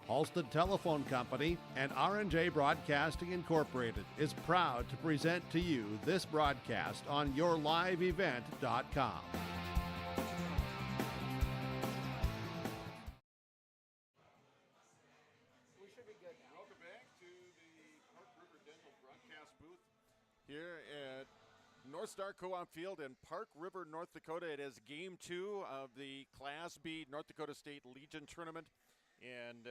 Halsted Telephone Company and R&J Broadcasting Incorporated is proud to present to you this broadcast on yourliveevent.com. We should be good now. Welcome back to the Park River Dental broadcast booth here at North Star Co-op Field in Park River, North Dakota. It is game 2 of the Class B North Dakota State Legion Tournament. And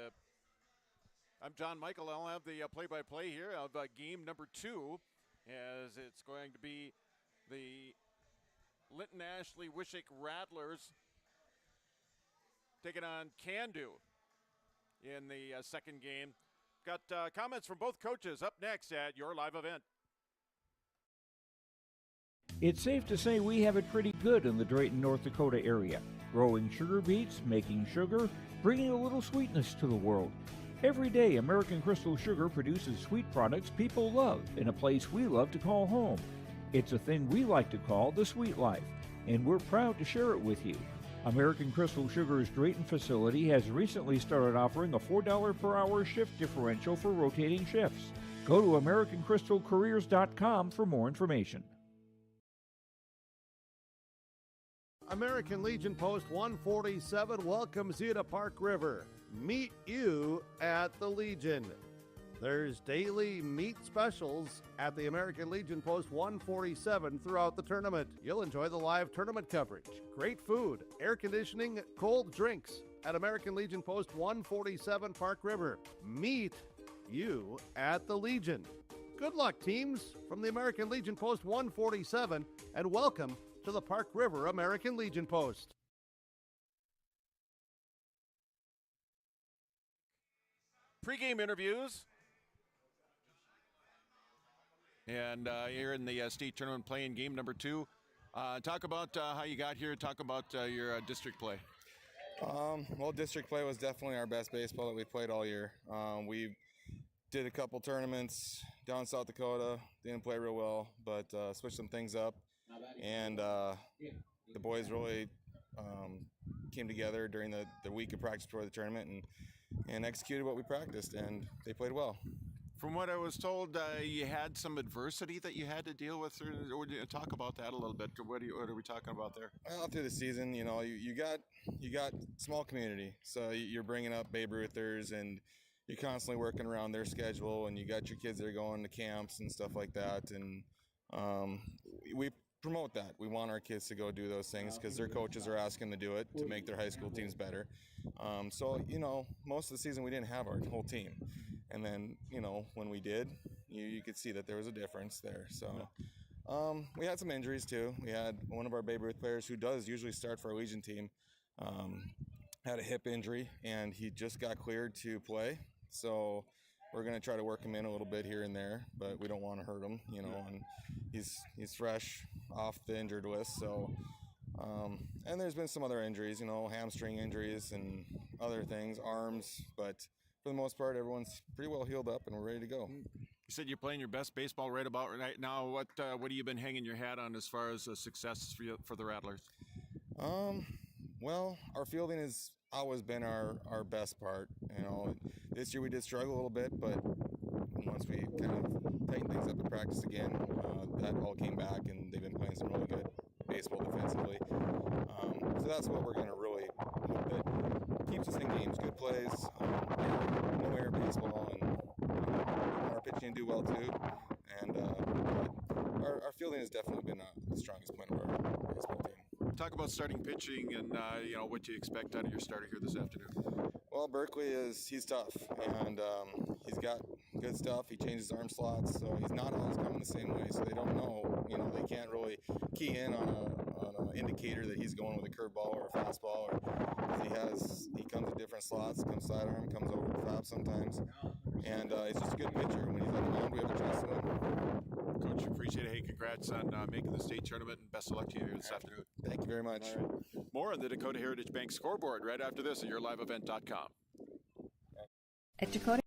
I'm John Michael. I'll have the play-by-play here of game number 2, as it's going to be the Linton-Ashley-Wishek Rattlers taking on Cando in the second game. Got comments from both coaches up next at your live event. It's safe to say we have it pretty good in the Drayton, North Dakota area. Growing sugar beets, making sugar, bringing a little sweetness to the world. Every day, American Crystal Sugar produces sweet products people love in a place we love to call home. It's a thing we like to call the sweet life, and we're proud to share it with you. American Crystal Sugar's Drayton facility has recently started offering a $4 per hour shift differential for rotating shifts. Go to AmericanCrystalCareers.com for more information. American Legion Post 147 welcomes you to Park River. Meet you at the Legion. There's daily meat specials at the American Legion Post 147 throughout the tournament. You'll enjoy the live tournament coverage, great food, air conditioning, cold drinks at American Legion Post 147 Park River. Meet you at the Legion. Good luck, teams, from the American Legion Post 147, and welcome to the Park River American Legion Post. Pre-game interviews. And here in the state tournament playing game number 2. Talk about how you got here. Talk about your district play. Well, district play was definitely our best baseball that we played all year. We did a couple tournaments down in South Dakota. Didn't play real well, but switched some things up. And the boys really came together during the week of practice before the tournament and executed what we practiced, and they played well. From what I was told, you had some adversity that you had to deal with. Or talk about that a little bit. What are we talking about there? Well, through the season, you know, you got small community, so you're bringing up Babe Ruthers, and you're constantly working around their schedule, and you got your kids that are going to camps and stuff like that, and we promote that. We want our kids to go do those things because their coaches are asking them to do it to make their high school teams better. So, you know, most of the season we didn't have our whole team. And then, you know, when we did, you could see that there was a difference there. So we had some injuries too. We had one of our Babe Ruth players who does usually start for our Legion team, had a hip injury, and he just got cleared to play. So we're going to try to work him in a little bit here and there, but we don't want to hurt him, you know, and he's fresh off the injured list. So, and there's been some other injuries, you know, hamstring injuries and other things, arms, but for the most part, everyone's pretty well healed up and we're ready to go. You said you're playing your best baseball right about right now. What have you been hanging your hat on as far as success for the Rattlers? Well, our fielding has always been our best part. You know, this year we did struggle a little bit, but once we kind of tightened things up in practice again, that all came back, and they've been playing some really good baseball defensively. So that's what we're going to really hope that keeps us in games. Good plays, no error baseball, and our pitching do well too. And our fielding has definitely been the strongest point of our baseball team. Talk about starting pitching and you know what you expect out of your starter here this afternoon. Well, Berkeley he's tough, and he's got good stuff. He changes arm slots, so he's not always coming the same way. So they don't know, you know, they can't really key in on an indicator that he's going with a curveball or a fastball, or he comes at different slots. Comes sidearm, comes over the fab sometimes, and he's just a good pitcher. When he's on the mound, we have a chance to win. Coach, appreciate it. Hey, congrats on making the state tournament, and best of luck to you this afternoon. Thank you very much. More on the Dakota Heritage Bank scoreboard right after this at yourliveevent.com. At Dakota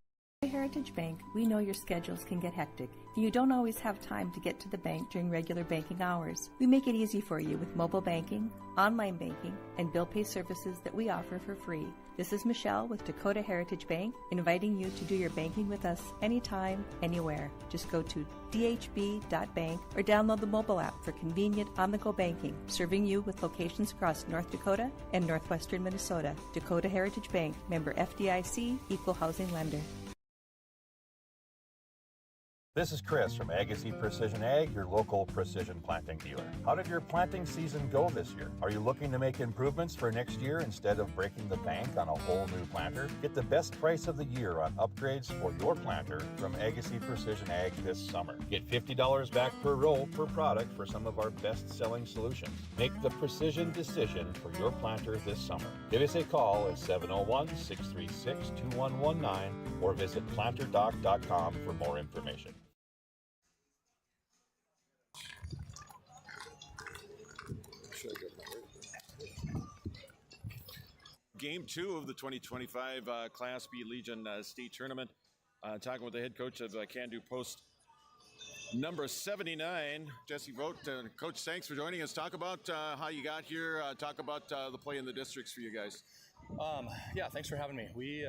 Heritage Bank, we know your schedules can get hectic, and you don't always have time to get to the bank during regular banking hours. We make it easy for you with mobile banking, online banking, and bill pay services that we offer for free. This is Michelle with Dakota Heritage Bank, inviting you to do your banking with us anytime, anywhere. Just go to dhb.bank or download the mobile app for convenient on-the-go banking, serving you with locations across North Dakota and northwestern Minnesota. Dakota Heritage Bank, member FDIC, equal housing lender. This is Chris from Agassiz Precision Ag, your local precision planting dealer. How did your planting season go this year? Are you looking to make improvements for next year instead of breaking the bank on a whole new planter? Get the best price of the year on upgrades for your planter from Agassiz Precision Ag this summer. Get $50 back per row per product for some of our best-selling solutions. Make the precision decision for your planter this summer. Give us a call at 701-636-2119 or visit planterdoc.com for more information. Game 2 of the 2025 Class B Legion State Tournament. Talking with the head coach of Cando Post number 79, Jesse Vogt. Coach, thanks for joining us. Talk about how you got here. Talk about the play in the districts for you guys. Yeah, thanks for having me. We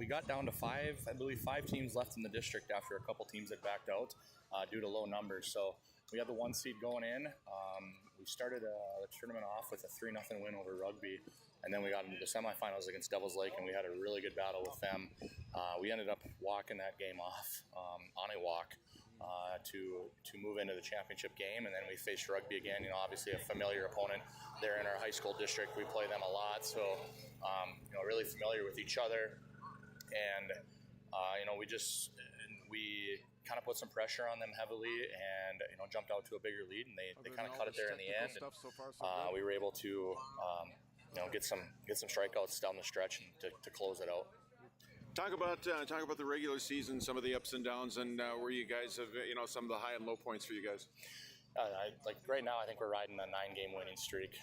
got down to five teams left in the district after a couple teams had backed out due to low numbers. So we had the 1 seed going in. We started the tournament off with a 3-0 win over Rugby, and then we got into the semifinals against Devils Lake, and we had a really good battle with them. We ended up walking that game off on a walk to move into the championship game, and then we faced Rugby again. You know, obviously a familiar opponent. They're in our high school district. We play them a lot, so really familiar with each other, and we kind of put some pressure on them heavily, and jumped out to a bigger lead, and they kind of cut it there in the end. And, we were able to get some strikeouts down the stretch and to close it out. Talk about the regular season, some of the ups and downs, and where you guys have some of the high and low points for you guys. Right now, I think we're riding a 9-game winning streak.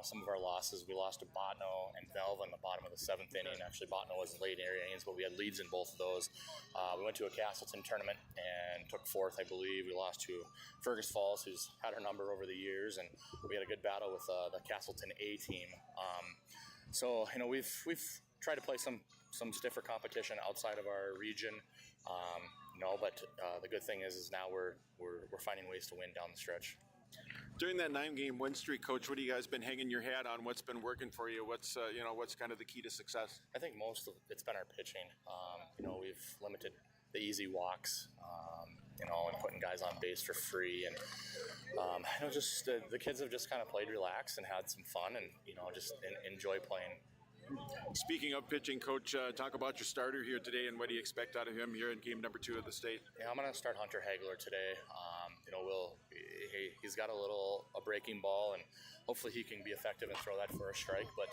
Some of our losses, we lost to Botno and Velva in the bottom of the 7th inning. Actually, Botno was in late innings, but we had leads in both of those. We went to a Castleton tournament and took 4th, I believe. We lost to Fergus Falls, who's had our number over the years, and we had a good battle with the Castleton A team. We've tried to play some stiffer competition outside of our region. But the good thing is now we're finding ways to win down the stretch. During that 9-game win streak, Coach, what have you guys been hanging your hat on? What's been working for you? What's kind of the key to success? I think most of it's been our pitching. We've limited the easy walks, and putting guys on base for free, and the kids have just kind of played relaxed and had some fun, and just enjoy playing. Speaking of pitching, Coach, talk about your starter here today and what do you expect out of him here in game number 2 of the state? Yeah, I'm going to start Hunter Hagler today. He's got a breaking ball, and hopefully he can be effective and throw that for a strike. But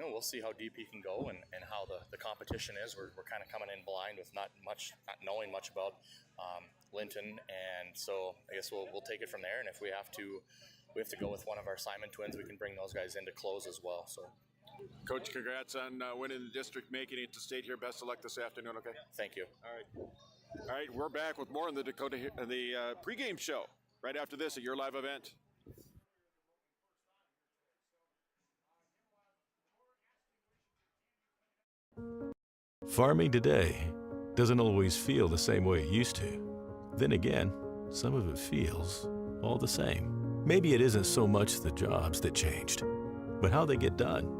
we'll see how deep he can go and how the competition is. We're kind of coming in blind with not knowing much about Linton, and so I guess we'll take it from there. And if we have to go with one of our Simon twins, we can bring those guys in to close as well. So. Coach, congrats on winning the district, making it to state here. Best of luck this afternoon, okay? Thank you. All right, we're back with more in the Dakota, the pregame show right after this at your live event. Farming today doesn't always feel the same way it used to. Then again, some of it feels all the same. Maybe it isn't so much the jobs that changed, but how they get done.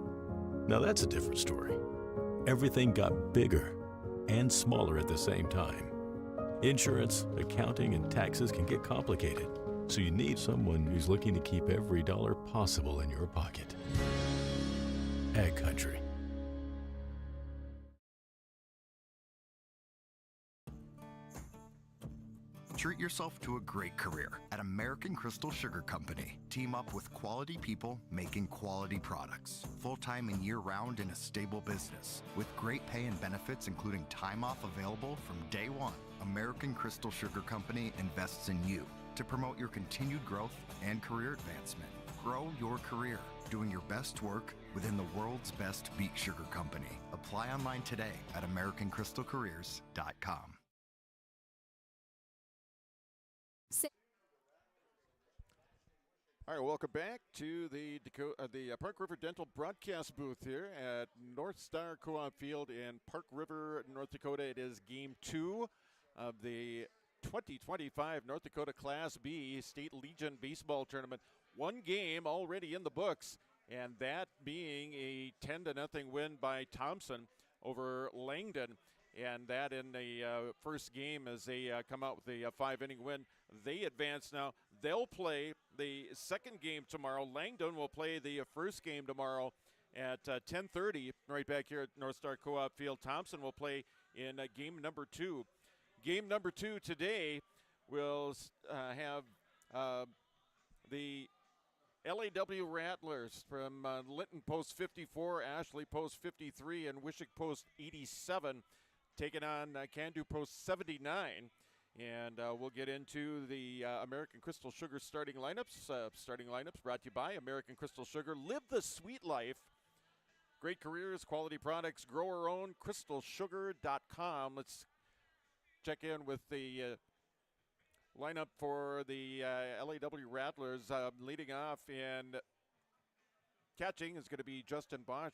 Now that's a different story. Everything got bigger and smaller at the same time. Insurance, accounting, and taxes can get complicated, so you need someone who's looking to keep every dollar possible in your pocket. Ag Country. Treat yourself to a great career at American Crystal Sugar Company. Team up with quality people making quality products. Full-time and year-round in a stable business. With great pay and benefits including time off available from day one. American Crystal Sugar Company invests in you to promote your continued growth and career advancement. Grow your career doing your best work within the world's best beet sugar company. A Apply online today at AmericanCrystalCareers.com. All right, welcome back to the Park River Dental broadcast booth here at North Star Co-op Field in Park River, North Dakota. It is Game 2 of the 2025 North Dakota Class B State Legion Baseball Tournament. One game already in the books, and that being a 10-0 win by Thompson over Langdon. And that in the first game as they come out with a 5-inning win. They advance now. They'll play the second game tomorrow. Langdon will play the first game tomorrow at 10:30 right back here at North Star Co-op Field. Thompson will play in game number 2. Game number 2 today will have the LAW Rattlers from Linton Post 54, Ashley Post 53, and Wishek Post 87 taking on Cando Post 79. And we'll get into the American Crystal Sugar starting lineups. Starting lineups brought to you by American Crystal Sugar. Live the sweet life. Great careers, quality products, grow our own, crystalsugar.com. Let's check in with the lineup for the LAW Rattlers. Leading off and catching is going to be Justin Bosch,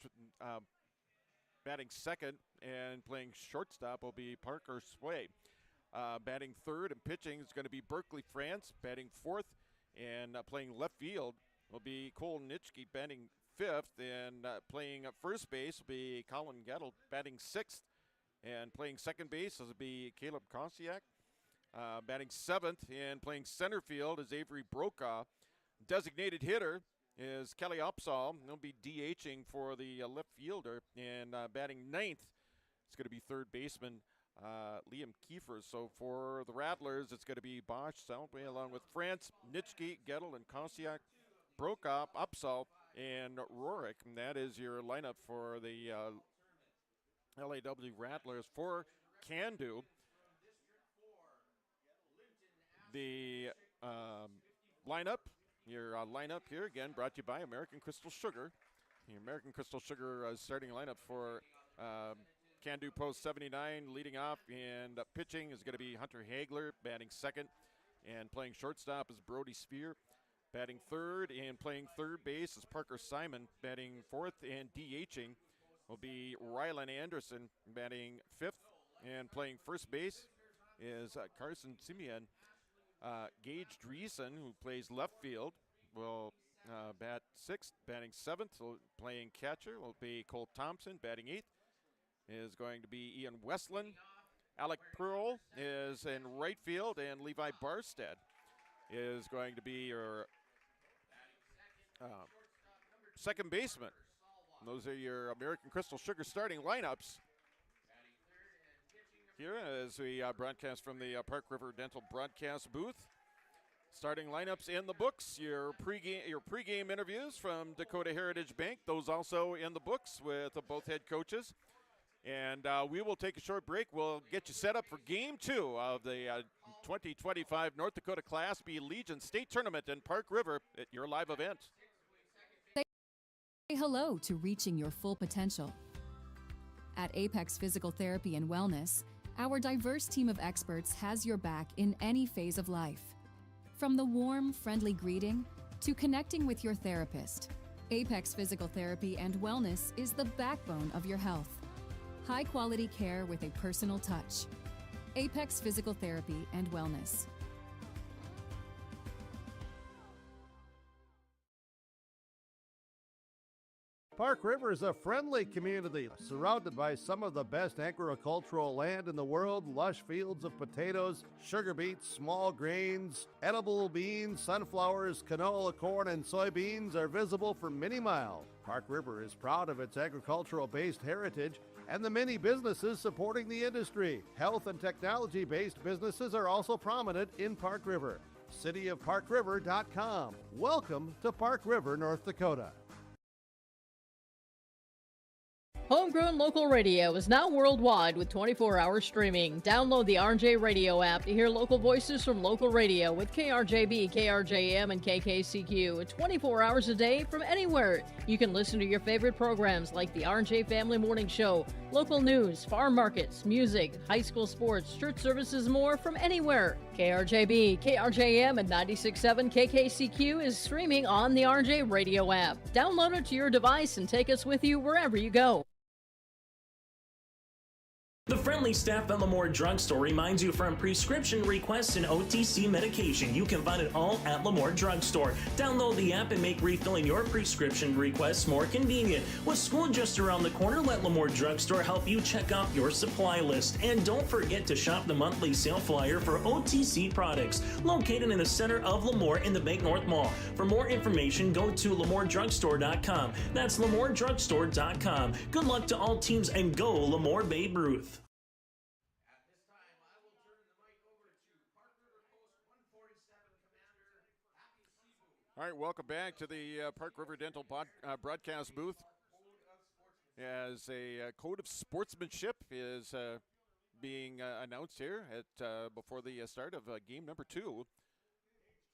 batting second, and playing shortstop will be Parker Sway. Batting third and pitching is going to be Berkeley France. Batting fourth and playing left field will be Cole Nitschke. Batting fifth and playing first base will be Colin Gettle. Batting sixth and playing second base will be Caleb Kosiak. Batting seventh and playing center field is Avery Brokaw. Designated hitter is Kelly Upsall. He'll be DHing for the left fielder. And batting ninth is going to be third baseman Liam Kiefer. So for the Rattlers, it's going to be Bosch, Salway, along with France, Nitschke, Gettle, and Kosiak, Brokaw, Upsall, and Rorick. And that is your lineup for the LAW Rattlers. For Cando, the lineup, your lineup here again brought to you by American Crystal Sugar. The American Crystal Sugar starting lineup for Cando Post 79 leading off, and pitching is going to be Hunter Hagler. Batting second and playing shortstop is Brody Spear. Batting third and playing third base is Parker Simon. Batting fourth and DHing will be Rylan Anderson. Batting fifth and playing first base is Carson Simeon. Gage Dreesen, who plays left field, will bat sixth. Batting seventh, so playing catcher will be Cole Thompson. Batting eighth is going to be Ian Westland. Alec Pearl is in right field, and Levi Barstead is going to be your second baseman. And those are your American Crystal Sugar starting lineups here as we broadcast from the Park River Dental broadcast booth. Starting lineups in the books. Your pregame interviews from Dakota Heritage Bank, those also in the books with both head coaches. And we will take a short break. We'll get you set up for Game 2 of the 2025 North Dakota Class B Legion State Tournament in Park River at your live event. Say hello to reaching your full potential. At Apex Physical Therapy and Wellness, our diverse team of experts has your back in any phase of life. From the warm, friendly greeting to connecting with your therapist, Apex Physical Therapy and Wellness is the backbone of your health. High-quality care with a personal touch. Apex Physical Therapy and Wellness. Park River is a friendly community surrounded by some of the best agricultural land in the world. Lush fields of potatoes, sugar beets, small grains, edible beans, sunflowers, canola, corn, and soybeans are visible for many miles. Park River is proud of its agricultural-based heritage and the many businesses supporting the industry. Health and technology-based businesses are also prominent in Park River. cityofparkriver.com. Welcome to Park River, North Dakota. Homegrown local radio is now worldwide with 24-hour streaming. Download the RJ Radio app to hear local voices from local radio with KRJB, KRJM, and KKCQ 24 hours a day from anywhere. You can listen to your favorite programs like the RJ Family Morning Show, local news, farm markets, music, high school sports, church services, more from anywhere. KRJB, KRJM, and 96.7 KKCQ is streaming on the RJ Radio app. Download it to your device and take us with you wherever you go. The friendly staff at Lemoore Drugstore reminds you from prescription requests and OTC medication. You can find it all at Lemoore Drugstore. Download the app and make refilling your prescription requests more convenient. With school just around the corner, let Lemoore Drugstore help you check out your supply list. And don't forget to shop the monthly sale flyer for OTC products, located in the center of Lemoore in the Bank North Mall. For more information, go to LemooreDrugstore.com. That's LemooreDrugstore.com. Good luck to all teams and go Lemoore Babe Ruth. All right, welcome back to the Park River Dental broadcast booth. As a code of sportsmanship is being announced here at before the start of game number 2.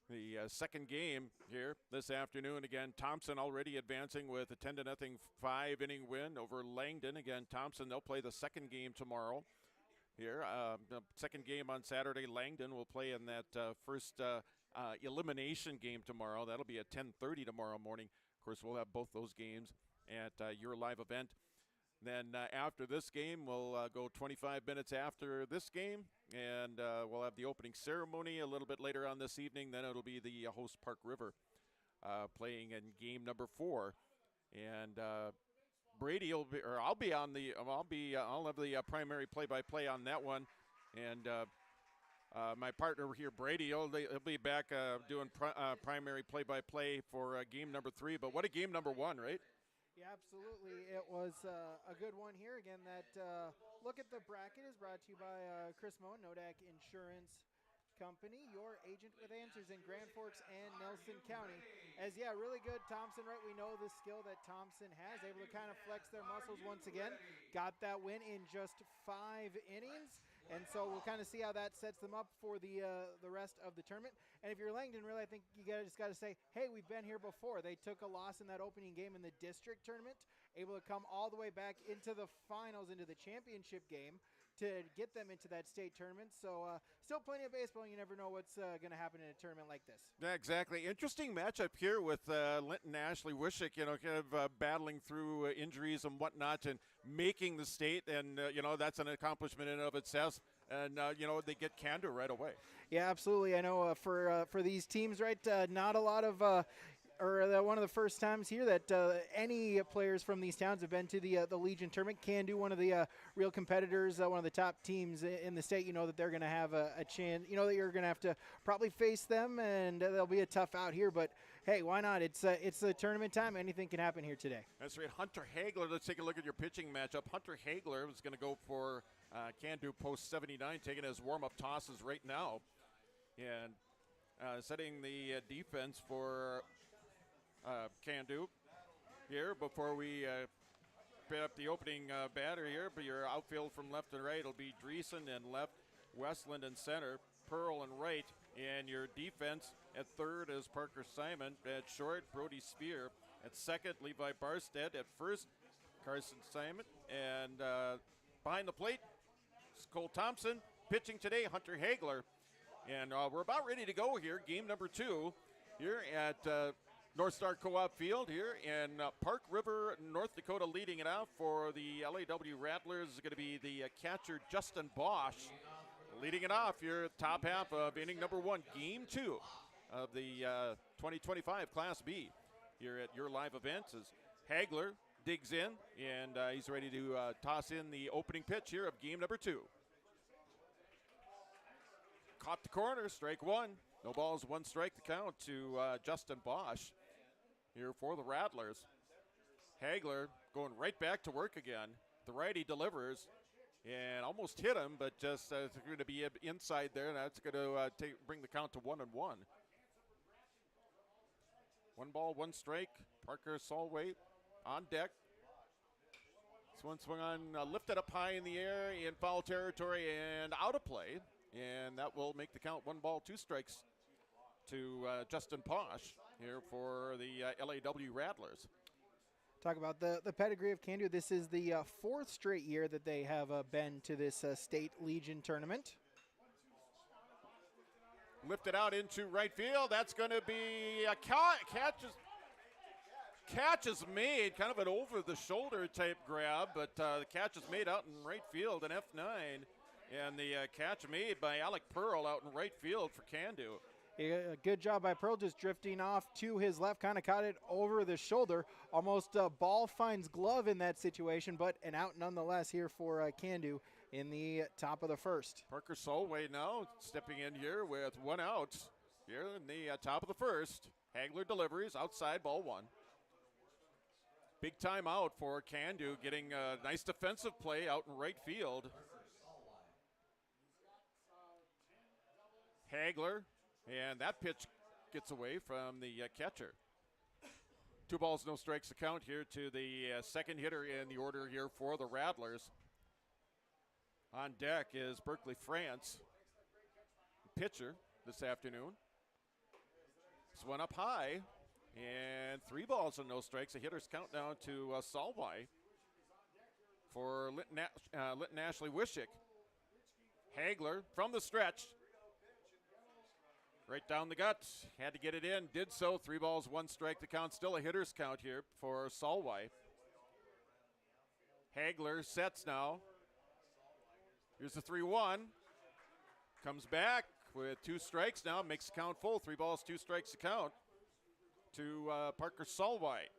The second game here this afternoon. Again, Thompson already advancing with a 10-0 5-inning win over Langdon. Again, Thompson, they'll play the second game tomorrow here. The second game on Saturday, Langdon will play in that first elimination game tomorrow. That'll be at 10:30 tomorrow morning. Of course, we'll have both those games at your live event. Then after this game, we'll go 25 minutes after this game, and we'll have the opening ceremony a little bit later on this evening. Then it'll be the host Park River playing in game number 4, and Brady will be, or I'll be on the, I'll have the primary play-by-play on that one, and my partner here, Brady, he'll be back doing primary play-by-play for game number 3. But what a game number 1, right? Yeah, absolutely. It was a good one here. Again, that look at the bracket is brought to you by Chris Moen, Nodak Insurance Company, your agent with answers in Grand Forks and Nelson County. As, yeah, really good. Thompson, right? We know the skill that Thompson has, able to kind of flex their muscles once again. Got that win in just 5 innings. And so we'll kind of see how that sets them up for the rest of the tournament. And if you're Langdon, really, I think you just got to say, hey, we've been here before. They took a loss in that opening game in the district tournament, able to come all the way back into the finals, into the championship game to get them into that state tournament. So still plenty of baseball. You never know what's going to happen in a tournament like this. Yeah, exactly. Interesting matchup here with Linton-Ashley-Wishek, kind of battling through injuries and whatnot and making the state. And, that's an accomplishment in and of itself. And, they get Cando right away. Yeah, absolutely. I know for these teams, right, not a lot of one of the first times here that any players from these towns have been to the Legion tournament. Cando, one of the real competitors, one of the top teams in the state. You know that they're going to have a chance. You know that you're going to have to probably face them, and they'll be a tough out here. But hey, why not? It's a tournament time. Anything can happen here today. That's right. Hunter Hagler. Let's take a look at your pitching matchup. Hunter Hagler is going to go for Cando post 79, taking his warm-up tosses right now, and setting the defense for Cando here before we put up the opening batter here. But your outfield from left and right will be Dreesen in left, Westland in center, Pearl in right, and your defense at third is Parker Simon. At short, Brody Spear. At second, Levi Barstead. At first, Carson Simon. And behind the plate, Cole Thompson. Pitching today, Hunter Hagler. And we're about ready to go here. Game number 2 here at North Star Co-op Field here in Park River, North Dakota. Leading it out for the LAW Rattlers is going to be the catcher Justin Bosch. Leading it off here, top half of inning number 1, game 2 of the 2025 Class B here at your live events as Hagler digs in, and he's ready to toss in the opening pitch here of game number 2. Caught the corner, strike 1. No balls, 1 strike to count to Justin Bosch here for the Rattlers. Hagler going right back to work again. The righty delivers and almost hit him, but just it's going to be inside there, and that's going to bring the count to 1-1. 1 ball, 1 strike. Parker Solway on deck. one swung on, lifted up high in the air in foul territory and out of play. And that will make the count 1 ball, 2 strikes to Justin Posh here for the LAW Rattlers. Talk about the pedigree of Cando. This is the 4th straight year that they have been to this State Legion tournament. Lifted out into right field. That's going to be a catch is made, kind of an over-the-shoulder type grab, but the catch is made out in right field, an F9, and the catch made by Alec Pearl out in right field for Cando. A good job by Pearl, just drifting off to his left, kind of caught it over the shoulder. Almost ball finds glove in that situation, but an out nonetheless here for Cando in the top of the 1st. Parker Solway now stepping in here with 1 out here in the top of the 1st. Hagler delivers outside, ball 1. Big time out for Cando, getting a nice defensive play out in right field. Hagler, and that pitch gets away from the catcher. 2 balls, no strikes to count here to the second hitter in the order here for the Rattlers. On deck is Berkeley France, pitcher this afternoon. This one up high, and 3 balls and no strikes. The hitter's count down to Solway for Linton-Ashley-Wishek. Hagler from the stretch. Right down the gut, had to get it in, did so. 3 balls, 1 strike to count. Still a hitter's count here for Solway. Hagler sets now. Here's the 3-1. Comes back with 2 strikes now, makes the count full. 3 balls, 2 strikes to count to Parker Solway.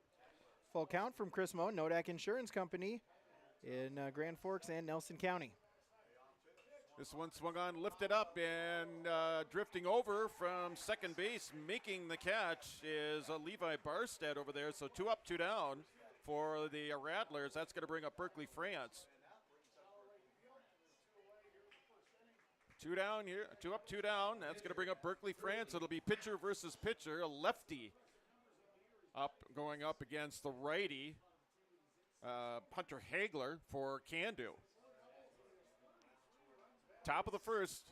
Full count from Chris Moe, Nodak Insurance Company in Grand Forks and Nelson County. This one swung on, lifted up, and drifting over from second base, making the catch is Levi Barstead over there. So 2 up, 2 down for the Rattlers. That's going to bring up Berkeley France. 2 down here, 2 up, 2 down. That's going to bring up Berkeley France. It'll be pitcher versus pitcher, a lefty going up against the righty, Hunter Hagler for Cando. Top of the 1st,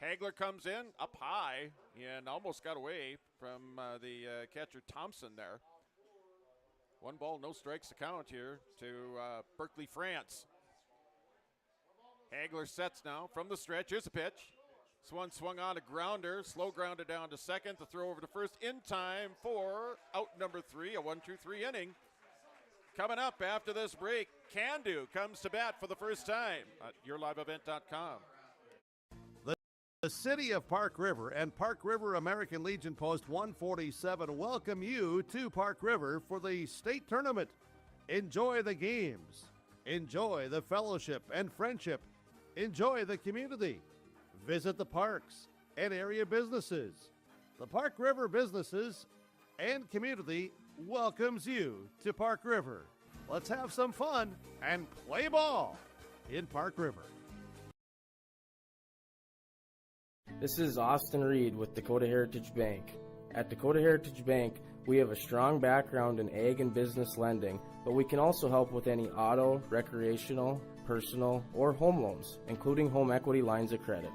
Hagler comes in up high and almost got away from the catcher Thompson there. 1 ball, no strikes to count here to Berkeley France. Hagler sets now from the stretch. Here's a pitch. This one swung on a grounder, slow grounded down to second. The throw over to first in time for out number 3, a 1-2-3 inning. Coming up after this break, Cando comes to bat for the first time at yourliveevent.com. The city of Park River and Park River American Legion Post 147 welcome you to Park River for the state tournament. Enjoy the games. Enjoy the fellowship and friendship. Enjoy the community. Visit the parks and area businesses. The Park River businesses and community welcomes you to Park River. Let's have some fun and play ball in Park River. This is Austin Reed with Dakota Heritage Bank. At Dakota Heritage Bank, we have a strong background in ag and business lending, but we can also help with any auto, recreational, personal, or home loans, including home equity lines of credit.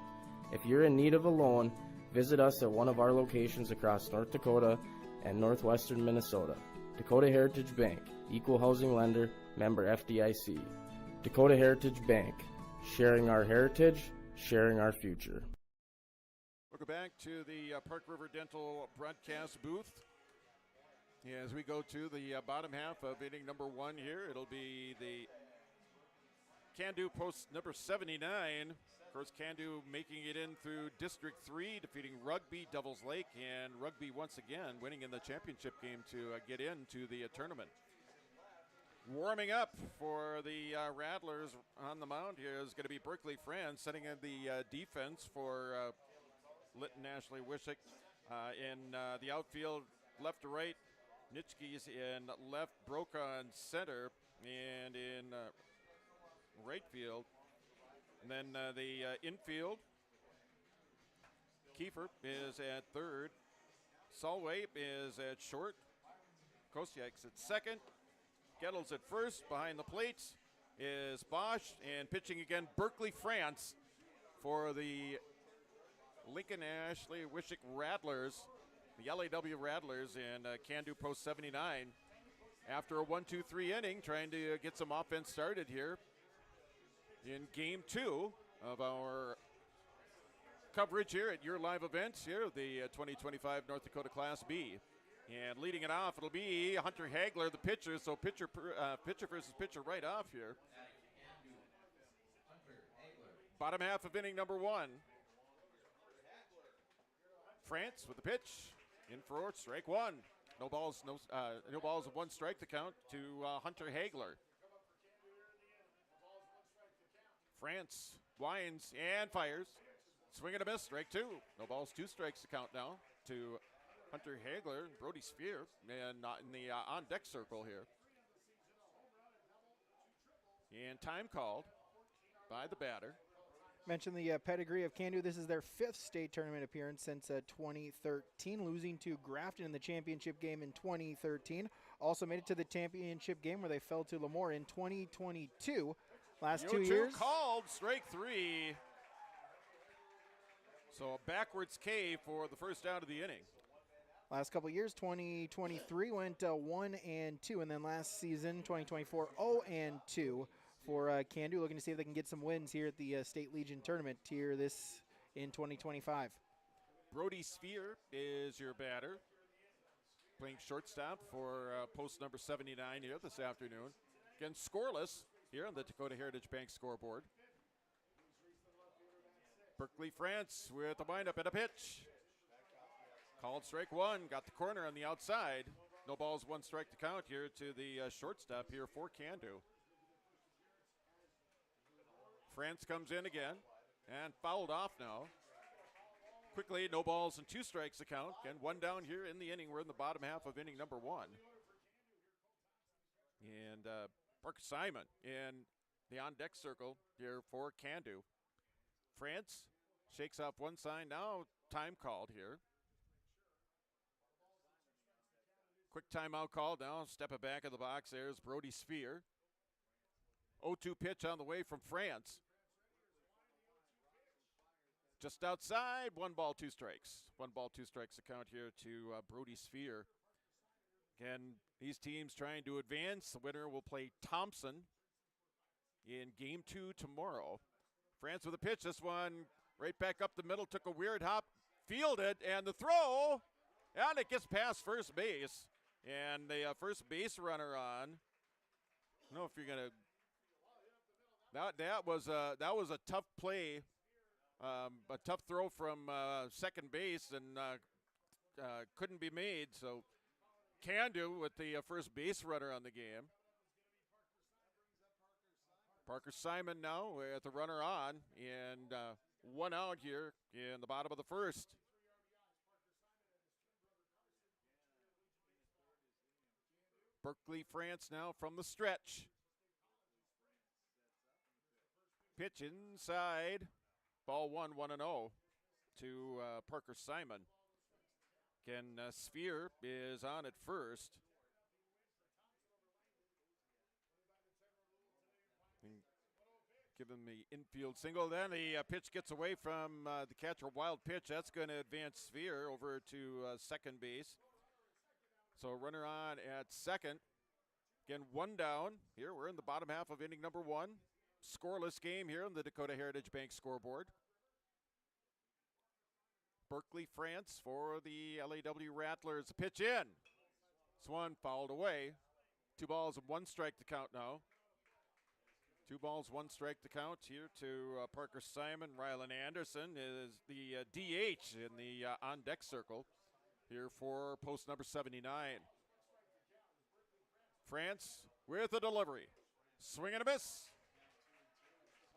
If you're in need of a loan, visit us at one of our locations across North Dakota and northwestern Minnesota. Dakota Heritage Bank, equal housing lender, member FDIC. Dakota Heritage Bank, sharing our heritage, sharing our future. Welcome back to the Park River Dental broadcast booth. As we go to the bottom half of inning number 1 here, it'll be the Cando post number 79. Of course, Cando making it in through District 3, defeating Rugby, Devils Lake, and Rugby once again winning in the championship game to get into the tournament. Warming up for the Rattlers on the mound here is going to be Berkeley France, setting in the defense for Linton-Ashley-Wishek. In the outfield, left to right, Nitschke's in left, Brokaw in center, and in right field. And then the infield, Kiefer is at third. Solway is at short. Kosiak's at second. Gettle's at first behind the plates. is Bosch, and pitching again, Berkeley, France, for the Linton-Ashley-Wishek Rattlers, the LAW Rattlers, and Cando post 79. After a 1-2-3 inning, trying to get some offense started here in game 2 of our coverage here at your live events here, the 2025 North Dakota Class B. And leading it off, it'll be Hunter Hagler, the pitcher. So pitcher versus pitcher right off here. Bottom half of inning number 1. France with the pitch. In for strike 1. No balls of 1 strike to count to Hunter Hagler. France winds and fires. Swing and a miss, strike 2. No balls, 2 strikes to count now to Hunter Hagler, Brody Spear, and not in the on-deck circle here. And time called by the batter. Mentioned the pedigree of Cando. This is their 5th state tournament appearance since 2013, losing to Grafton in the championship game in 2013. Also made it to the championship game where they fell to Lemoore in 2022. Last 2 years. Called, strike 3. So a backwards K for the first out of the inning. Last couple of years, 2023 went 1-2, and then last season, 2024, 0-2 for Cando, looking to see if they can get some wins here at the State Legion Tournament here this in 2025. Brody Spear is your batter, playing shortstop for post number 79 here this afternoon. Again, scoreless here on the Dakota Heritage Bank scoreboard. Berkeley, France with a windup and a pitch. Called strike 1, got the corner on the outside. No balls, 1 strike to count here to the shortstop here for Cando. France comes in again and fouled off now. Quickly, no balls and 2 strikes to count. Again, 1 down here in the inning. We're in the bottom half of inning number 1. And Parker Simon in the on-deck circle here for Cando. France shakes off 1 sign. Now time called here. Quick timeout called now. Stepping back of the box, there's Brody Spear. 0-2 pitch on the way from France. Just outside, 1 ball, 2 strikes. 1 ball, 2 strikes to count here to Brody Spear. Again, these teams trying to advance. The winner will play Thompson in game 2 tomorrow. France with a pitch. This one right back up the middle. Took a weird hop. Fielded. And the throw. And it gets past first base. And the first base runner on. I don't know if you're going to. That was a tough play. A tough throw from second base. And couldn't be made. So Cando with the first base runner on the game. Parker Simon now with the runner on, and 1 out here in the bottom of the first. Berkeley, France now from the stretch. Pitch inside. Ball 1, 1-0 to Parker Simon. Again, Sphere is on at first. Give him the infield single. Then the pitch gets away from the catcher. Wild pitch. That's going to advance Sphere over to second base. So runner on at second. Again, 1 down. Here we're in the bottom half of inning number 1. Scoreless game here on the Dakota Heritage Bank scoreboard. Berkeley, France for the LAW Rattlers. Pitch in. This one fouled away. 2 balls and 1 strike to count now. 2 balls, 1 strike to count here to Parker Simon. Rylan Anderson is the DH in the on-deck circle here for post number 79. France with a delivery. Swing and a miss.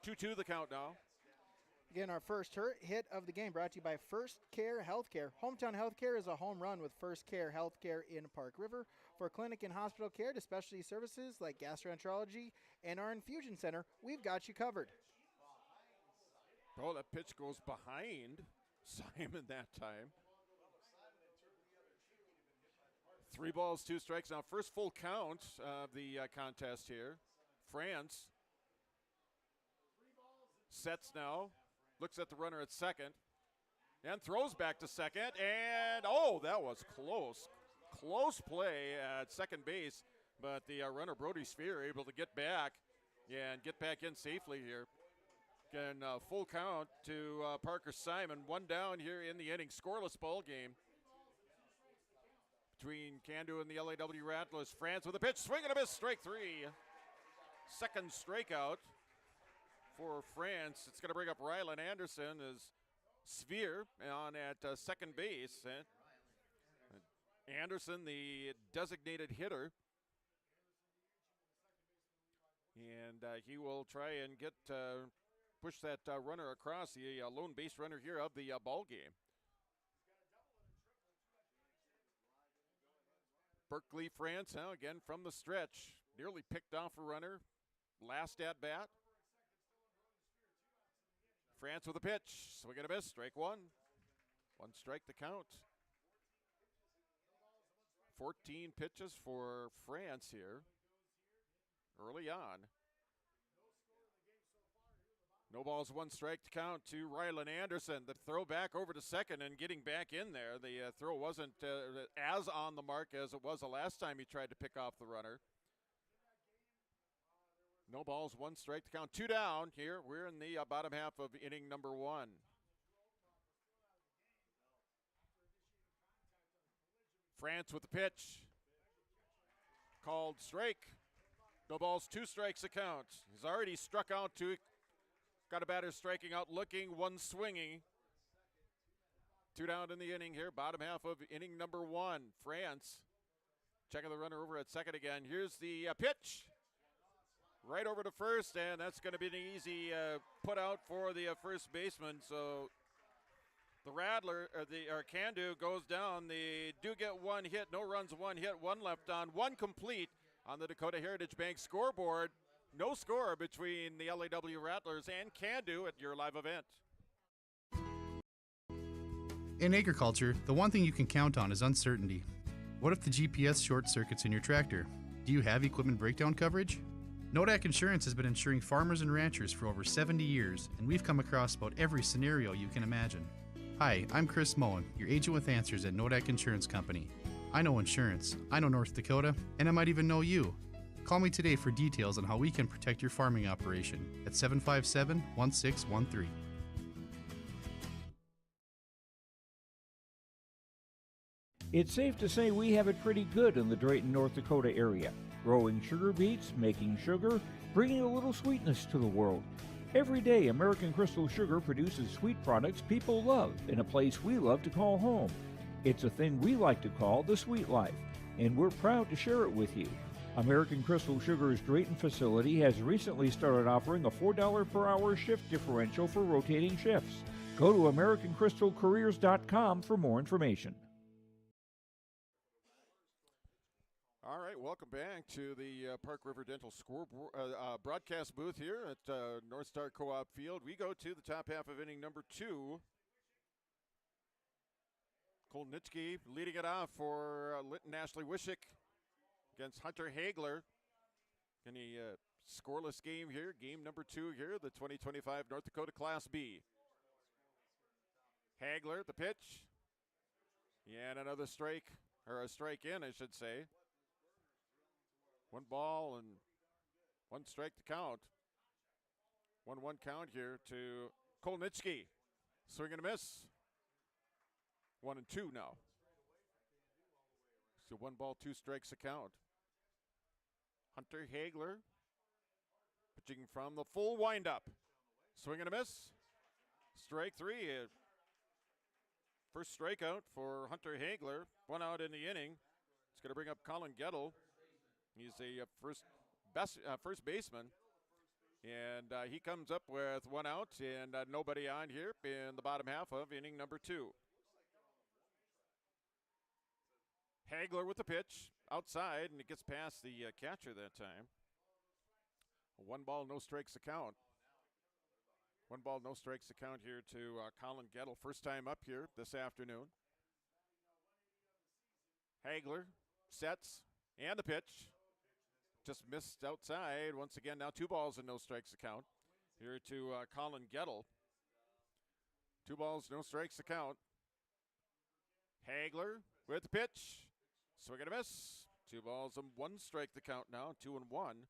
2-2 the count now. Again, our first hit of the game brought to you by First Care Healthcare. Hometown Healthcare is a home run with First Care Healthcare in Park River. For clinic and hospital care to specialty services like gastroenterology and our infusion center, we've got you covered. Oh, that pitch goes behind Simon that time. 3 balls, 2 strikes. Now, first full count of the contest here. France Sets now. Looks at the runner at second. And throws back to second. And, oh, that was close. Close play at second base. But the runner, Brody Sphere, able to get back and get back in safely here. Again, full count to Parker Simon. One down here in the inning. Scoreless ball game between Cando and the LAW Rattlers. France with a pitch. Swing and a miss. Strike three. Second strikeout for France. It's going to bring up Rylan Anderson as Sphere on at second base. Anderson, the designated hitter. And he will try and get push that runner across, the lone base runner here of the ball game. Berkeley, France, again from the stretch. Nearly picked off a runner. Last at bat. France with a pitch. Swing and a miss. Strike one. One strike to count. 14 pitches for France here early on. No balls, one strike to count to Rylan Anderson. The throw back over to second and getting back in there. The throw wasn't as on the mark as it was the last time he tried to pick off the runner. No balls, one strike to count. Two down here. We're in the bottom half of inning number one. France with the pitch. Called strike. No balls, two strikes to count. He's already struck out two. Got a batter striking out, looking, one swinging. Two down in the inning here, bottom half of inning number one. France checking the runner over at second again. Here's the pitch. Right over to first, and that's going to be an easy put out for the first baseman. So the Rattler, or Cando goes down. They do get one hit, no runs, one hit, one left on, one complete on the Dakota Heritage Bank scoreboard. No score between the LAW Rattlers and Cando at your live event. In agriculture, the one thing you can count on is uncertainty. What if the GPS short circuits in your tractor? Do you have equipment breakdown coverage? Nodak Insurance has been insuring farmers and ranchers for over 70 years, and we've come across about every scenario you can imagine. Hi, I'm Chris Moen, your agent with answers at Nodak Insurance Company. I know insurance, I know North Dakota, and I might even know you. Call me today for details on how we can protect your farming operation at 757-1613. It's safe to say we have it pretty good in the Drayton, North Dakota area. Growing sugar beets, making sugar, bringing a little sweetness to the world. Every day, American Crystal Sugar produces sweet products people love in a place we love to call home. It's a thing we like to call the sweet life, and we're proud to share it with you. American Crystal Sugar's Drayton facility has recently started offering a $4 per hour shift differential for rotating shifts. Go to AmericanCrystalCareers.com for more information. All right, welcome back to the Park River Dental broadcast booth here at North Star Co-op Field. We go to the top half of inning number two. Kolnitsky leading it off for Linton-Ashley-Wishek against Hunter Hagler. In a scoreless game here, game number two here, the 2025 North Dakota Class B. Hagler, the pitch. And another strike, or a strike in, I should say. One ball and one strike to count. 1-1 count here to Kolnitsky. Swing and a miss. 1-2 now. So 1 ball, 2 strikes to count. Hunter Hagler pitching from the full windup. Swing and a miss. Strike three. First strikeout for Hunter Hagler. 1 out in the inning. It's going to bring up Colin Gettle. He's a first baseman. And he comes up with 1 out and nobody on here in the bottom half of inning number two. Hagler with the pitch outside, and it gets past the catcher that time. 1 ball, no strikes to count. 1 ball, no strikes to count here to Colin Gettle. First time up here this afternoon. Hagler sets, and the pitch. Just missed outside. Once again, now 2 balls and no strikes to count. here to Colin Gettle. 2 balls, no strikes to count. Hagler with the pitch. Swing and a miss. 2 balls and 1 strike to count now. 2-1.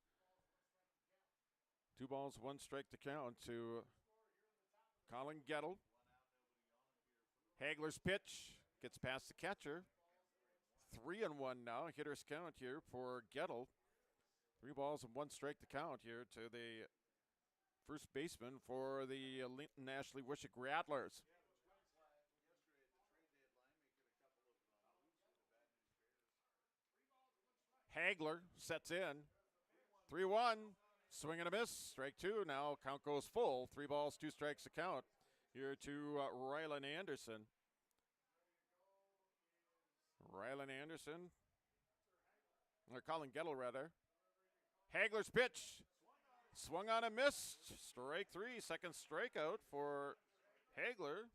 2 balls, 1 strike to count to Colin Gettle. Hagler's pitch gets past the catcher. 3-1 now. Hitter's count here for Gettle. 3 balls and 1 strike to count here to the first baseman for the Linton-Ashley-Wishek Rattlers. Hagler sets in. 3-1. Swing and a miss. Strike 2. Now count goes full. 3 balls, 2 strikes to count here to Rylan Anderson. Rylan Anderson. Or Colin Gettle, rather. Hagler's pitch. Swung on and missed. Strike 3. Second strikeout for Hagler.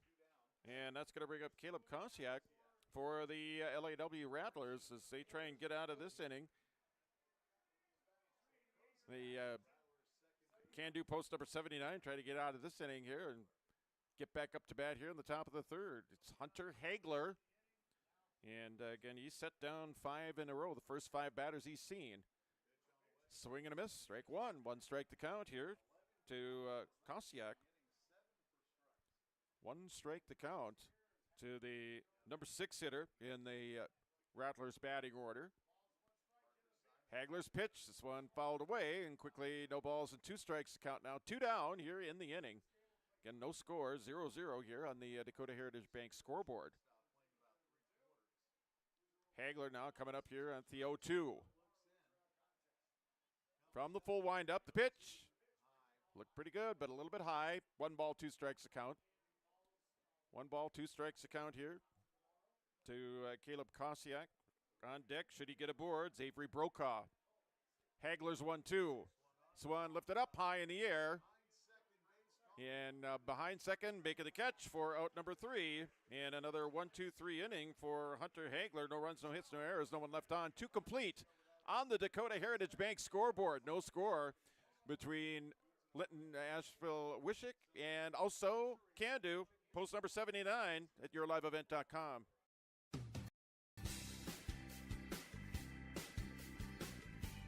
And that's going to bring up Caleb Kosiak for the LAW Rattlers as they try and get out of this inning. The Cando post number 79 try to get out of this inning here and get back up to bat here in the top of the third. It's Hunter Hagler. And again, he's set down 5 in a row, the first 5 batters he's seen. Swing and a miss, strike 1. 1 strike to count here to Kosiak. 1 strike to count to the number 6 hitter in the Rattlers batting order. Hagler's pitch, this one fouled away, and quickly no balls and 2 strikes to count now. 2 down here in the inning. Again, no score, 0-0 here on the Dakota Heritage Bank scoreboard. Hagler now coming up here at the 0-2. From the full windup, the pitch. Looked pretty good, but a little bit high. 1 ball, 2 strikes to count. 1 ball, 2 strikes to count here to Caleb Kosiak. On deck, should he get aboard, Avery Brokaw. Hagler's 1-2. Swan lifted up high in the air. And behind second, making the catch for out number 3. And another 1-2-3 inning for Hunter Hagler. No runs, no hits, no errors, no one left on. 2 complete on the Dakota Heritage Bank scoreboard. No score between Linton-Ashley-Wishek and also Cando, post number 79 at yourliveevent.com.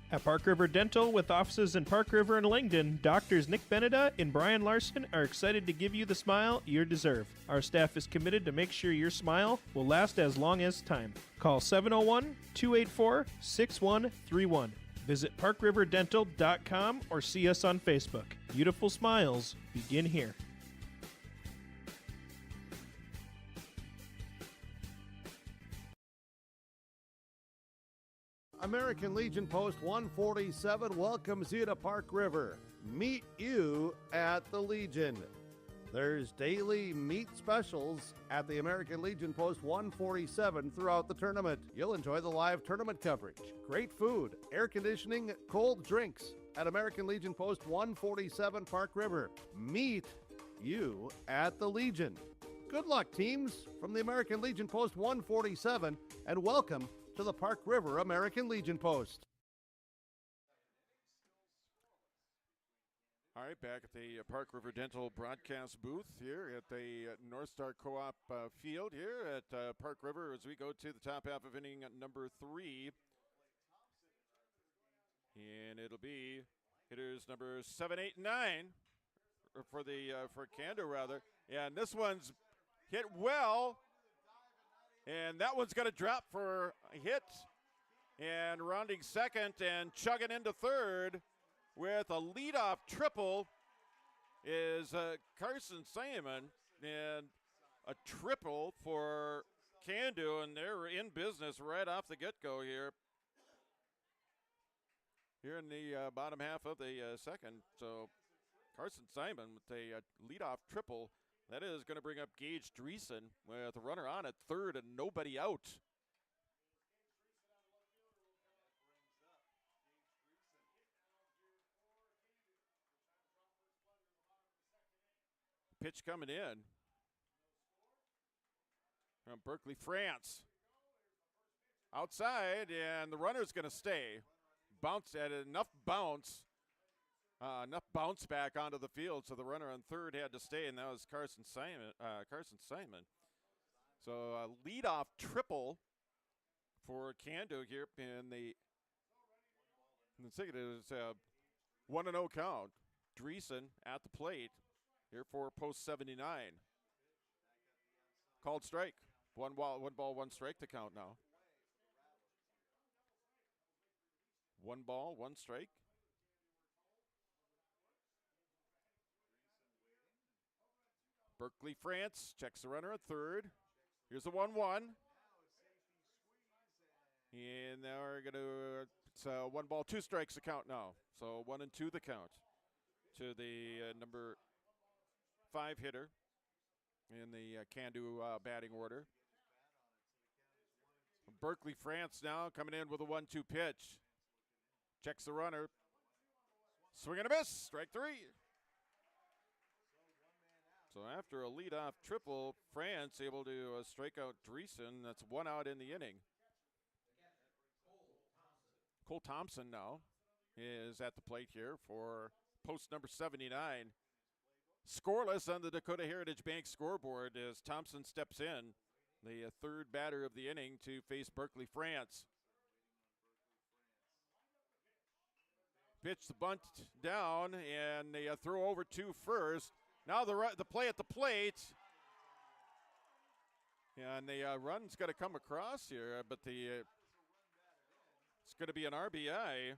At Park River Dental, with offices in Park River and Langdon, Doctors Nick Beneda and Brian Larson are excited to give you the smile you deserve. Our staff is committed to make sure your smile will last as long as time. Call 701-284-6131. Visit parkriverddental.com or see us on Facebook. Beautiful smiles begin here. American Legion Post 147 welcomes you to Park River. Meet you at the Legion. There's daily meat specials at the American Legion Post 147 throughout the tournament. You'll enjoy the live tournament coverage, great food, air conditioning, cold drinks at American Legion Post 147 Park River. Meet you at the Legion. Good luck, teams, from the American Legion Post 147, and welcome to the Park River American Legion Post. All right, back at the Park River Dental broadcast booth here at the North Star Co-op field here at Park River as we go to the top half of inning number 3. And it'll be hitters number 7, 8, and 9 for Cando rather. And this one's hit well. And that one's going to drop for a hit. And rounding second and chugging into third with a leadoff triple is Carson Simon. And a triple for Cando, and they're in business right off the get-go here. Here in the bottom half of the second. So Carson Simon with a leadoff triple. That is going to bring up Gage Dreesen with a runner on at third and nobody out. Pitch coming in from Berkeley, France. Outside, and the runner's going to stay. Bounce at enough bounce enough bounce back onto the field, so the runner on third had to stay, and that was Carson Simon. So leadoff triple for Cando here in the second. It is 1-0 count. Dreesen at the plate here for post 79. Called strike. One ball, one strike to count now. 1 ball, 1 strike. Berkeley France checks the runner at third. Here's the 1-1. And now we're going to, it's 1 ball, 2 strikes to count now. So 1 and 2 the count to the number 5 hitter in the Cando batting order. Berkeley France now coming in with a 1-2 pitch. Checks the runner. Swing and a miss. Strike 3. So after a leadoff triple, France able to strike out Dreesen. That's 1 out in the inning. Cole Thompson now is at the plate here for post number 79. Scoreless on the Dakota Heritage Bank scoreboard as Thompson steps in, the third batter of the inning, to face Berkeley France. Pitch the bunt down, and they throw over to first. Now the play at the plate. And the run's got to come across here, but it's going to be an RBI.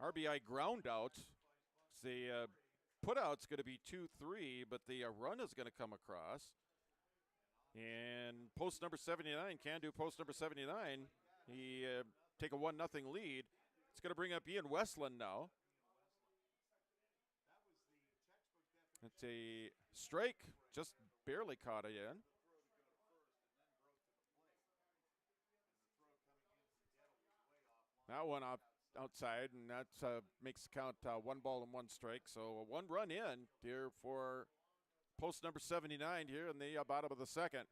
RBI ground out. The putout's going to be 2-3, but the run is going to come across. And post number 79, Cando post number 79, he take a 1-0 lead. It's going to bring up Ian Westland now. It's a strike, just barely caught it in. That one outside, and that makes the count 1 ball and 1 strike. So 1 run in here for post number 79 here in the bottom of the second.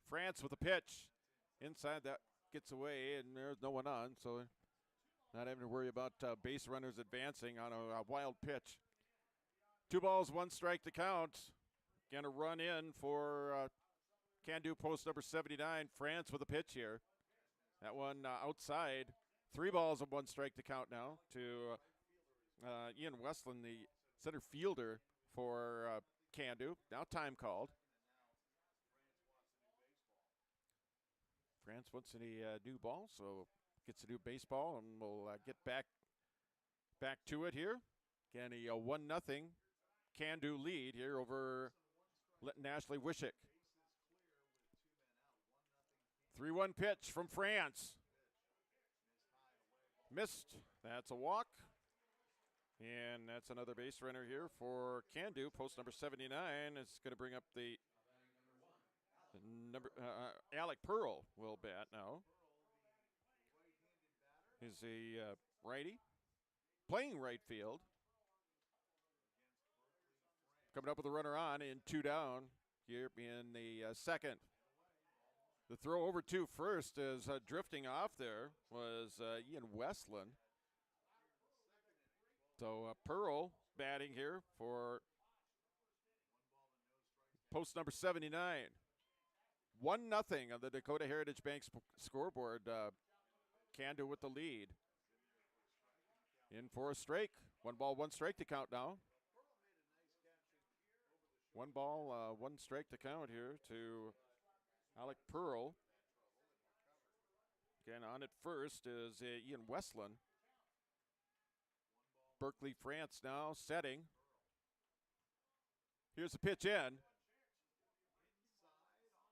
France with a pitch. Inside, that gets away, and there's no one on, so not having to worry about base runners advancing on a wild pitch. 2 balls, 1 strike to count. Going to run in for Cando post number 79. France with a pitch here. That one outside. 3 balls and 1 strike to count now to Ian Westland, the center fielder for Cando. Now time called. France wants a new ball, so gets a new baseball, and we'll get back to it here. Again, a 1-0 Cando lead here over Linton-Ashley-Wishek. 3-1 pitch from France. Missed. That's a walk. And that's another base runner here for Cando. Post number 79 is going to bring up the number. Alec Pearl will bat now. He's a righty, playing right field. Coming up with a runner on in 2 down here in the second. The throw over to first is drifting off there was Ian Westland. So Pearl batting here for post number 79. 1-0 on the Dakota Heritage Bank scoreboard. Cando with the lead. In for a strike. 1 ball, 1 strike to count now. 1 ball, 1 strike to count here to Alec Pearl. Again, on at first is Ian Westland. Berkeley France now setting. Here's the pitch in.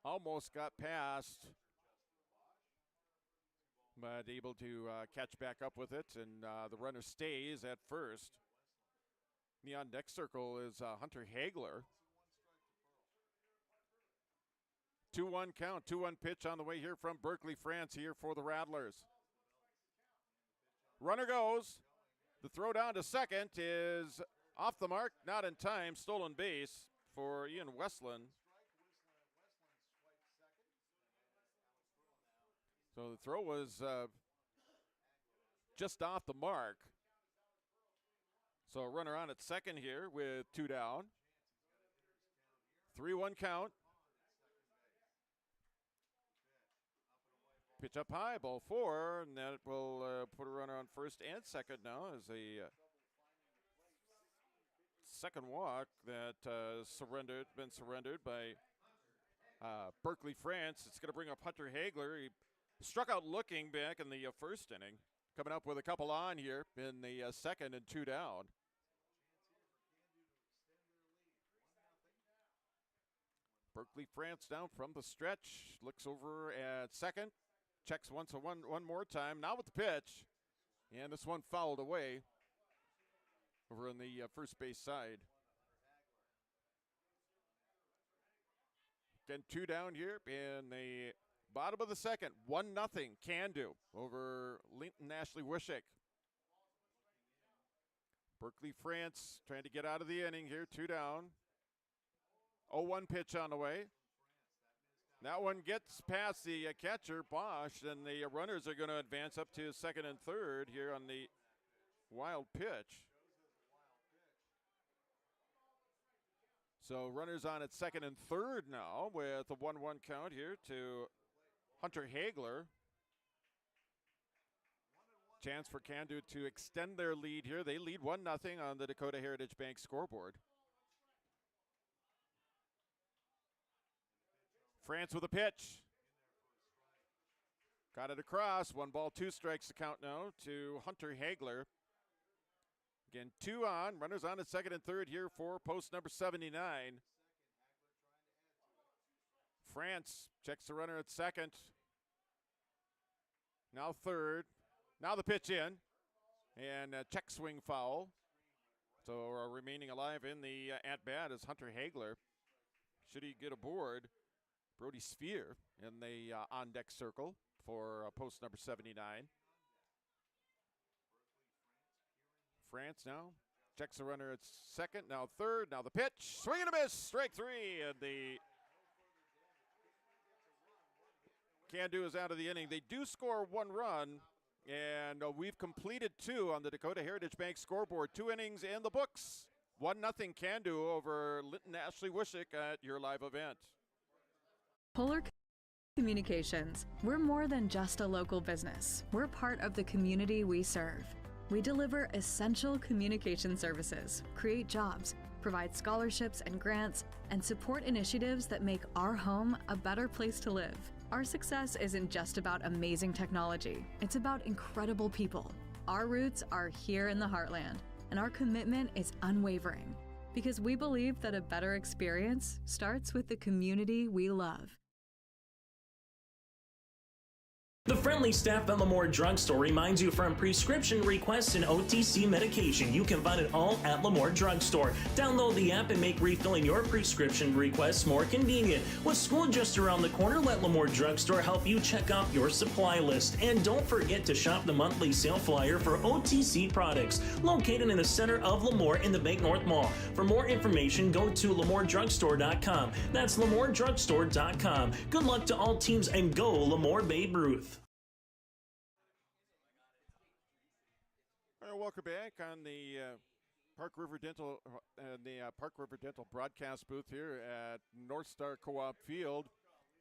Almost got past, but able to catch back up with it, and the runner stays at first. In the on-deck circle is Hunter Hagler. 2-1 count, 2-1 pitch on the way here from Berkeley France here for the Rattlers. Runner goes. The throw down to second is off the mark, not in time. Stolen base for Ian Westland. So the throw was just off the mark. So a runner on at second here with 2 down. 3-1 count. Pitch up high, ball 4, and that will put a runner on first and second now as a second walk that been surrendered by Berkeley France. It's going to bring up Hunter Hagler. He struck out looking back in the first inning. Coming up with a couple on here in the second and 2 down. Berkeley France down from the stretch. Looks over at second. Checks one more time. Now with the pitch. And this one fouled away over on the first base side. Again, 2 down here in the bottom of the second. 1-0 Cando over Linton-Ashley-Wishek. Berkeley France trying to get out of the inning here. 2 down. 0-1 pitch on the way. That one gets past the catcher, Bosch, and the runners are going to advance up to second and third here on the wild pitch. So runners on at second and third now with a 1-1 count here to Hunter Hagler. Chance for Cando to extend their lead here. They lead 1-0 on the Dakota Heritage Bank scoreboard. France with a pitch. Got it across. 1 ball, 2 strikes the count now to Hunter Hagler. Again, 2 on. Runners on at second and third here for post number 79. France checks the runner at second. Now third. Now the pitch in. And check swing foul. So remaining alive in the at-bat is Hunter Hagler. Should he get aboard? Brody Sphere in the on-deck circle for post number 79. France now checks the runner at second, now third, now the pitch. Swing and a miss, strike 3, and the Cando is out of the inning. They do score 1 run, and we've completed 2 on the Dakota Heritage Bank scoreboard. 2 innings in the books. 1-0 Cando over Linton-Ashley-Wishek at your live event. Polar Communications. We're more than just a local business. We're part of the community we serve. We deliver essential communication services, create jobs, provide scholarships and grants, and support initiatives that make our home a better place to live. Our success isn't just about amazing technology. It's about incredible people. Our roots are here in the heartland, and our commitment is unwavering because we believe that a better experience starts with the community we love. The friendly staff at Lemoore Drugstore reminds you from prescription requests and OTC medication. You can find it all at Lemoore Drugstore. Download the app and make refilling your prescription requests more convenient. With school just around the corner, let Lemoore Drugstore help you check out your supply list. And don't forget to shop the monthly sale flyer for OTC products, located in the center of Lemoore in the Bank North Mall. For more information, go to LemooreDrugstore.com. That's LemooreDrugstore.com. Good luck to all teams and go Lemoore Babe Ruth. Welcome back on the Park River Dental broadcast booth here at North Star Co-op Field.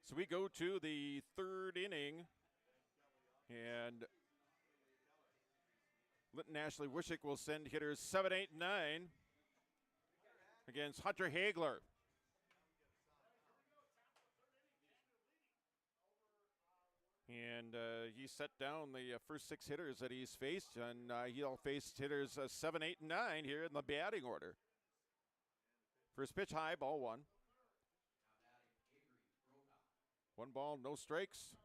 So we go to the third inning, and Linton-Ashley-Wishek will send hitters 7, 8, and 9 against Hunter Hagler. And he set down the first 6 hitters that he's faced, and he'll face hitters 7, 8, and 9 here in the batting order. First pitch high, ball 1. 1 ball, no strikes.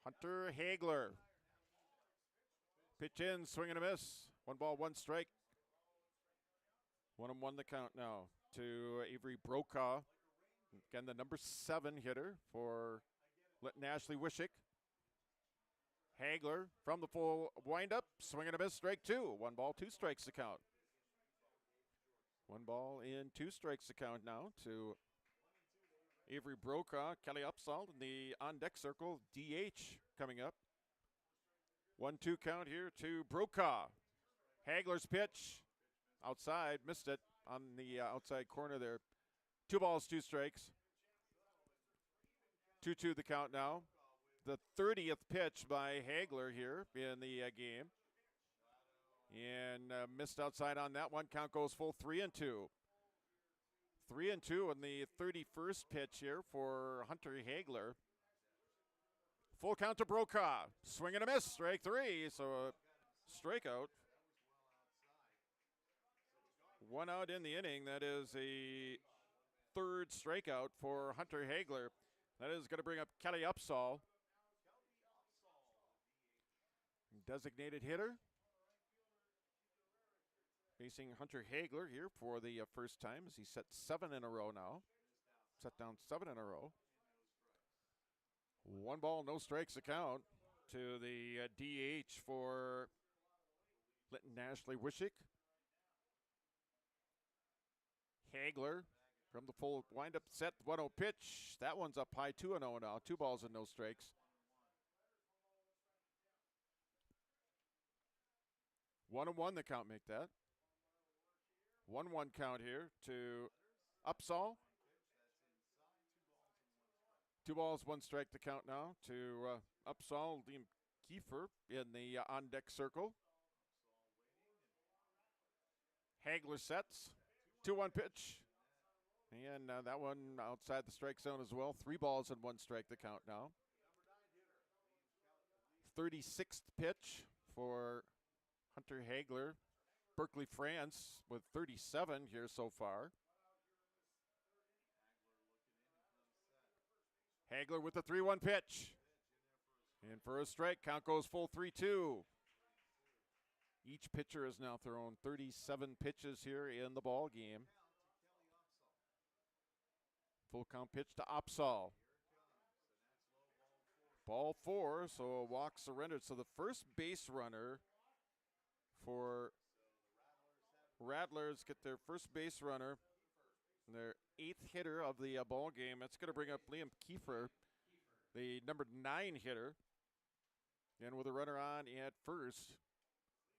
Hunter Hagler. Pitch in, swing and a miss. 1 ball, 1 strike. 1-1 the count now to Avery Brokaw. Again, the number 7 hitter for Linton-Ashley-Wishek. Hagler from the full windup, swing and a miss, strike 2. 1 ball, 2 strikes the count. 1 ball in 2 strikes the count now to Avery Brokaw. Kelly Upsall in the on-deck circle, DH coming up. 1-2 count here to Brokaw. Hagler's pitch outside, missed it on the outside corner there. 2 balls, 2 strikes. 2-2 the count now. The 30th pitch by Hagler here in the game. And missed outside on that one. Count goes full 3-2. 3-2 in the 31st pitch here for Hunter Hagler. Full count to Brokaw. Swing and a miss. Strike 3. So a strikeout. 1 out in the inning. That is a 3rd strikeout for Hunter Hagler. That is going to bring up Kelly Upsall. Designated hitter. Facing Hunter Hagler here for the first time as he set 7 in a row now. Set down 7 in a row. 1 ball, no strikes account to the DH for Linton-Ashley-Wishek. Hagler from the full windup set, 1-0 pitch. That one's up high, 2-0 now. 2 balls and no strikes. 1-1 the count, make that. 1-1 count here to Upsall. 2 balls, 1 strike to count now to Upsall. Liam Kiefer in the on-deck circle. Hagler sets. 2-1 pitch. And that one outside the strike zone as well. 3 balls and 1 strike to count now. 36th pitch for Hunter Hagler. Berkeley, France with 37 here so far. Hagler with the 3-1 pitch. And for a strike, count goes full 3-2. Each pitcher has now thrown 37 pitches here in the ball game. Full count pitch to Upsall. Ball 4, so a walk surrendered. So the first base runner for Rattlers get their first base runner, their 8th hitter of the ball game. That's going to bring up Liam Kiefer, the number 9 hitter. And with a runner on at first.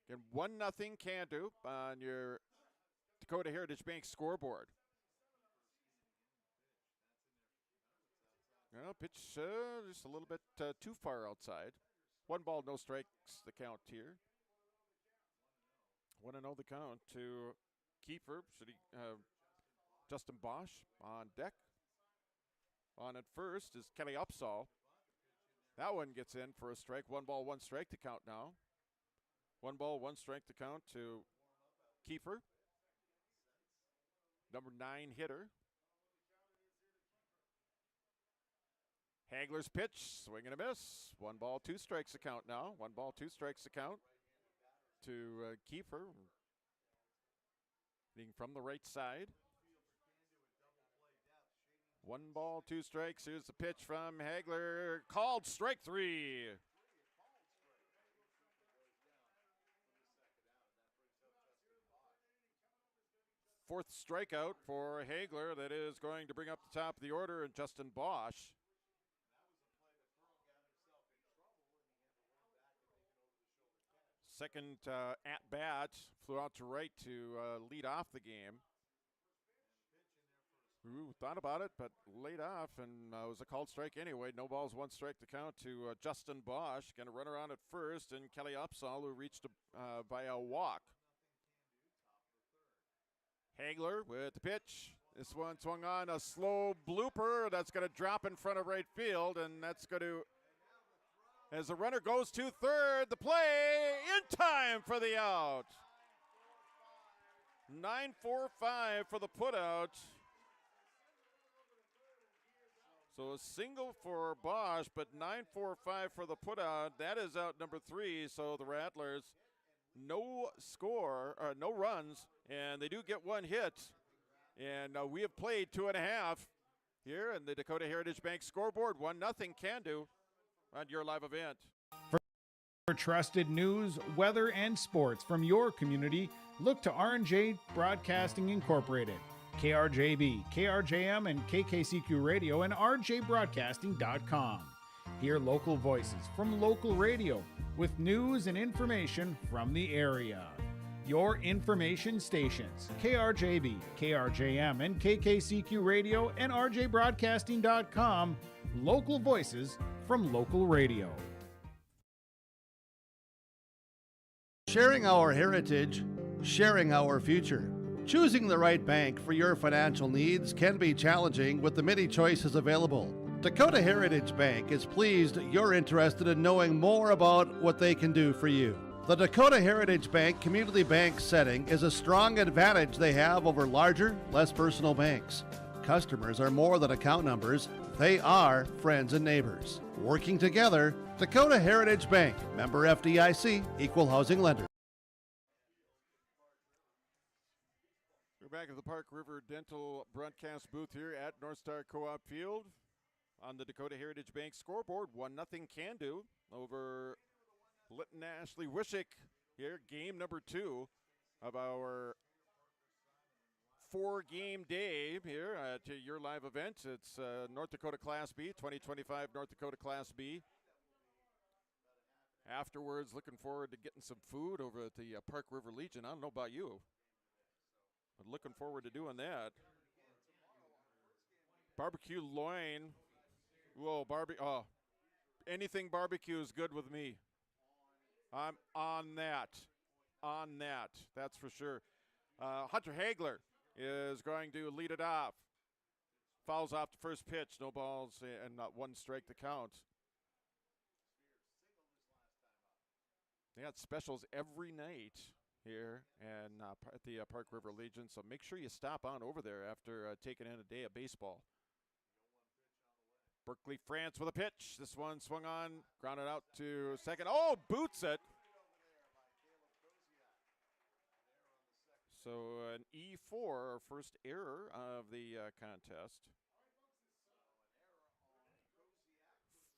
Again, 1-0 Cando on your Dakota Heritage Bank scoreboard. Well, pitch just a little bit too far outside. 1 ball, no strikes the count here. 1-0 the count to Kiefer. Justin Bosch on deck. On at first is Kelly Upsall. That one gets in for a strike. 1 ball, 1 strike to count now. 1 ball, 1 strike to count to Kiefer. Number 9 hitter. Hagler's pitch, swing and a miss. 1 ball, 2 strikes to count now. 1 ball, 2 strikes to count to Kiefer. Hitting from the right side. 1 ball, 2 strikes. Here's the pitch from Hagler. Called strike 3. Fourth strikeout for Hagler. That is going to bring up the top of the order and Justin Bosch. Second at-bat, flew out to right to lead off the game. Ooh, thought about it, but laid off, and it was a called strike anyway. No balls, 1 strike to count to Justin Bosch. Going to run around at first, and Kelly Upsall, who reached by a walk. Hagler with the pitch. This one swung on a slow blooper. That's going to drop in front of right field, and that's going to, as the runner goes to third, the play in time for the out. 9-4-5 for the putout. So a single for Bosch, but 9-4-5 for the putout. That is out number 3. So the Rattlers, no score, no runs, and they do get 1 hit. And we have played 2.5 here in the Dakota Heritage Bank scoreboard. 1-0 Cando on your live event. For trusted news, weather, and sports from your community, look to R&J Broadcasting Incorporated. KRJB, KRJM, and KKCQ Radio, and rjbroadcasting.com. Hear local voices from local radio with news and information from the area. Your information stations, KRJB, KRJM, and KKCQ Radio and RJBroadcasting.com. Local voices from local radio. Sharing our heritage, sharing our future. Choosing the right bank for your financial needs can be challenging with the many choices available. Dakota Heritage Bank is pleased you're interested in knowing more about what they can do for you. The Dakota Heritage Bank community bank setting is a strong advantage they have over larger, less personal banks. Customers are more than account numbers, they are friends and neighbors. Working together, Dakota Heritage Bank, member FDIC, equal housing lender. We're back at the Park River Dental broadcast booth here at North Star Co-op Field. On the Dakota Heritage Bank scoreboard, 1-0 Cando over Linton-Ashley-Wishek here, game number 2 of our 4-game day here at your live event. It's North Dakota Class B, 2025 North Dakota Class B. Afterwards, looking forward to getting some food over at the Park River Legion. I don't know about you, but looking forward to doing that. Barbecue loin. Whoa, anything barbecue is good with me. I'm on that. That's for sure. Hunter Hagler is going to lead it off. Fouls off the first pitch. No balls and not one strike to count. They got specials every night here and at the Park River Legion, so make sure you stop on over there after taking in a day of baseball. Berkeley France with a pitch. This one swung on, grounded out to second. Oh, boots it. So an E4, our first error of the contest.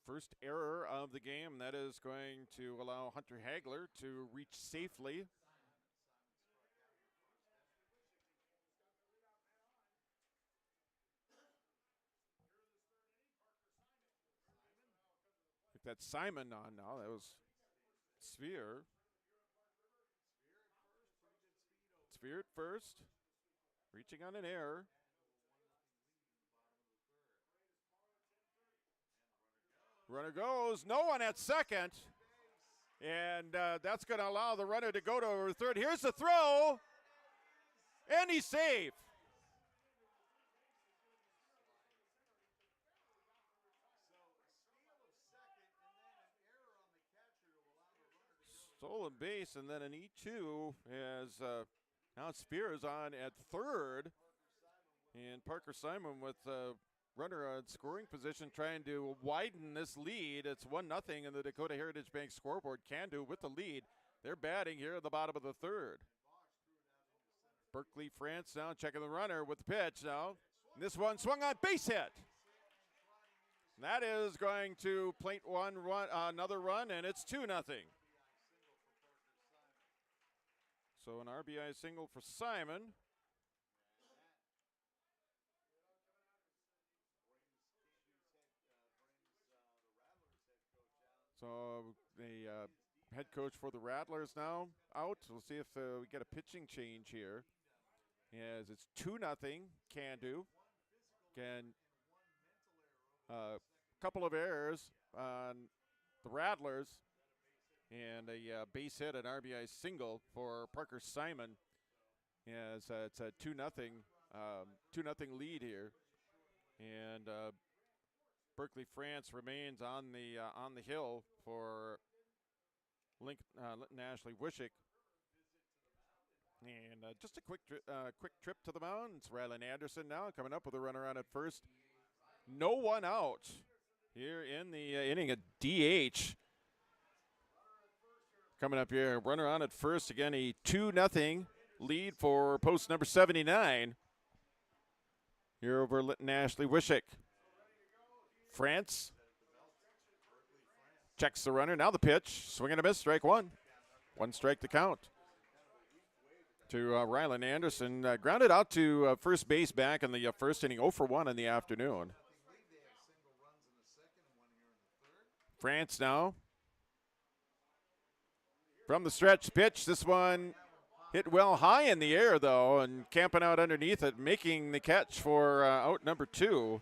First error of the game. That is going to allow Hunter Hagler to reach safely. That's Simon on now. That was Sphere. Sphere at first. Reaching on an error. Runner goes. No one at second. And that's going to allow the runner to go to third. Here's the throw. And he's safe. Stolen base, and then an E2 as now Spears on at third. And Parker Simon with runner on scoring position trying to widen this lead. It's 1-0 in the Dakota Heritage Bank scoreboard. Cando with the lead. They're batting here at the bottom of the third. Berkeley France now checking the runner with the pitch now. And this one swung on, base hit. And that is going to plate another run, and it's 2-0. So an RBI single for Simon. So the head coach for the Rattlers now out. We'll see if we get a pitching change here. As it's 2-0 Cando. Again, a couple of errors on the Rattlers. And a base hit, an RBI single for Parker Simon. As it's a 2-0 lead here. And Berkeley France remains on the hill for Linton-Ashley-Wishek. And just a quick trip to the mound. It's Rylan Anderson now coming up with a runner on at first. No one out here in the inning. A DH coming up here. Runner on at first. Again, a 2-0 lead for post number 79 here over Linton-Ashley-Wishek. France checks the runner. Now the pitch. Swing and a miss. Strike one. One strike to count to Rylan Anderson. Grounded out to first base back in the first inning. 0 for 1 in the afternoon. France now. From the stretch pitch, this one hit well high in the air, though, and camping out underneath it, making the catch for out number 2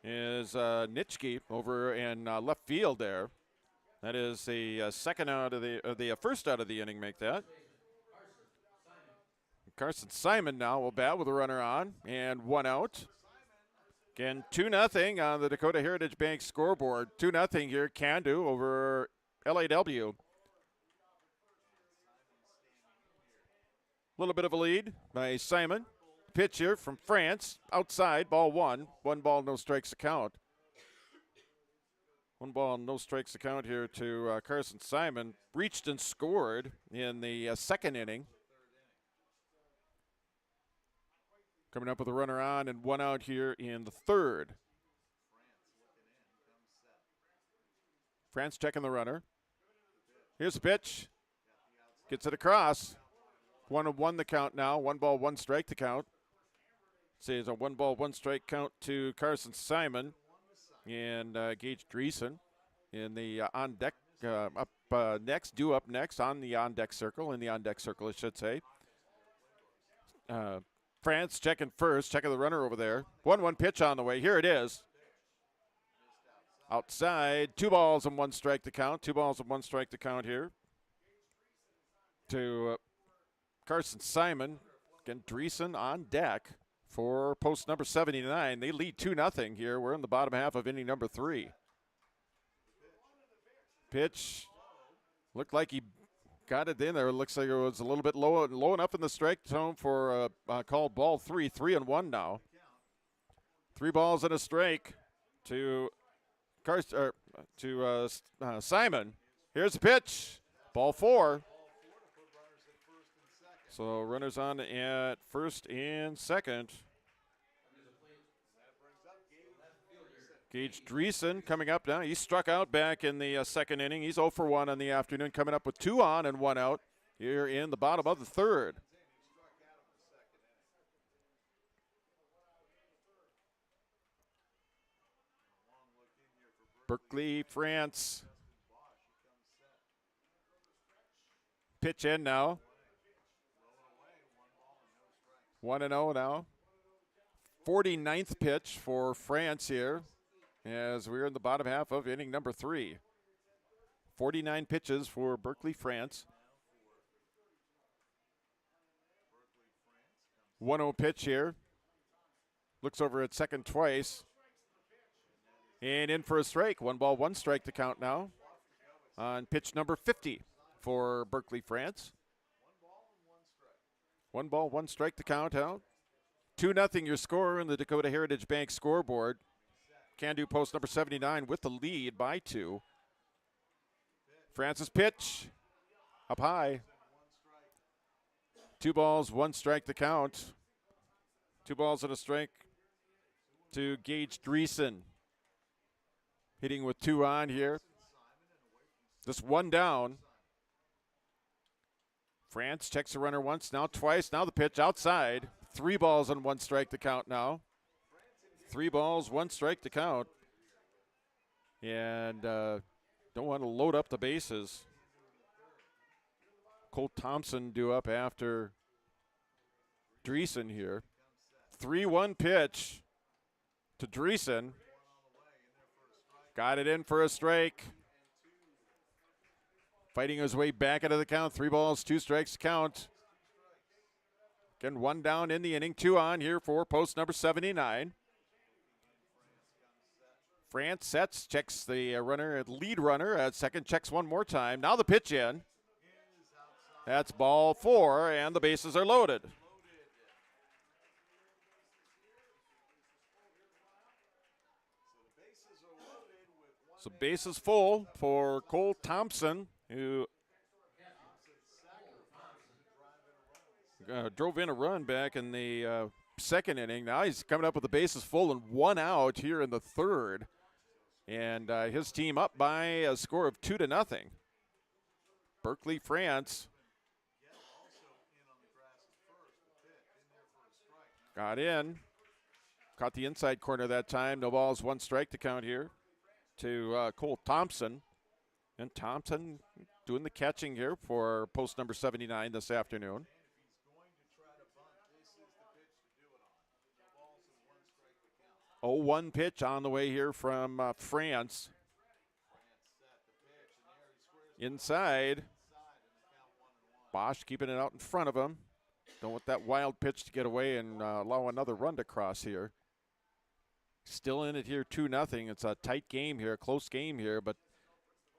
is Nitschke over in left field there. That is the second out of the first out of the inning, make that. Carson Simon now will bat with a runner on and 1 out. Again, 2-0 on the Dakota Heritage Bank scoreboard. 2-0 here, Cando over LAW. A little bit of a lead by Simon. Pitch here from France, outside, ball 1. 1 ball, no strikes to count. 1 ball, no strikes to count here to Carson Simon. Reached and scored in the second inning. Coming up with a runner on and 1 out here in the third. France checking the runner. Here's the pitch. Gets it across. 1-1 the count now. 1 ball, 1 strike to count. Say it's a 1 ball, 1 strike count to Carson Simon and Gage Dreesen in the on deck next, due up next on the on deck circle, in the on deck circle, I should say. France checking first, checking the runner over there. 1-1 pitch on the way. Here it is. Outside, 2 balls and 1 strike to count. 2 balls and 1 strike to count here to Carson Simon. Again, Dreesen on deck for post number 79. They lead 2-0 here. We're in the bottom half of inning number 3. Pitch looked like he got it in there. It looks like it was a little bit low enough in the strike zone for called ball 3. 3-1 now. 3 balls and a strike to Simon. Here's the pitch. Ball 4. So runners on at first and second. Gage Dreesen coming up now. He struck out back in the second inning. He's 0 for 1 on the afternoon, coming up with 2 on and 1 out here in the bottom of the third. Berkeley, France. Pitch in now. 1-0 now. 49th pitch for France here as we're in the bottom half of inning number 3. 49 pitches for Berkeley, France. 1-0 pitch here. Looks over at second twice. And in for a strike. 1 ball, 1 strike to count now on pitch number 50 for Berkeley, France. 1 ball, 1 strike to count out. 2-0 your score in the Dakota Heritage Bank scoreboard. Cando post number 79 with the lead by 2. France's pitch up high. 2 balls, 1 strike to count. 2 balls and a strike to Gage Dreesen. Hitting with 2 on here. Just 1 down. France checks the runner once, now twice. Now the pitch outside. 3 balls and 1 strike to count now. 3 balls, 1 strike to count. And don't want to load up the bases. Cole Thompson due up after Dreesen here. 3-1 pitch to Dreesen. Got it in for a strike. Fighting his way back into the count. 3 balls, 2 strikes to count. Again, 1 down in the inning. 2 on here for post number 79. France sets, checks the lead runner at second, checks 1 more time. Now the pitch in. That's ball 4, and the bases are loaded. So bases full for Cole Thompson, who drove in a run back in the second inning. Now he's coming up with the bases full and 1 out here in the third. And his team up by a score of 2-0. Berkeley, France. Got in. Caught the inside corner that time. No balls, 1 strike to count here. to Cole Thompson. And Thompson doing the catching here for post number 79 this afternoon. 0-1 pitch on the way here from France. Inside. Bosch keeping it out in front of him. Don't want that wild pitch to get away and allow another run to cross here. Still in it here, 2-0. It's a tight game here, close game here, but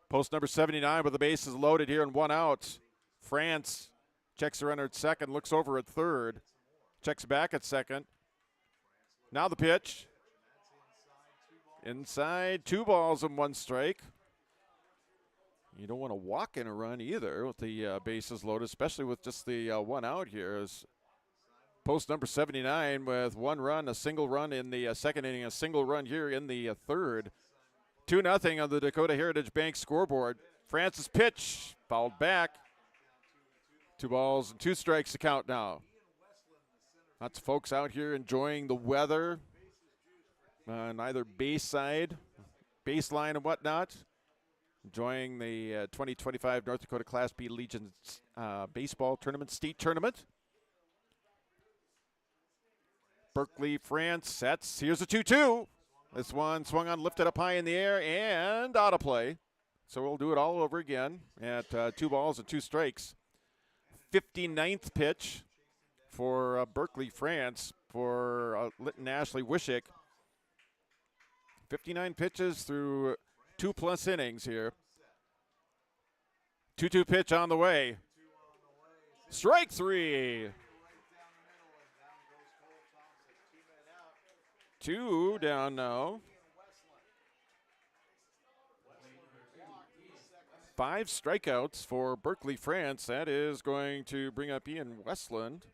post number 79 with the bases loaded here and 1 out. France checks the runner at second, looks over at third, checks back at second. Now the pitch. Inside, 2 balls and 1 strike. You don't want to walk in a run either with the bases loaded, especially with just the 1 out here. As post number 79 with 1 run, a single run in the second inning, a single run here in the third. 2-0 on the Dakota Heritage Bank scoreboard. France's pitch fouled back. 2 balls and 2 strikes to count now. Lots of folks out here enjoying the weather on either baseline and whatnot. Enjoying the 2025 North Dakota Class B Legion Baseball Tournament, State Tournament. Berkeley, France sets. Here's a 2-2. This one swung on, lifted up high in the air, and out of play. So we'll do it all over again at 2 balls and 2 strikes. 59th pitch for Berkeley, France, for Linton-Ashley-Wishek. 59 pitches through 2+ innings here. 2-2 pitch on the way. Strike 3. 2 down now. 5 strikeouts for Berkeley, France. That is going to bring up Ian Westland.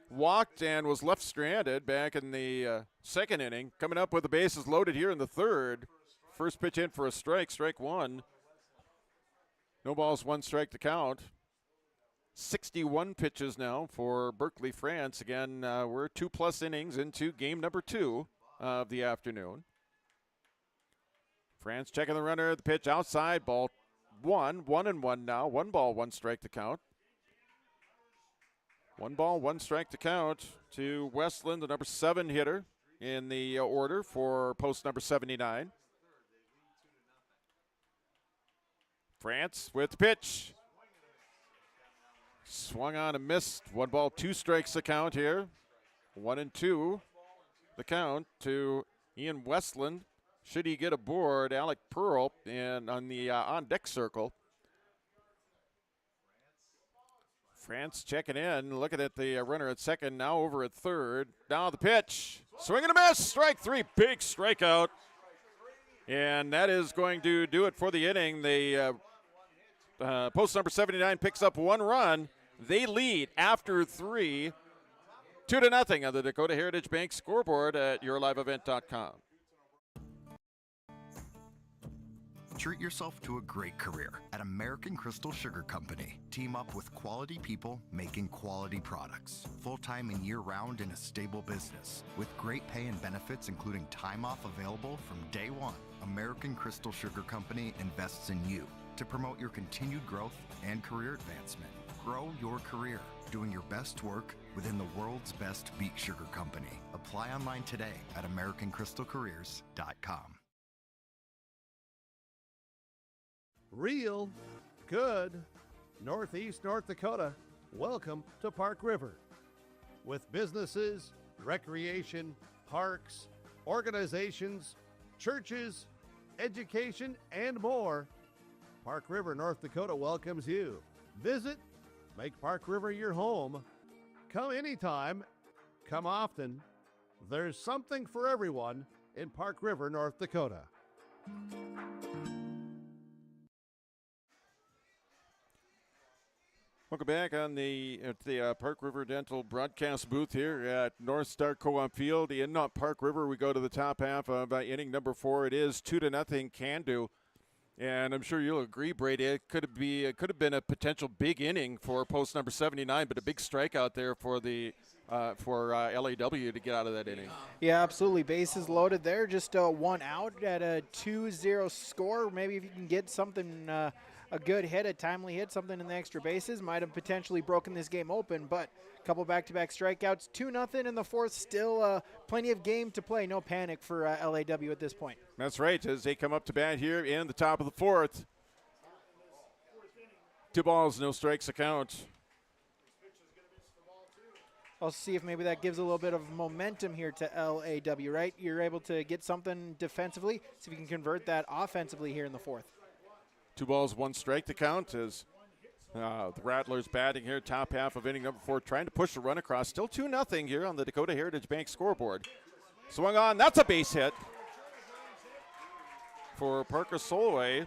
Walked and was left stranded back in the second inning. Coming up with the bases loaded here in the third. First pitch in for a strike, strike 1. No balls, 1 strike to count. 61 pitches now for Berkeley, France. Again, we're 2+ innings into game number 2 of the afternoon. France checking the runner, the pitch outside, ball 1, 1-1 now. 1 ball, 1 strike to count. 1 ball, 1 strike to count to Westland, the number 7 hitter in the order for post number 79. France with the pitch. Swung on and missed. 1 ball, 2 strikes to count here. 1-2 the count to Ian Westland. Should he get aboard Alec Pearl on the on-deck circle. France checking in, looking at the runner at second, now over at third. Now the pitch, swing and a miss, strike 3, big strikeout. And that is going to do it for the inning. The post number 79 picks up 1 run. They lead after 3, 2-0 on the Dakota Heritage Bank scoreboard at yourliveevent.com. Treat yourself to a great career at American Crystal Sugar Company. Team up with quality people making quality products. Full-time and year-round in a stable business. With great pay and benefits including time off available from day 1. American Crystal Sugar Company invests in you to promote your continued growth and career advancement. Grow your career doing your best work within the world's best beet sugar company. Apply online today at AmericanCrystalCareers.com. Real good Northeast North Dakota. Welcome to Park River. With businesses, recreation, parks, organizations, churches, education, and more, Park River, North Dakota welcomes you. Visit, make Park River your home. Come anytime, come often. There's something for everyone in Park River, North Dakota. Welcome back on the Park River Dental broadcast booth here at North Star Co-op Field in Park River. We go to the top half of inning number 4. It is 2-0 Cando, and I'm sure you'll agree, Brady. It could have been a potential big inning for post number 79, but a big strikeout there for the for LAW to get out of that inning. Yeah, absolutely. Bases loaded there. Just one out at a 2-0 score. Maybe if you can get something, a good hit, a timely hit, something in the extra bases, might have potentially broken this game open. But a couple back-to-back strikeouts, 2-0 in the fourth. Still plenty of game to play. No panic for LAW at this point. That's right, as they come up to bat here in the top of the fourth. 2 balls, no strikes account. I'll see if maybe that gives a little bit of momentum here to LAW, right? You're able to get something defensively. See if you can convert that offensively here in the fourth. 2 balls, 1 strike to count as the Rattlers batting here, top half of inning number 4, trying to push the run across. Still 2-0 here on the Dakota Heritage Bank scoreboard. Swung on, that's a base hit for Parker Solway.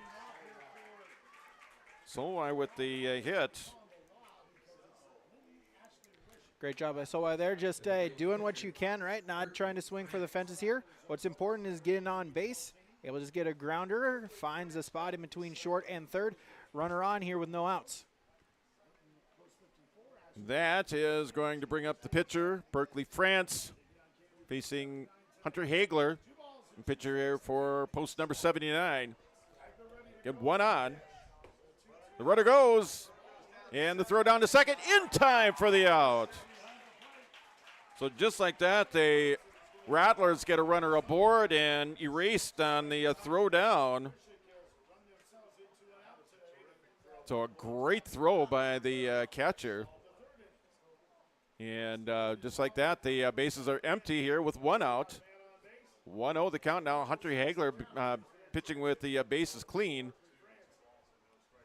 Solway with the hit. Great job by Solway there, just doing what you can, right? Not trying to swing for the fences here. What's important is getting on base. Able to just get a grounder, finds a spot in between short and third. Runner on here with no outs. That is going to bring up the pitcher, Berkeley France, facing Hunter Hagler. Pitcher here for post number 79. Get one on. The runner goes, and the throw down to second in time for the out. So just like that, the Rattlers get a runner aboard and erased on the throw down. So a great throw by the catcher. And just like that, the bases are empty here with 1 out. 1-0 the count now. Hunter Hagler pitching with the bases clean.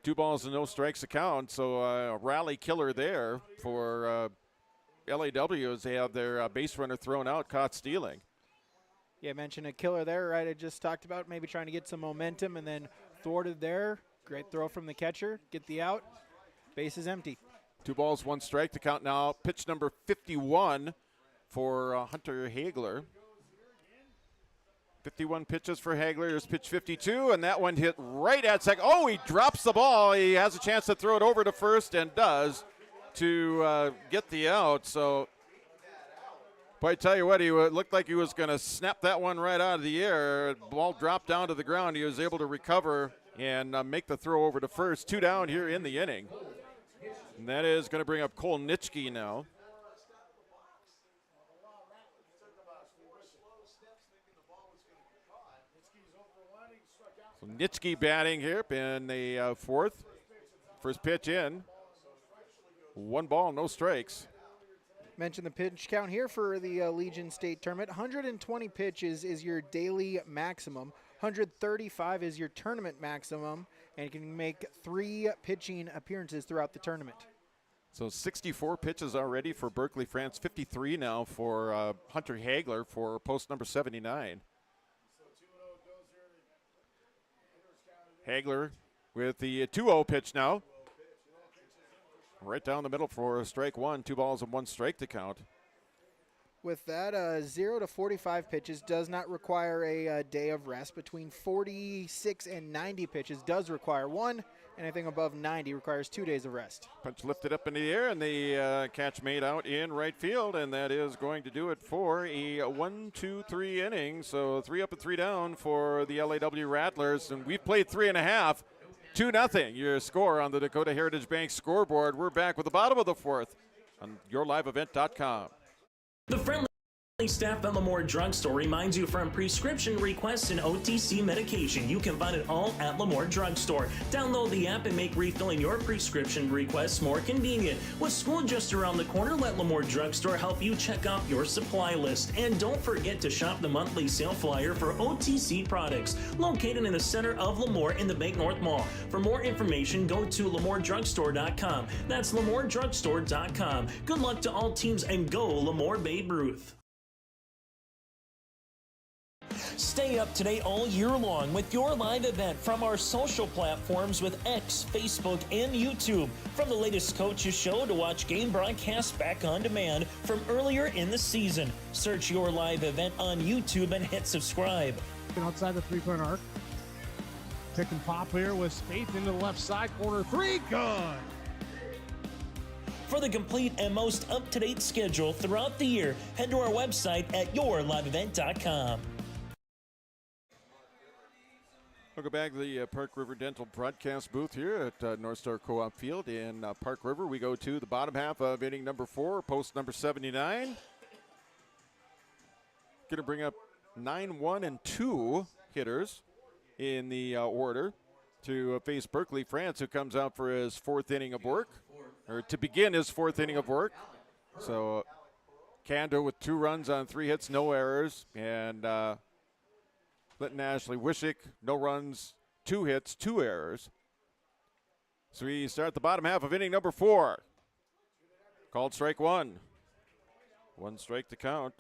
2 balls and no strikes a count. So a rally killer there for LAW as they have their base runner thrown out, caught stealing. Yeah, I mentioned a killer there, right? I just talked about maybe trying to get some momentum and then thwarted there. Great throw from the catcher. Get the out. Base is empty. 2 balls, 1 strike to count now. Pitch number 51 for Hunter Hagler. 51 pitches for Hagler. Here's pitch 52, and that one hit right at second. Oh, he drops the ball. He has a chance to throw it over to first and does to get the out. So, boy, I tell you what, he looked like he was going to snap that one right out of the air. Ball dropped down to the ground. He was able to recover and make the throw over to first. 2 down here in the inning. And that is going to bring up Cole Nitschke now. So Nitschke batting here in the fourth. First pitch in. 1 ball, no strikes. Mentioned the pitch count here for the Legion State Tournament. 120 pitches is your daily maximum. 135 is your tournament maximum, and you can make 3 pitching appearances throughout the tournament. So 64 pitches already for Berkeley France, 53 now for Hunter Hagler for post number 79. Hagler with the 2-0 pitch now. Right down the middle for strike 1, 2 balls and 1 strike to count. With that, 0 to 45 pitches does not require a day of rest. Between 46 and 90 pitches does require 1. Anything above 90 requires 2 days of rest. Punch lifted up into the air, and the catch made out in right field, and that is going to do it for a 1-2-3 inning. So 3 up and 3 down for the LAW Rattlers, and we've played 3.5. 2-0, your score on the Dakota Heritage Bank scoreboard. We're back with the bottom of the fourth on yourliveevent.com. The friendly staff at Lemoore Drugstore reminds you from prescription requests and OTC medication. You can find it all at Lemoore Drugstore. Download the app and make refilling your prescription requests more convenient. With school just around the corner, let Lemoore Drugstore help you check out your supply list. And don't forget to shop the monthly sale flyer for OTC products, located in the center of Lemoore in the Bank North Mall. For more information, go to LemooreDrugstore.com. That's LemooreDrugstore.com. Good luck to all teams and go Lemoore Babe Ruth. Stay up to date all year long with your live event from our social platforms with X, Facebook, and YouTube. From the latest coaches show to watch game broadcasts back on demand from earlier in the season. Search your live event on YouTube and hit subscribe. Outside the 3-point arc. Pick and pop here with Spaeth into the left side corner. 3, good. For the complete and most up-to-date schedule throughout the year, head to our website at yourliveevent.com. Welcome back to the Park River Dental broadcast booth here at North Star Co-op Field in Park River. We go to the bottom half of inning number 4, post number 79. Going to bring up 9, 1, and 2 hitters in the order to face Berkeley France, who comes out for his 4th inning of work, or to begin his 4th inning of work. So Cando with 2 runs on 3 hits, no errors, and Linton-Ashley-Wishek, no runs, 2 hits, 2 errors. So we start the bottom half of inning number 4. Called strike 1. 1 strike to count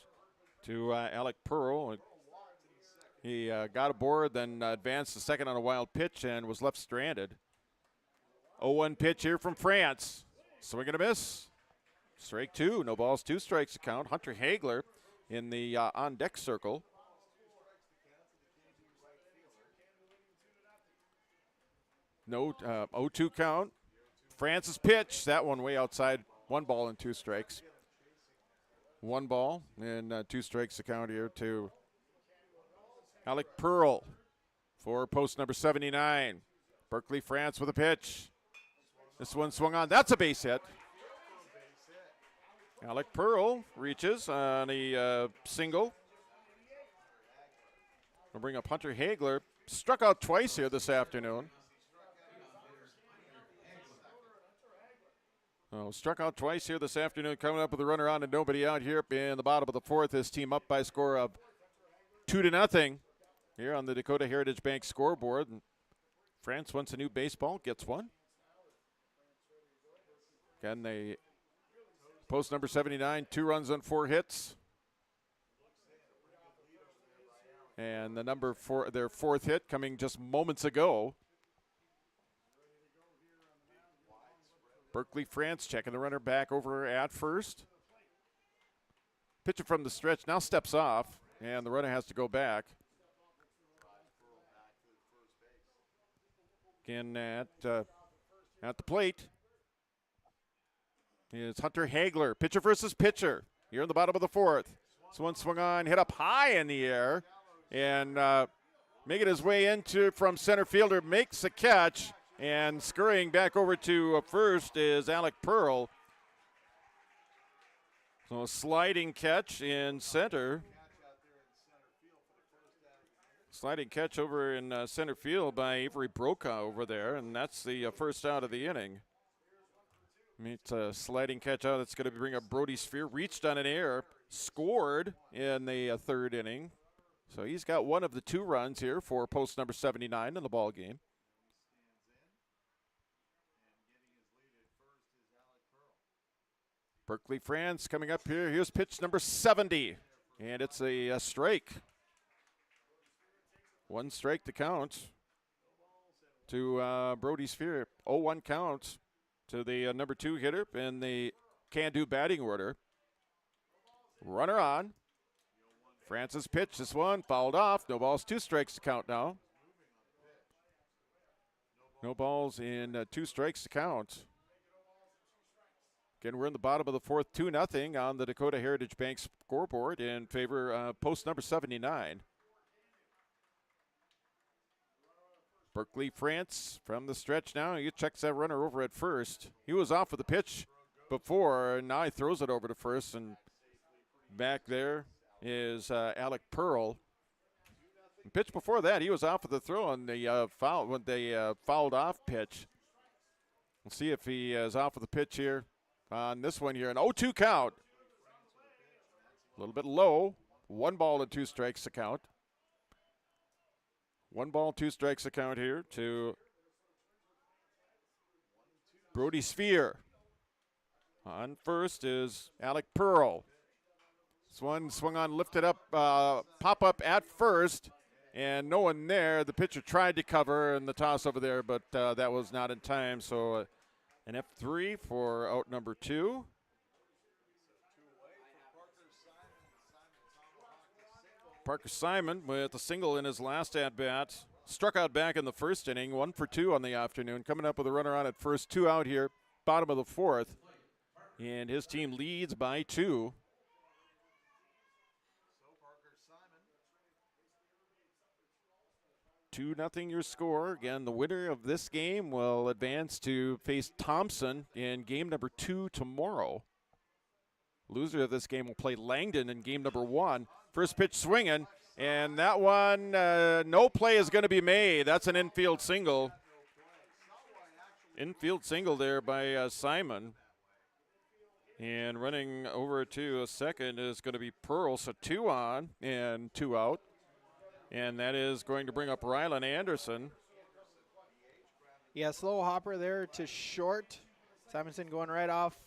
to Alec Pearl. He got aboard, then advanced to second on a wild pitch and was left stranded. 0-1 pitch here from France. Swing and a miss. Strike 2. No balls, 2 strikes to count. Hunter Hagler in the on-deck circle. No 0-2 count. France's pitch. That one way outside. 1 ball and 2 strikes. 1 ball and 2 strikes to count here to Alec Pearl for post number 79. Berkeley France with a pitch. This one swung on. That's a base hit. Alec Pearl reaches on a single. We'll bring up Hunter Hagler. Struck out twice here this afternoon. Struck out twice here this afternoon, coming up with a runner on and nobody out here in the bottom of the 4th. His team up by a score of 2-0 here on the Dakota Heritage Bank scoreboard. And France wants a new baseball, gets one. Again, they post number 79, 2 runs on 4 hits. And the number 4, their 4th hit coming just moments ago. Berkeley France checking the runner back over at first. Pitcher from the stretch now steps off, and the runner has to go back. Again at the plate is Hunter Hagler. Pitcher versus pitcher here in the bottom of the 4th. This one swung on, hit up high in the air, and making his way into from center fielder, makes a catch. And scurrying back over to first is Alec Pearl. So a sliding catch in center. Sliding catch over in center field by Avery Brokaw over there, and that's the first out of the inning. It's a sliding catch out that's going to bring up Brody Sphere. Reached on an air, scored in the 3rd inning. So he's got one of the 2 runs here for post number 79 in the ball game. Berkeley France coming up here. Here's pitch number 70, and it's a strike. 1 strike to count to Brody Sphere. 0-1 count to the number 2 hitter in the Cando batting order. Runner on. France's pitch. This one fouled off. No balls, 2 strikes to count now. No balls in 2 strikes to count. Again, we're in the bottom of the 4th, 2-0 on the Dakota Heritage Bank scoreboard in favor of post number 79. Berkeley France from the stretch now. He checks that runner over at first. He was off with the pitch before, and now he throws it over to first, and back there is Alec Pearl. The pitch before that, he was off with the throw on the foul when they fouled off pitch. We'll see if he is off with the pitch here. On this one here, an 0-2 count. A little bit low. 1 ball and 2 strikes to count. 1 ball, 2 strikes to count here to Brody Sphere. On first is Alec Pearl. This one swung on, lifted up, pop up at first, and no one there. The pitcher tried to cover in the toss over there, but that was not in time. So an F3 for out number 2. Parker Simon with a single in his last at-bat. Struck out back in the 1st inning, 1 for 2 on the afternoon. Coming up with a runner on at first, 2 out here, bottom of the 4th. and his team leads by 2. Two nothing your score. Again, the winner of this game will advance to face Thompson in game number 2 tomorrow. Loser of this game will play Langdon in game number 1. First pitch swinging, and that one, no play is going to be made. That's an infield single. Infield single there by Simon. And running over to a second is going to be Pearl. So 2 on and 2 out. And that is going to bring up Rylan Anderson. Yeah, slow hopper there to short. Simonson going right off,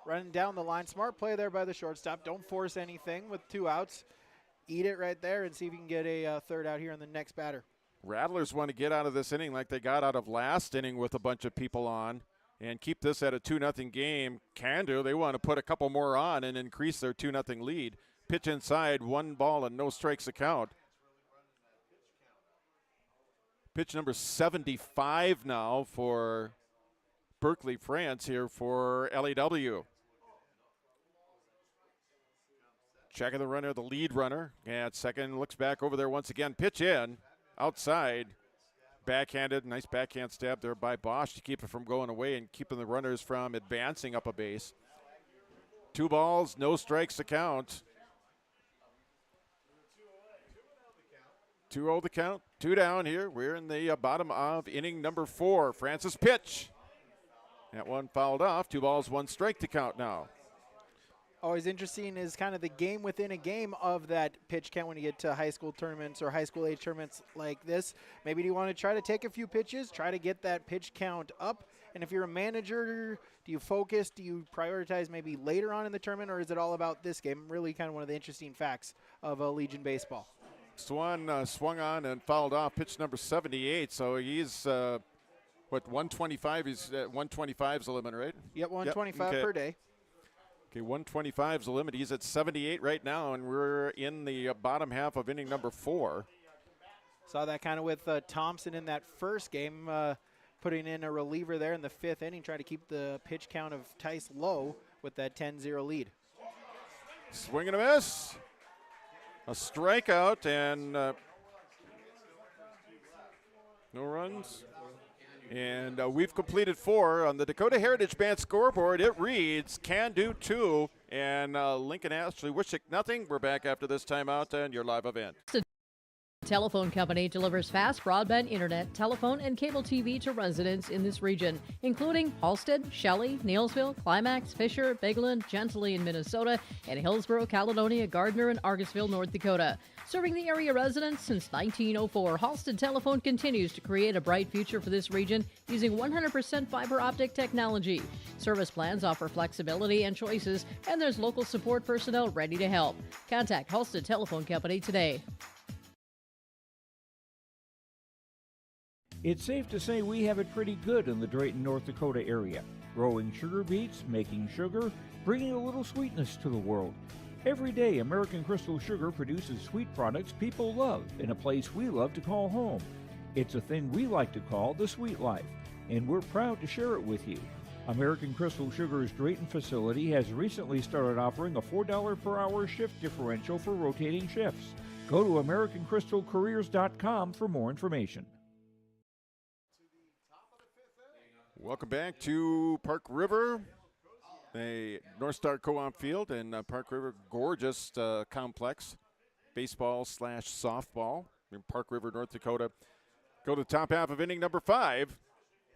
running down the line. Smart play there by the shortstop. Don't force anything with 2 outs. Eat it right there and see if you can get a third out here in the next batter. Rattlers want to get out of this inning like they got out of last inning with a bunch of people on and keep this at a 2-0 game. Cando, they want to put a couple more on and increase their 2-0 lead. Pitch inside, 1 ball and no strikes a count. Pitch number 75 now for Berkeley, France here for LAW. Checking the runner, the lead runner. At second, looks back over there once again. Pitch in, outside. Backhanded, nice backhand stab there by Bosch to keep it from going away and keeping the runners from advancing up a base. 2 balls, no strikes to count. 2-0 the count, 2 down here. We're in the bottom of inning number 4. Francis pitch. That one fouled off. 2 balls, 1 strike to count now. Always interesting is kind of the game within a game of that pitch count when you get to high school tournaments or high school age tournaments like this. Maybe do you want to try to take a few pitches, try to get that pitch count up? And if you're a manager, do you focus, do you prioritize maybe later on in the tournament, or is it all about this game? Really kind of one of the interesting facts of Legion baseball. Swan swung on and fouled off pitch number 78. So he's, 125? He's 125 is the limit, right? Yep, 125 per day. Okay, 125 is the limit. He's at 78 right now, and we're in the bottom half of inning number 4. Saw that kind of with Thompson in that first game, putting in a reliever there in the 5th inning, trying to keep the pitch count of Tice low with that 10-0 lead. Swing and a miss. A strikeout and no runs. And we've completed 4 on the Dakota Heritage Band scoreboard. It reads Cando 2 and Linton-Ashley-Wishek nothing. We're back after this timeout and your live event. Telephone company delivers fast broadband internet, telephone, and cable TV to residents in this region, including Halstead, Shelley, Neilsville, Climax, Fisher, Bigland, Gentilly in Minnesota, and Hillsborough, Caledonia, Gardner, and Argosville, North Dakota. Serving the area residents since 1904, Halstead Telephone continues to create a bright future for this region using 100% fiber optic technology. Service plans offer flexibility and choices, and there's local support personnel ready to help. Contact Halstead Telephone Company today. It's safe to say we have it pretty good in the Drayton, North Dakota area. Growing sugar beets, making sugar, bringing a little sweetness to the world. Every day, American Crystal Sugar produces sweet products people love in a place we love to call home. It's a thing we like to call the sweet life, and we're proud to share it with you. American Crystal Sugar's Drayton facility has recently started offering a $4 per hour shift differential for rotating shifts. Go to AmericanCrystalCareers.com for more information. Welcome back to Park River, the North Star Co-op Field in Park River. Gorgeous complex, baseball/softball in Park River, North Dakota. Go to the top half of inning number 5.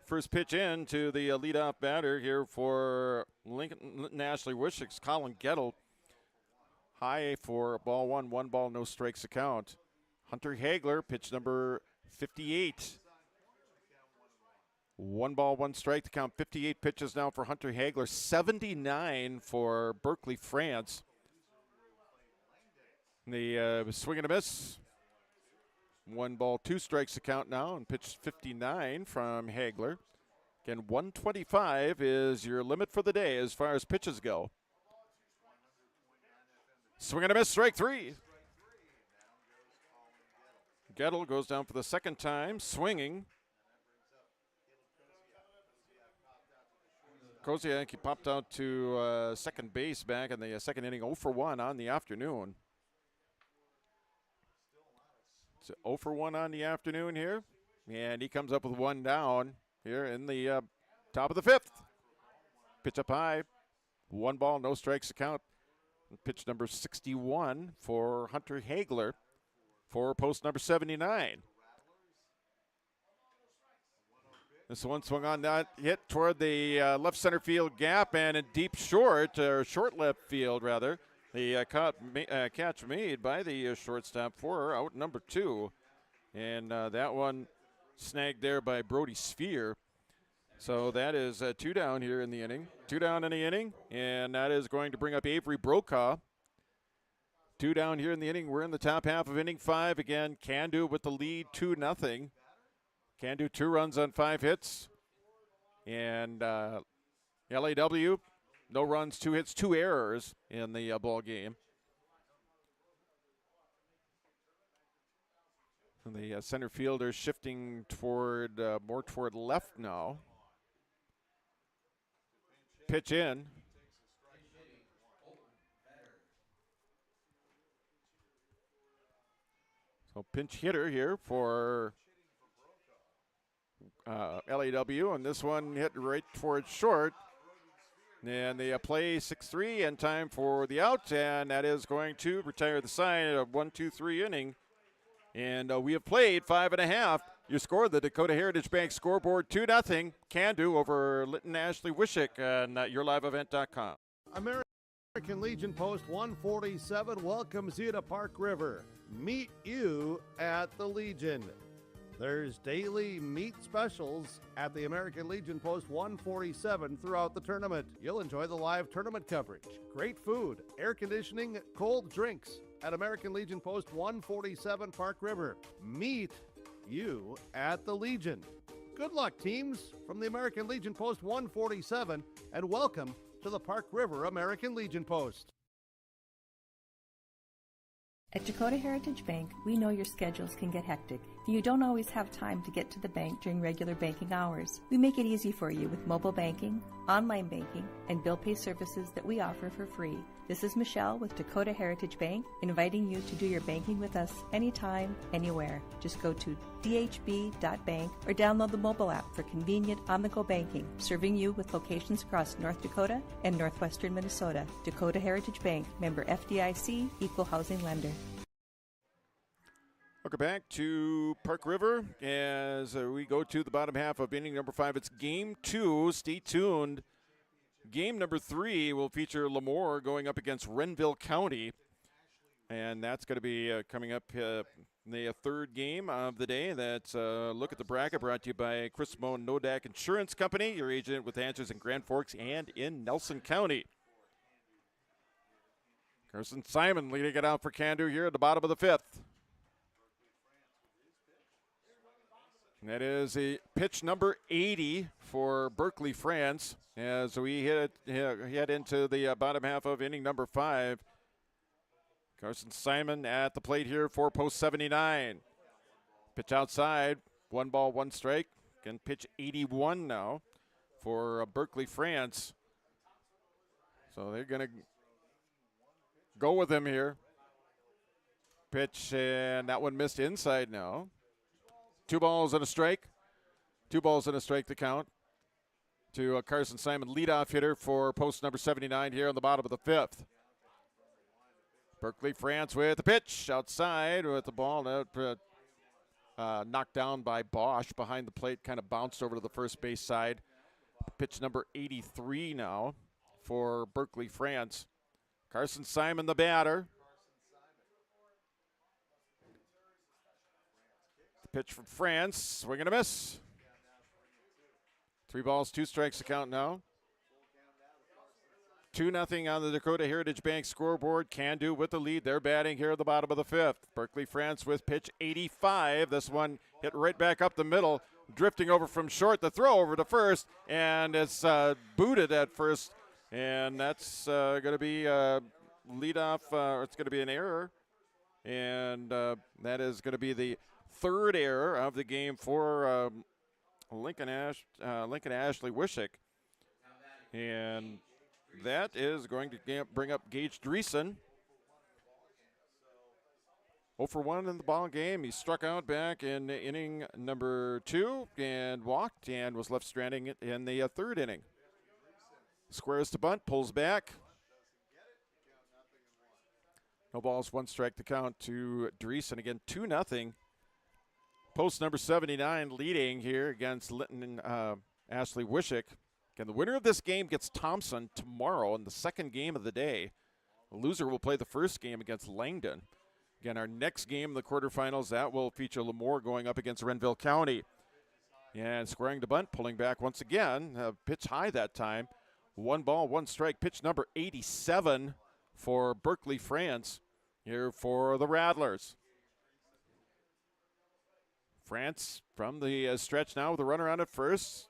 First pitch in to the leadoff batter here for Linton-Ashley-Wishek's Colin Gettle. High for ball 1, 1 ball, no strikes to count. Hunter Hagler, pitch number 58. 1 ball, 1 strike to count. 58 pitches now for Hunter Hagler. 79 for Berkeley, France. The swing and a miss. 1 ball, 2 strikes to count now, and pitch 59 from Hagler. Again, 125 is your limit for the day as far as pitches go. Swing and a miss, strike 3. Gettle goes down for the second time, swinging. Koziak, he popped out to second base back in the second inning, 0 for 1 on the afternoon. So 0 for 1 on the afternoon here, and he comes up with one down here in the top of the fifth. Pitch up high, 1 ball, no strikes to count. Pitch number 61 for Hunter Hagler for post number 79. This one swung on that hit toward the left center field gap and a deep short, or short left field rather. The catch made by the shortstop for out number 2. And that one snagged there by Brody Sphere. So that is 2 down here in the inning. 2 down in the inning, and that is going to bring up Avery Brokaw. 2 down here in the inning. We're in the top half of inning 5 again. Cando with the lead, 2-0. Cando 2 runs on 5 hits. And LAW, no runs, 2 hits, 2 errors in the ball game. And the center fielder shifting toward more toward left now. Pitch in. So pinch hitter here for LAW, and this one hit right towards short. And they play 6-3 and time for the out, and that is going to retire the side of 1-2-3 inning. And we have played 5.5. Your score, the Dakota Heritage Bank scoreboard, 2-0. Cando over Linton-Ashley-Wishek on yourliveevent.com. American Legion Post 147 welcomes you to Park River. Meet you at the Legion. There's daily meat specials at the American Legion Post 147 throughout the tournament. You'll enjoy the live tournament coverage, great food, air conditioning, cold drinks at American Legion Post 147 Park River. Meet you at the Legion. Good luck, teams, from the American Legion Post 147, and welcome to the Park River American Legion Post. At Dakota Heritage Bank, we know your schedules can get hectic. You don't always have time to get to the bank during regular banking hours. We make it easy for you with mobile banking, online banking, and bill pay services that we offer for free. This is Michelle with Dakota Heritage Bank, inviting you to do your banking with us anytime, anywhere. Just go to dhb.bank or download the mobile app for convenient on-the-go banking, serving you with locations across North Dakota and northwestern Minnesota. Dakota Heritage Bank, member FDIC, equal housing lender. Welcome back to Park River as we go to the bottom half of inning number 5. It's game 2. Stay tuned. Game number 3 will feature Lemoore going up against Renville County. And that's going to be coming up in the third game of the day. That's Look at the Bracket, brought to you by Chris Moen Nodak Insurance Company, your agent with answers in Grand Forks and in Nelson County. Carson Simon leading it out for Cando here at the bottom of the 5th. And that is a pitch number 80 for Berkeley, France, as we head into the bottom half of inning number 5. Carson Simon at the plate here for post 79. Pitch outside, 1 ball, 1 strike. Again, pitch 81 now for Berkeley, France. So they're going to go with him here. Pitch, and that one missed inside now. 2 balls and a strike. 2 balls and a strike to count to Carson Simon, leadoff hitter for post number 79 here on the bottom of the 5th. Berkeley, France with the pitch outside with the ball knocked down by Bosch behind the plate, kind of bounced over to the first base side. Pitch number 83 now for Berkeley, France. Carson Simon, the batter. Pitch from France, swing and a miss. 3 balls, 2 strikes to count now. 2-0 on the Dakota Heritage Bank scoreboard. Cando with the lead. They're batting here at the bottom of the 5th. Berkeley, France with pitch 85. This one hit right back up the middle, drifting over from short. The throw over to first, and it's booted at first. And that's going to be leadoff, or it's going to be an error. And that is going to be the 3rd error of the game for Linton-Ashley-Wishek. And that is going to bring up Gage Dreesen. 0 for 1 in the ball game. He struck out back in inning number 2 and walked and was left stranding in the third inning. Squares to bunt, pulls back. No balls, 1 strike to count to Dreesen. Again, 2-0. Post number 79 leading here against Linton-Ashley-Wishek. Again, the winner of this game gets Thompson tomorrow in the second game of the day. The loser will play the first game against Langdon. Again, our next game in the quarterfinals, that will feature Lemoore going up against Renville County. And squaring to bunt, pulling back once again. Pitch high that time. 1 ball, 1 strike. Pitch number 87 for Berkeley, France, here for the Rattlers. France from the stretch now with a runner on at first.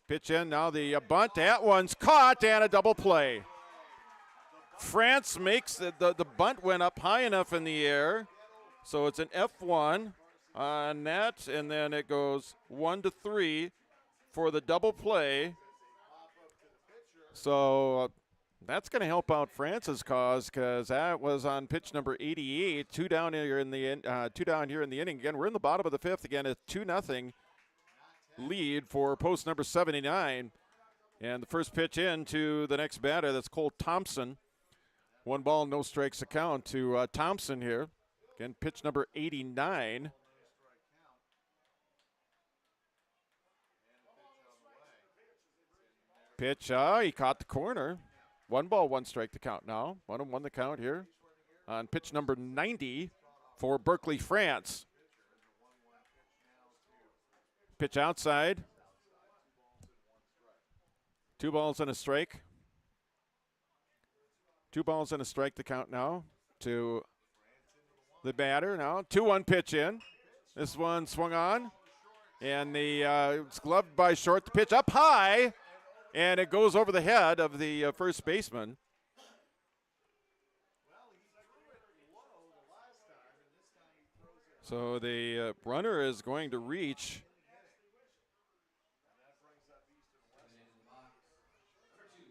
Pitch in now, the bunt. That one's caught and a double play. France makes the bunt went up high enough in the air, so it's an F1 on that, and then it goes 1-3 for the double play. So that's going to help out France's cause because that was on pitch number 88. 2 down here in the inning. Again, we're in the bottom of the 5th. Again, a 2-0 lead for post number 79, and the first pitch in to the next batter. That's Cole Thompson. 1 ball, no strikes to count to Thompson here. Again, pitch number 89. Pitch, he caught the corner. 1 ball, 1 strike to count now. 1-1 the count here on pitch number 90 for Berkeley, France. Pitch outside. 2 balls and a strike. 2 balls and a strike to count now to the batter. Now 2-1 pitch in. This one swung on, and it's gloved by short. The pitch up high, and it goes over the head of the first baseman. So the runner is going to reach.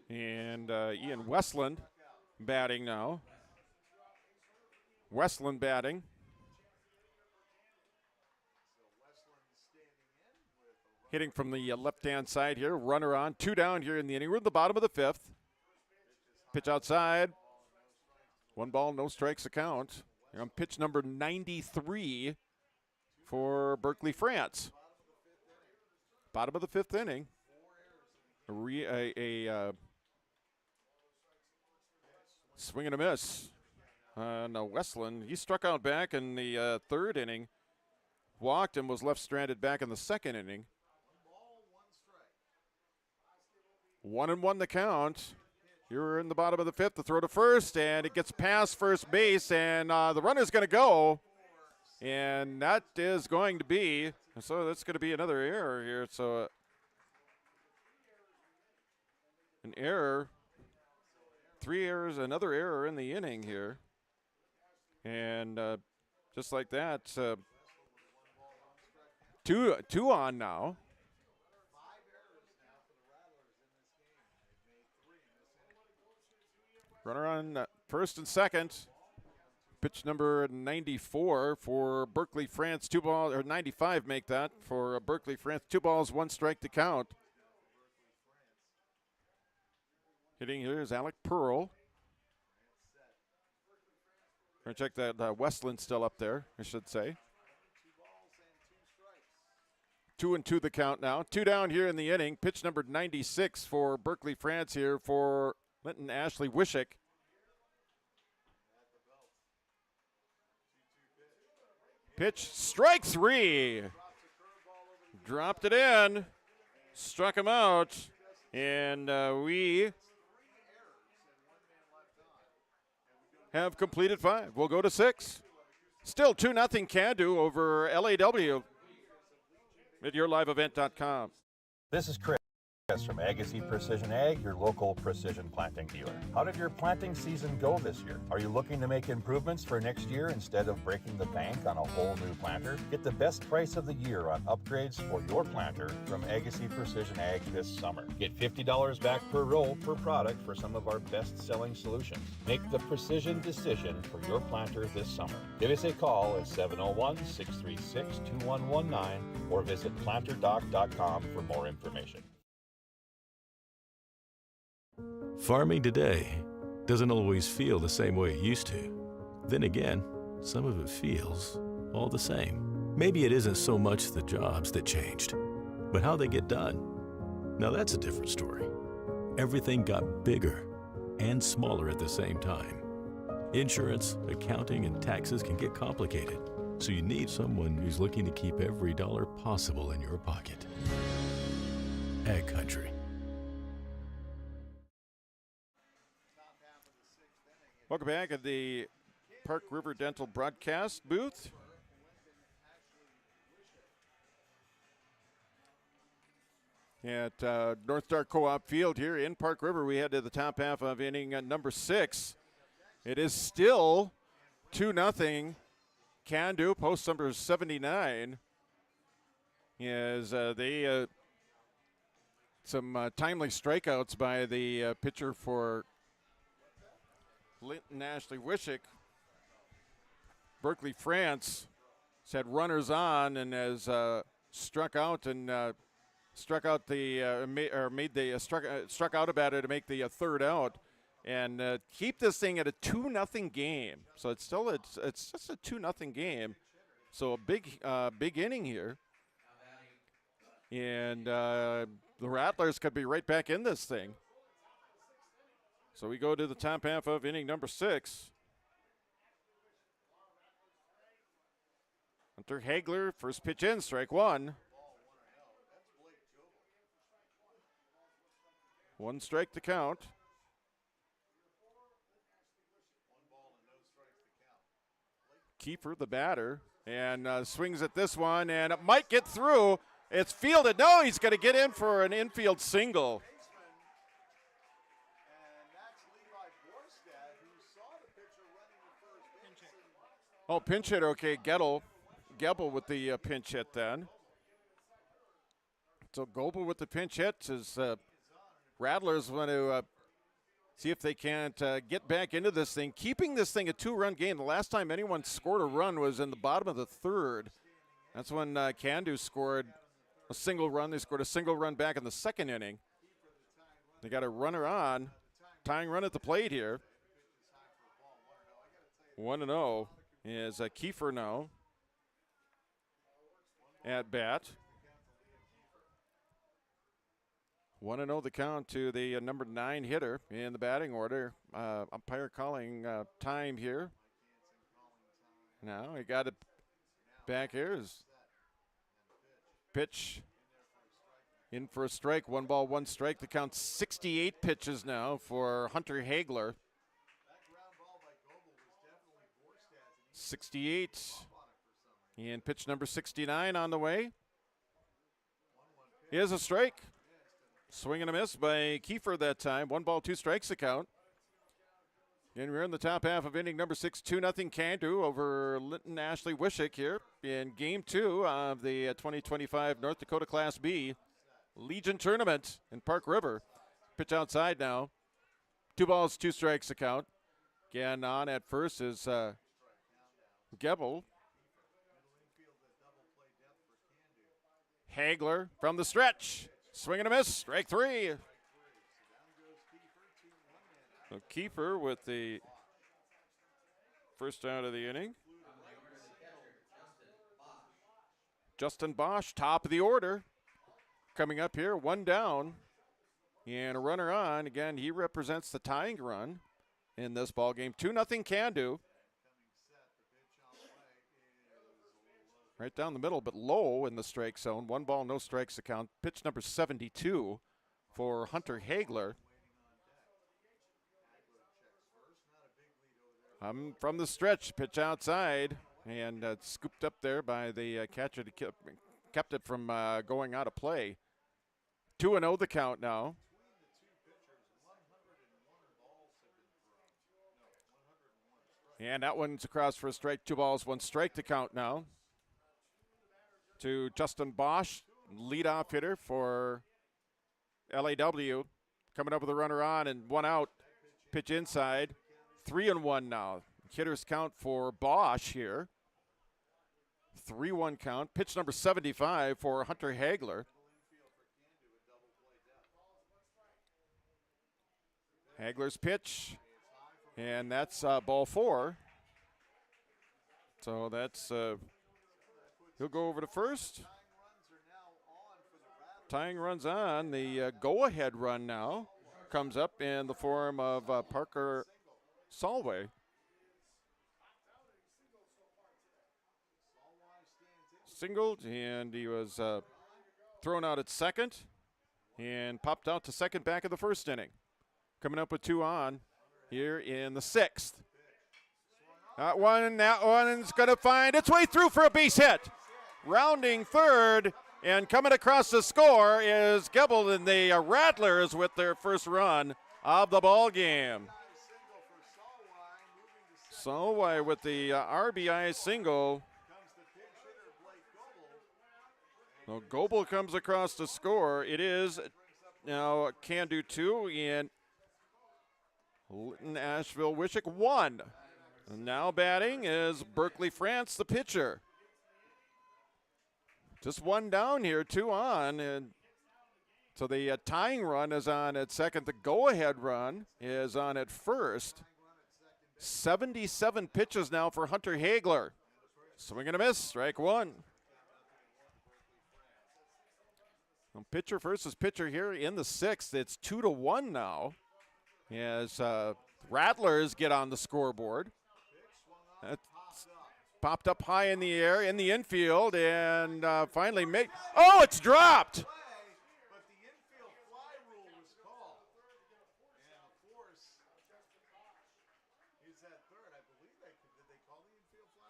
And Ian Westland batting now. Westland batting. Hitting from the left-hand side here. Runner on. 2 down here in the inning. We're at the bottom of the 5th. Pitch outside. 1 ball, no strikes to count. Here on pitch number 93 for Berkeley, France. Bottom of the 5th inning. A swing and a miss on Westland. He struck out back in the 3rd inning, walked, and was left stranded back in the 2nd inning. 1-1 the count. You're in the bottom of the 5th. The throw to first, and it gets past first base, and the runner's going to go, and that is going to be, so that's going to be another error here. So an error. 3 errors, another error in the inning here. And just like that, 2 on now. Runner on first and second. Pitch number 94 for Berkeley, France. 2 balls, or 95 make that for Berkeley, France. 2 balls, 1 strike to count. Hitting here is Alec Pearl. We're going to check that Westland's still up there, I should say. 2-2 the count now. 2 down here in the inning. Pitch number 96 for Berkeley, France here for Linton-Ashley-Wishek. Pitch, strike 3. Dropped it in. Struck him out. And we have completed 5. We'll go to 6. Still 2-0 Cando over LAW at yourliveevent.com. This is Chris. Chris from Agassiz Precision Ag, your local precision planting dealer. How did your planting season go this year? Are you looking to make improvements for next year instead of breaking the bank on a whole new planter? Get the best price of the year on upgrades for your planter from Agassiz Precision Ag this summer. Get $50 back per roll per product for some of our best-selling solutions. Make the precision decision for your planter this summer. Give us a call at 701-636-2119 or visit planterdoc.com for more information. Farming today doesn't always feel the same way it used to. Then again, some of it feels all the same. Maybe it isn't so much the jobs that changed, but how they get done. Now that's a different story. Everything got bigger and smaller at the same time. Insurance, accounting, and taxes can get complicated, so you need someone who's looking to keep every dollar possible in your pocket. Ag Country. Welcome back at the Park River Dental broadcast booth. At North Star Co-op Field here in Park River, we head to the top half of inning number 6. It is still 2-0. Cando, post number 79, as they some timely strikeouts by the pitcher for Linton-Ashley-Wishek. Berkeley, France, has had runners on and has struck out about it to make the third out and keep this thing at a 2-0 game. So it's just a 2-0 game. So a big inning here, and the Rattlers could be right back in this thing. So we go to the top half of inning number 6. Hunter Hagler, first pitch in, strike 1. 1 strike to count. Kiefer, the batter, and swings at this one, and it might get through. It's fielded. No, he's going to get in for an infield single. Oh, pinch hit, okay. Gebel with the pinch hit then. So Gebel with the pinch hit as Rattlers want to see if they can't get back into this thing. Keeping this thing a 2-run game. The last time anyone scored a run was in the bottom of the 3rd. That's when Cando scored a single run. They scored a single run back in the 2nd inning. They got a runner on. Tying run at the plate here. 1-0. Is Kiefer now at bat. 1-0 the count to the number 9 hitter in the batting order. Umpire calling time here. Now he got it back here. Is pitch in for a strike. 1 ball, 1 strike. The count 68 pitches now for Hunter Hagler. 68, and pitch number 69 on the way. Here's a strike. Swing and a miss by Kiefer that time. 1 ball, 2 strikes the count. And we're in the top half of inning number 6, 2-0 Cando over Linton-Ashley-Wishek here in Game 2 of the 2025 North Dakota Class B Legion Tournament in Park River. Pitch outside now. 2 balls, 2 strikes the count. Again, on at first is Gebel. Hagler from the stretch. Swing and a miss. Strike 3. So Kiefer with the first out of the inning. Justin Bosch, top of the order. Coming up here, 1 down. And a runner on. Again, he represents the tying run in this ball game. 2-0 Cando. Right down the middle, but low in the strike zone. 1 ball, no strikes to count. Pitch number 72 for Hunter Hagler. From the stretch, pitch outside, and scooped up there by the catcher to kept it from going out of play. 2-0 the count now. And that one's across for a strike. 2 balls, 1 strike to count now. To Justin Bosch, leadoff hitter for LAW. Coming up with a runner on and 1 out. Pitch inside. 3-1 now. Hitters count for Bosch here. 3-1 count. Pitch number 75 for Hunter Hagler. Hagler's pitch. And that's ball 4. So that's, he'll go over to first. Tying runs on. The go-ahead run now comes up in the form of Parker Solway. Singled, and he was thrown out at second and popped out to second back of the first inning. Coming up with 2 on here in the 6th. That one's going to find its way through for a base hit. Rounding third and coming across the score is Gebel and the Rattlers with their first run of the ball game. Solway with the RBI single. So Goebel comes across the score. It is now Cando 2 and Linton-Ashley-Wishek 1. And now batting is Berkeley France, the pitcher. Just 1 down here, 2 on. And so the tying run is on at second. The go-ahead run is on at first. 77 pitches now for Hunter Hagler. Swing and a miss, strike 1. Well, pitcher versus pitcher here in the 6th. It's 2-1 now as Rattlers get on the scoreboard. That's popped up high in the air in the infield and finally made. Oh, it's dropped.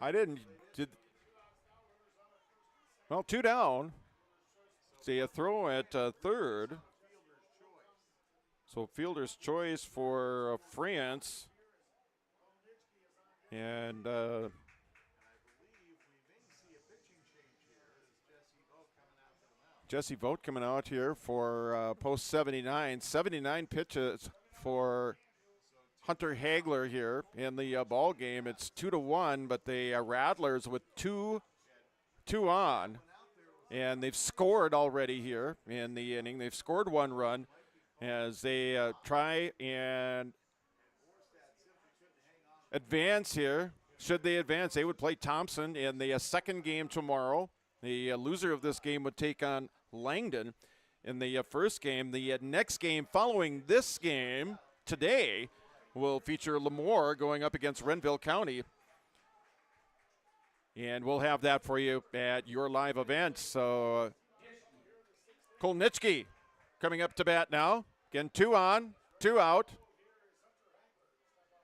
I didn't. Well, 2 down. See a throw at third. So fielder's choice for France. And Jesse Vogt coming out here for post 79. 79 pitches for Hunter Hagler here in the ball game. It's 2-1, but the Rattlers with two on. And they've scored already here in the inning. They've scored 1 run as they try and advance here. Should they advance, they would play Thompson in the second game tomorrow. The loser of this game would take on Langdon in the first game. The next game following this game today will feature Lemoore going up against Renville County. And we'll have that for you at your live event. So Kolnitsky coming up to bat now. Again, 2 on, 2 out.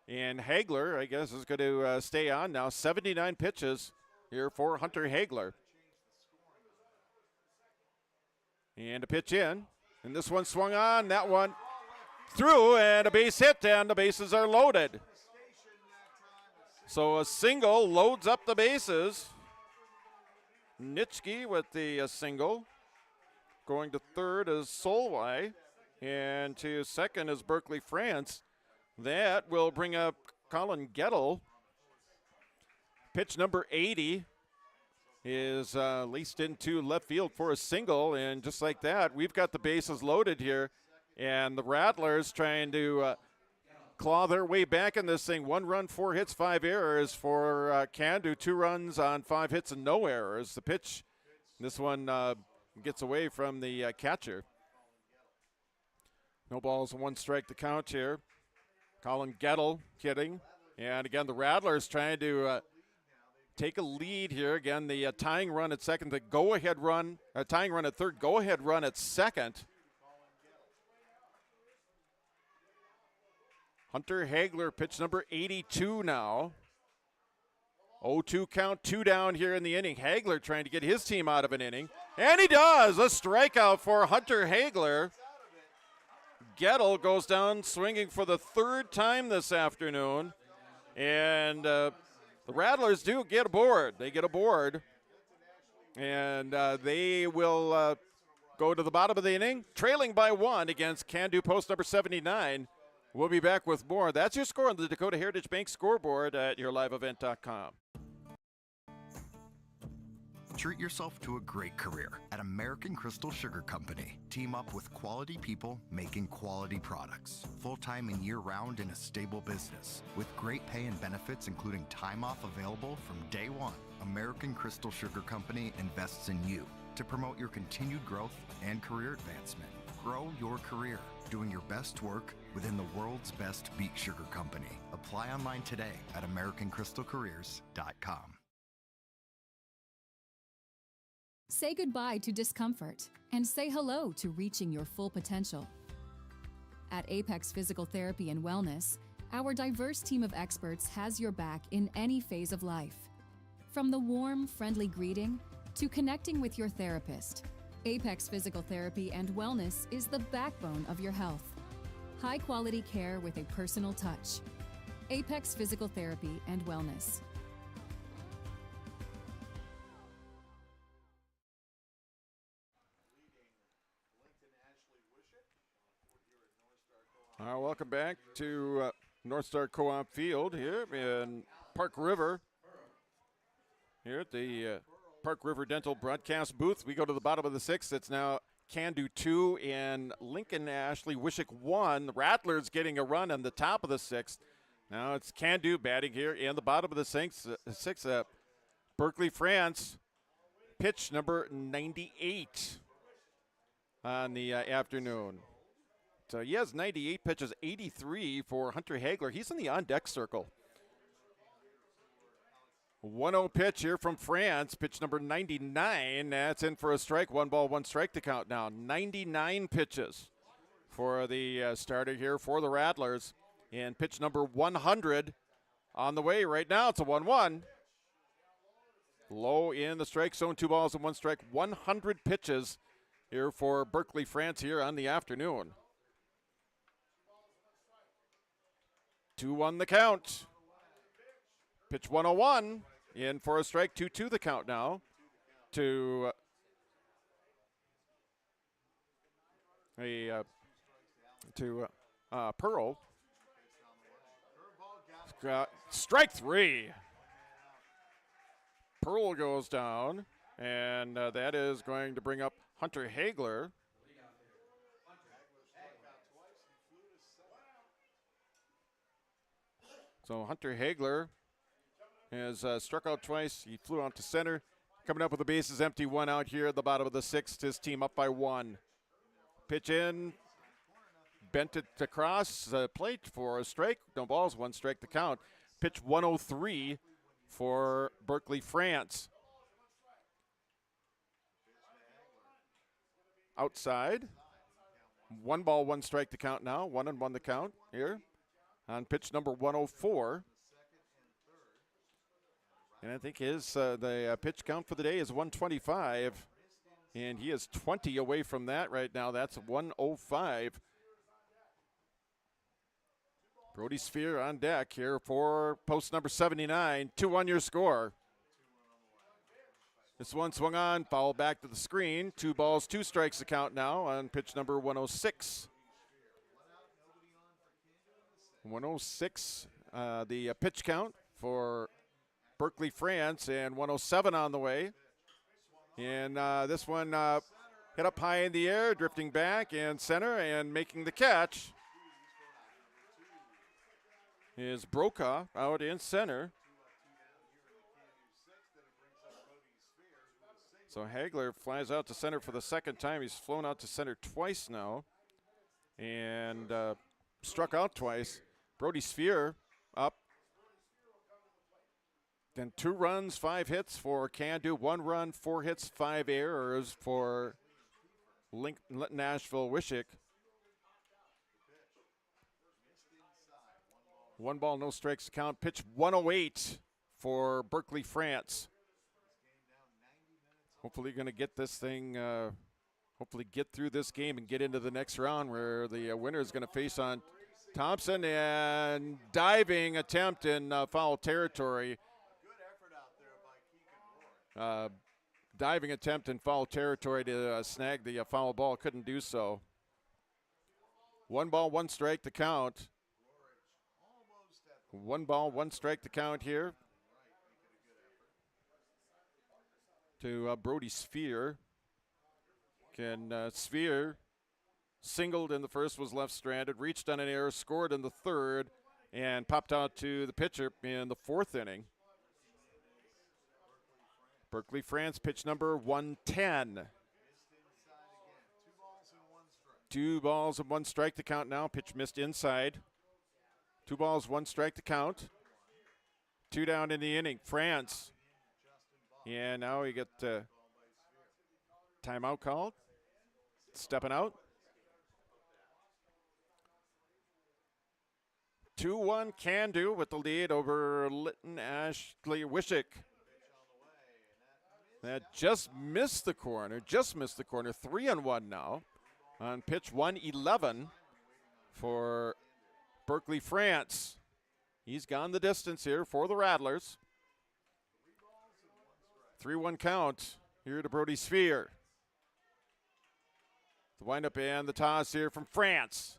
And Hagler, I guess, is going to stay on now. 79 pitches here for Hunter Hagler. And a pitch in. And this one swung on. That one through and a base hit, and the bases are loaded. So a single loads up the bases. Nitschke with the single. Going to third is Solway. And to second is Berkeley France. That will bring up Colin Gettle. Pitch number 80 is leased into left field for a single. And just like that, we've got the bases loaded here. And the Rattlers trying to claw their way back in this thing. 1 run, 4 hits, 5 errors for Cando. 2 runs on 5 hits and no errors. The pitch, this one gets away from the catcher. No balls, 1 strike to count here. Colin Gettle hitting. And again, the Rattlers trying to take a lead here. Again, the tying run at second, the go-ahead run, tying run at third, go-ahead run at second. Hunter Hagler, pitch number 82 now. 0-2 count, 2 down here in the inning. Hagler trying to get his team out of an inning. And he does. A strikeout for Hunter Hagler. Gettle goes down swinging for the third time this afternoon. And the Rattlers do get aboard. They get aboard. And they will go to the bottom of the inning, trailing by 1 against Cando post number 79. We'll be back with more. That's your score on the Dakota Heritage Bank scoreboard at yourliveevent.com. Treat yourself to a great career at American Crystal Sugar Company. Team up with quality people making quality products. Full-time and year-round in a stable business. With great pay and benefits including time off available from day one. American Crystal Sugar Company invests in you to promote your continued growth and career advancement. Grow your career doing your best work within the world's best beet sugar company. Apply online today at AmericanCrystalCareers.com. Say goodbye to discomfort and say hello to reaching your full potential. At Apex Physical Therapy and Wellness, our diverse team of experts has your back in any phase of life. From the warm, friendly greeting to connecting with your therapist, Apex Physical Therapy and Wellness is the backbone of your health. High-quality care with a personal touch. Apex Physical Therapy and Wellness. Welcome back to North Star Co-op Field here in Park River. Here at the Park River Dental broadcast booth. We go to the bottom of the 6th. It's now Cando 2 and Linton-Ashley-Wishek 1. The Rattlers getting a run on the top of the 6th. Now it's Cando batting here in the bottom of the 6th. Berkeley, France. Pitch number 98 on the afternoon. So he has 98 pitches, 83 for Hunter Hagler. He's in the on-deck circle. 1-0 pitch here from France, pitch number 99. That's in for a strike. 1 ball, 1 strike to count now. 99 pitches for the starter here for the Rattlers. And pitch number 100 on the way right now. It's a 1-1. Low in the strike zone, 2 balls and 1 strike. 100 pitches here for Berkeley, France here on the afternoon. 2-1 the count. Pitch 101. In for a strike, 2-2 the count now to Pearl. Strike 3. Pearl goes down, and that is going to bring up Hunter Hagler. So Hunter Hagler has struck out twice. He flew out to center. Coming up with the bases empty, 1 out here at the bottom of the 6th. His team up by 1. Pitch in. Bent it across the plate for a strike. No balls, 1 strike to count. Pitch 103 for Berkeley, France. Outside. 1 ball, 1 strike to count now. 1-1 the count here on pitch number 104. And I think the pitch count for the day is 125. And he is 20 away from that right now. That's 105. Brody Sphere on deck here for post number 79. 2-1 your score. This one swung on, foul back to the screen. 2 balls, 2 strikes to count now on pitch number 106. 106, the pitch count for Berkeley, France, and 107 on the way. And this one hit up high in the air, drifting back and center, and making the catch is Brokaw out in center. So Hagler flies out to center for the second time. He's flown out to center twice now and struck out twice. Brody Sphere up. Then 2 runs, 5 hits for Cando. 1 run, 4 hits, 5 errors for Linton-Ashley-Wishek. 1 ball, no strikes to count. Pitch 108 for Berkeley, France. hopefully going to get this thing, hopefully get through this game and get into the next round where the winner is going to face on Thompson, and diving attempt in foul territory. Diving attempt in foul territory to snag the foul ball. Couldn't do so. 1 ball, 1 strike to count. 1 ball, 1 strike to count here to Brody Sphere. Sphere singled in the first, was left stranded, reached on an error, scored in the third, and popped out to the pitcher in the 4th inning. Berkeley France, pitch number 110. 2 balls and 1 strike to count now. Pitch missed inside. 2 balls, 1 strike to count. 2 down in the inning. France. Yeah, now we get timeout called. Stepping out. 2-1 Cando with the lead over Linton-Ashley-Wishek. That just missed the corner. 3-1 now on pitch 111 for Berkeley France. He's gone the distance here for the Rattlers. 3-1 count here to Brody Sphere. The windup and the toss here from France.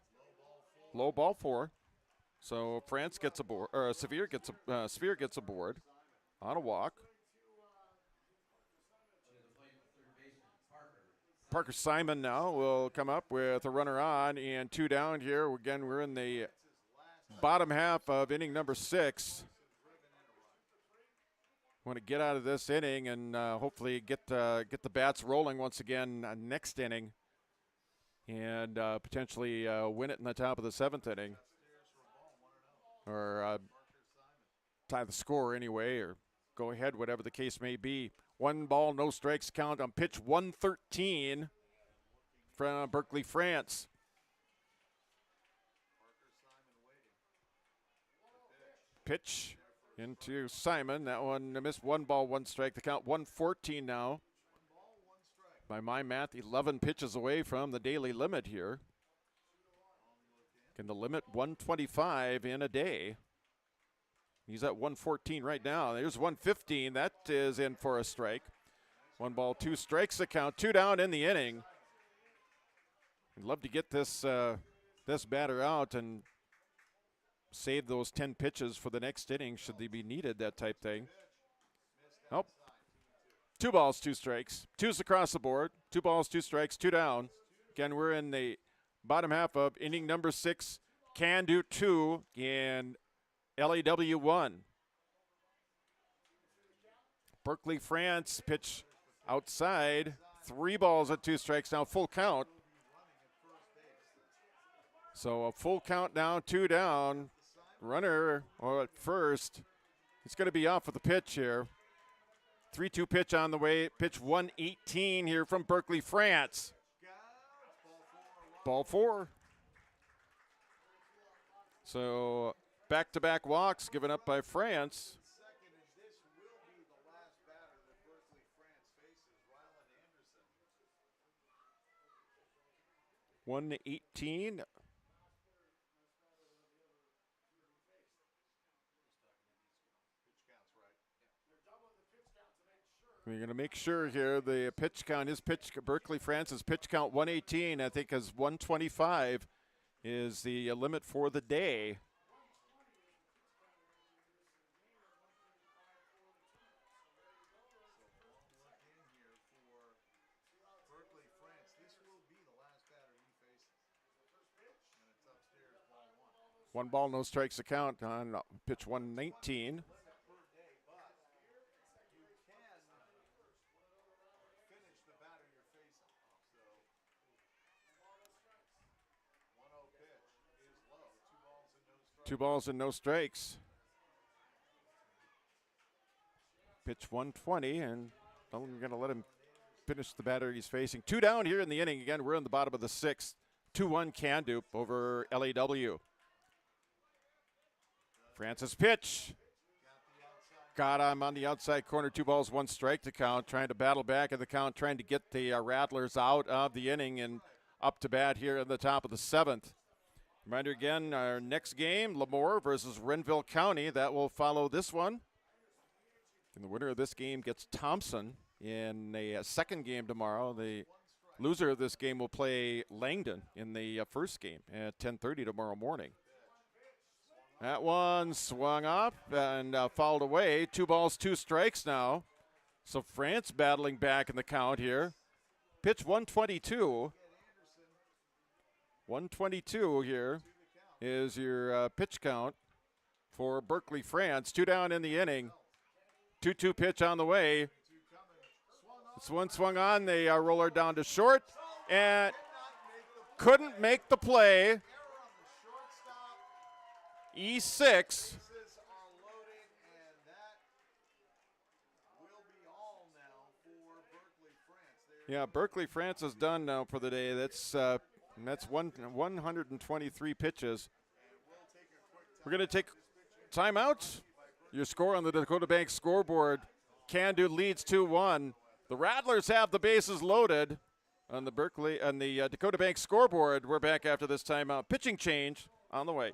Low ball 4. So France gets a board, or Sphere gets a board on a walk. Parker Simon now will come up with a runner on and 2 down here. Again, we're in the bottom half of inning number 6. Want to get out of this inning and hopefully get the bats rolling once again next inning, and potentially win it in the top of the 7th inning, or tie the score anyway, or go ahead, whatever the case may be. 1 ball, no strikes count on pitch 113 from Berkeley France. Pitch into Simon. That one missed. 1 ball, 1 strike. The count 114 now. By my math, 11 pitches away from the daily limit here. Can the limit 125 in a day? He's at 114 right now. There's 115. That is in for a strike. 1 ball, 2 strikes the count. 2 down in the inning. I'd love to get this this batter out and save those 10 pitches for the next inning should they be needed, that type thing. Oh, 2 balls, 2 strikes. 2's across the board. 2 balls, 2 strikes, 2 down. Again, we're in the bottom half of inning number 6. Cando 2 and LAW 1. Berkeley France pitch outside. 3 balls and 2 strikes now, full count. So a full count down, 2 down. Runner at first. He's going to be off with the pitch here. 3-2 pitch on the way. Pitch 118 here from Berkeley France. Ball 4. So back-to-back walks given up by France. $118. We're going to make sure here the pitch count, Berkeley France's pitch count 118, I think is 125 is the limit for the day. One ball, no strikes to count on pitch 119. Two balls and no strikes. Pitch 120, and I'm going to let him finish the batter he's facing. 2 down here in the inning. Again, we're in the bottom of the 6th. 2-1 Cando over LAW. Francis pitch. got him on the outside corner, 2 balls, 1 strike to count, trying to battle back in the count, trying to get the Rattlers out of the inning and up to bat here in the top of the 7th. Reminder again, our next game, Lemoore versus Renville County. That will follow this one. And the winner of this game gets Thompson in a second game tomorrow. The loser of this game will play Langdon in the first game at 10:30 tomorrow morning. That one swung up and fouled away. 2 balls, 2 strikes now. So France battling back in the count here. Pitch 122. 122 here is your pitch count for Berkeley France. 2 down in the inning. 2-2 pitch on the way. This one swung on. They roller down to short and couldn't make the play. E6. Yeah, Berkeley France is done now for the day. That's 123 pitches. We're going to take timeout. Your score on the Dakota Bank scoreboard. Cando leads 2-1. The Rattlers have the bases loaded on the Dakota Bank scoreboard. We're back after this timeout. Pitching change on the way.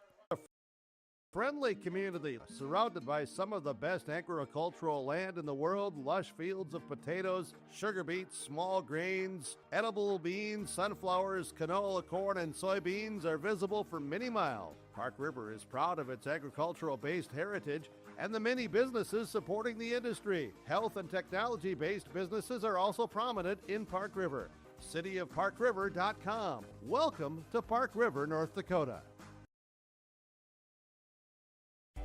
Friendly community surrounded by some of the best agricultural land in the world, lush fields of potatoes, sugar beets, small grains, edible beans, sunflowers, canola, corn, and soybeans are visible for many miles. Park River is proud of its agricultural-based heritage and the many businesses supporting the industry. Health and technology-based businesses are also prominent in Park River. cityofparkriver.com. Welcome to Park River, North Dakota.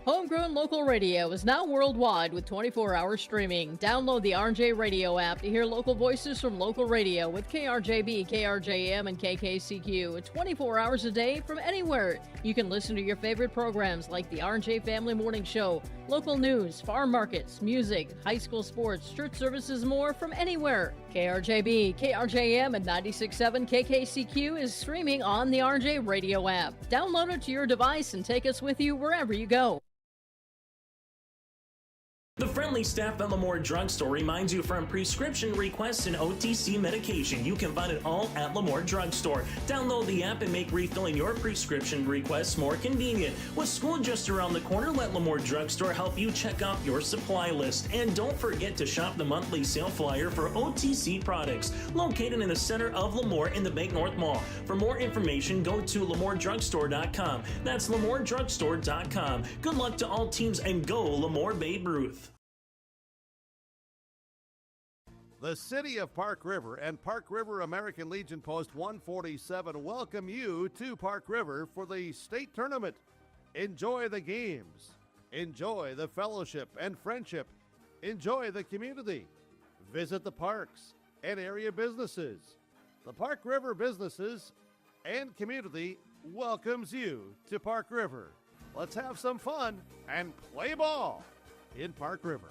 Homegrown local radio is now worldwide with 24-hour streaming. Download the RJ Radio app to hear local voices from local radio with KRJB, KRJM, and KKCQ 24 hours a day from anywhere. You can listen to your favorite programs like the RJ Family Morning Show, local news, farm markets, music, high school sports, church services, more from anywhere. KRJB, KRJM, and 96.7 KKCQ is streaming on the RJ Radio app. Download it to your device and take us with you wherever you go. The friendly staff at Lemoore Drugstore reminds you from prescription requests and OTC medication. You can find it all at Lemoore Drugstore. Download the app and make refilling your prescription requests more convenient. With school just around the corner, let Lemoore Drugstore help you check out your supply list. And don't forget to shop the monthly sale flyer for OTC products, located in the center of Lemoore in the Bank North Mall. For more information, go to LemooreDrugstore.com. That's LemooreDrugstore.com. Good luck to all teams and go Lemoore Babe Ruth. The City of Park River and Park River American Legion Post 147 welcome you to Park River for the state tournament. Enjoy the games. Enjoy the fellowship and friendship. Enjoy the community. Visit the parks and area businesses. The Park River businesses and community welcomes you to Park River. Let's have some fun and play ball in Park River.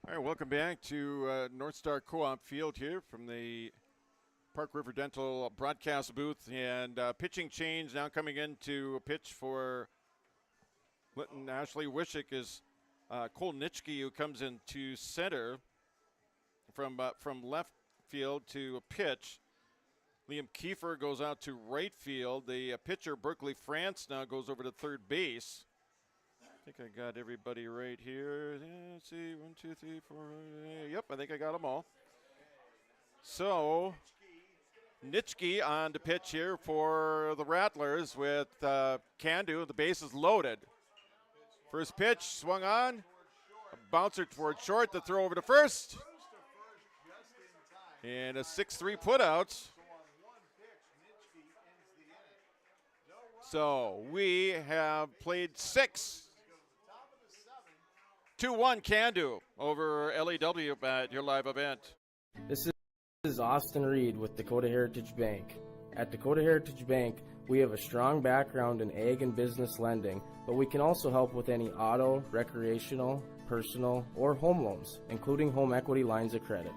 All right, welcome back to North Star Co-op Field here from the Park River Dental broadcast booth. And pitching change now coming in to pitch for Linton-Ashley-Wishek is Cole Nitschke, who comes into center from left field to a pitch. Liam Kiefer goes out to right field. The pitcher, Berkeley France, now goes over to third base. I think I got everybody right here. Yeah, let's see, 1, 2, 3, 4. Yep, I think I got them all. So, Nitschke on the pitch here for the Rattlers with Cando. The base is loaded. First pitch swung on. A bouncer toward short. The throw over to first. And a 6-3 putout. So, we have played 6. 2-1 Cando over LEW at your live event. This is Austin Reed with Dakota Heritage Bank. At Dakota Heritage Bank, we have a strong background in ag and business lending, but we can also help with any auto, recreational, personal, or home loans, including home equity lines of credit.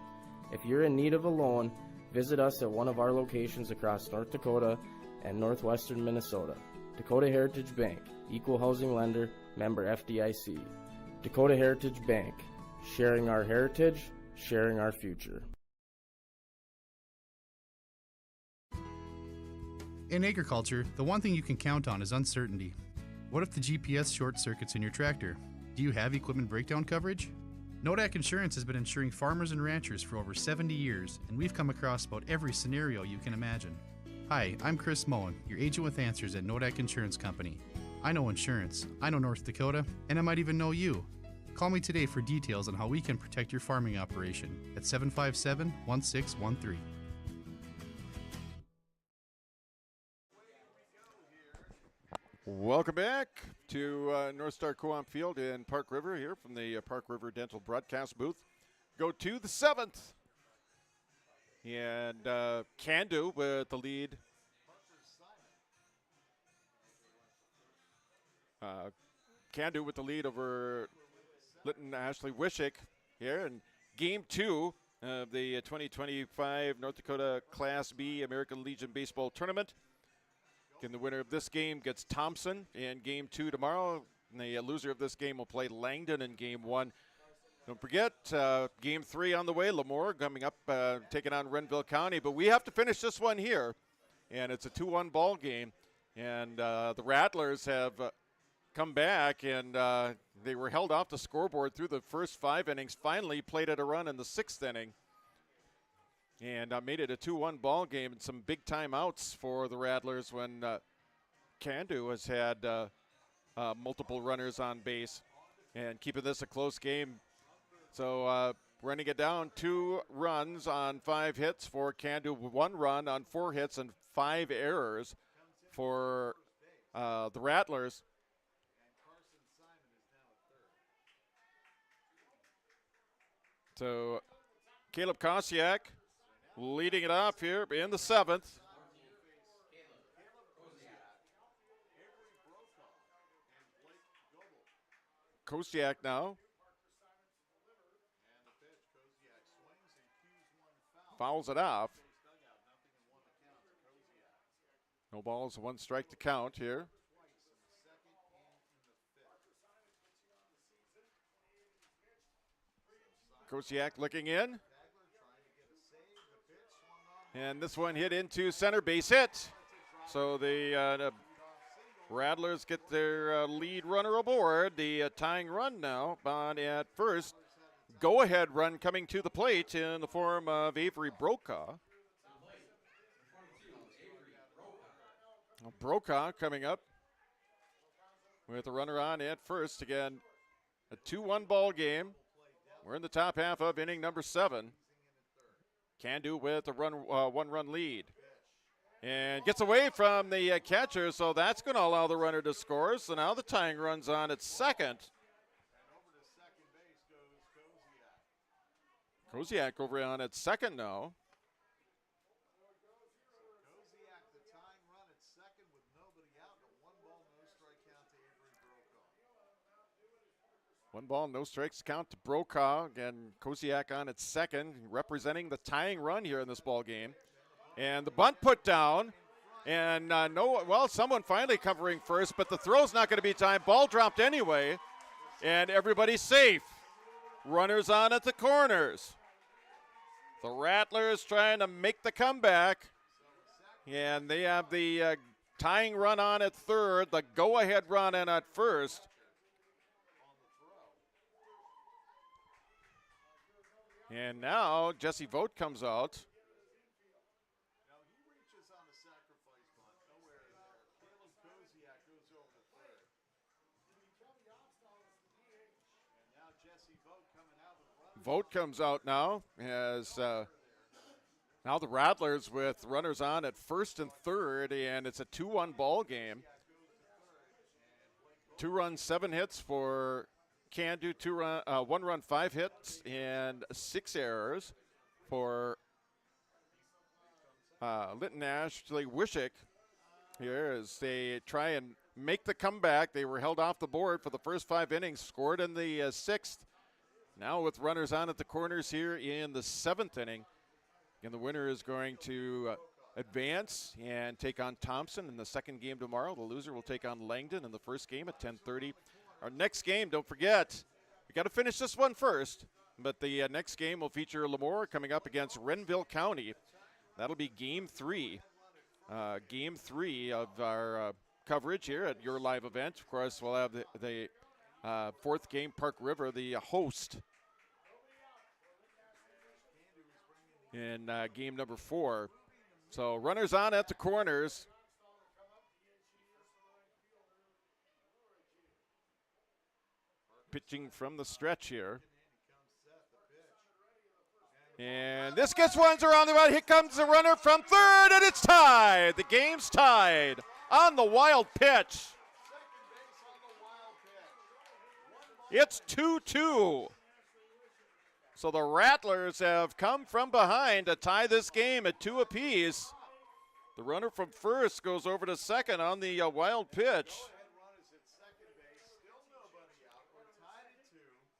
If you're in need of a loan, visit us at one of our locations across North Dakota and northwestern Minnesota. Dakota Heritage Bank, Equal Housing Lender, member FDIC. Dakota Heritage Bank, sharing our heritage, sharing our future. In agriculture, the one thing you can count on is uncertainty. What if the GPS short circuits in your tractor? Do you have equipment breakdown coverage? Nodak Insurance has been insuring farmers and ranchers for over 70 years, and we've come across about every scenario you can imagine. Hi, I'm Chris Moen, your agent with answers at Nodak Insurance Company. I know insurance, I know North Dakota, and I might even know you. Call me today for details on how we can protect your farming operation at 757-1613. Welcome back to North Star Co-op Field in Park River here from the Park River Dental broadcast booth. Go to the 7th. And Cando with the lead. Cando with the lead over Linton-Ashley-Wishek here in Game 2 of the 2025 North Dakota Class B American Legion Baseball Tournament. And the winner of this game gets Thompson in Game 2 tomorrow. And the loser of this game will play Langdon in Game 1. Don't forget, Game 3 on the way. Lemoore coming up, taking on Renville County. But we have to finish this one here. And it's a 2-1 ball game. And the Rattlers have come back, and they were held off the scoreboard through the first 5 innings. Finally played at a run in the 6th inning. And made it a 2-1 ball game, and some big timeouts for the Rattlers when Cando has had multiple runners on base and keeping this a close game. So running it down, 2 runs on 5 hits for Cando, 1 run on 4 hits and 5 errors for the Rattlers. So Caleb Kosiak leading it off here in the 7th. Kosiak now. Fouls it off. No balls, 1 strike to count here. Kosiak looking in. And this one hit into center, base hit. So the Rattlers get their lead runner aboard. The tying run now on at first. Go-ahead run coming to the plate in the form of Avery Brokaw. Brokaw coming up with a runner on at first. Again, a 2-1 ball game. We're in the top half of inning number 7. Cando with a 1-run lead. And gets away from the catcher, so that's going to allow the runner to score. So now the tying run's on at second. Kosiak over on at second now. One ball, no strikes count to Brokaw. Again, Kosiak on at second, representing the tying run here in this ball game. And the bunt put down. And someone finally covering first, but the throw's not going to be timed. Ball dropped anyway. And everybody's safe. Runners on at the corners. The Rattlers trying to make the comeback. And they have the tying run on at third, the go-ahead run in at first. And now Jesse Vogt comes out. Vogt comes out now as now the Rattlers with runners on at first and third, and it's a 2-1 ball game. 2 runs, 7 hits for Cando, 1 run, 5 hits, and 6 errors for Linton-Ashley-Wishek here as they try and make the comeback. They were held off the board for the first 5 innings, scored in the 6th. Now with runners on at the corners here in the 7th inning. And the winner is going to advance and take on Thompson in the second game tomorrow. The loser will take on Langdon in the first game at 10:30. Our next game, don't forget, we got to finish this one first, but the next game will feature Lemoore coming up against Renville County. That'll be game 3. Game 3 of our coverage here at your live event. Of course, we'll have the fourth game, Park River, the host, in game number 4. So runners on at the corners. Pitching from the stretch here. And this gets ones around the right. Here comes the runner from third, and it's tied. The game's tied on the wild pitch. It's 2-2. So the Rattlers have come from behind to tie this game at 2 apiece. The runner from first goes over to second on the wild pitch.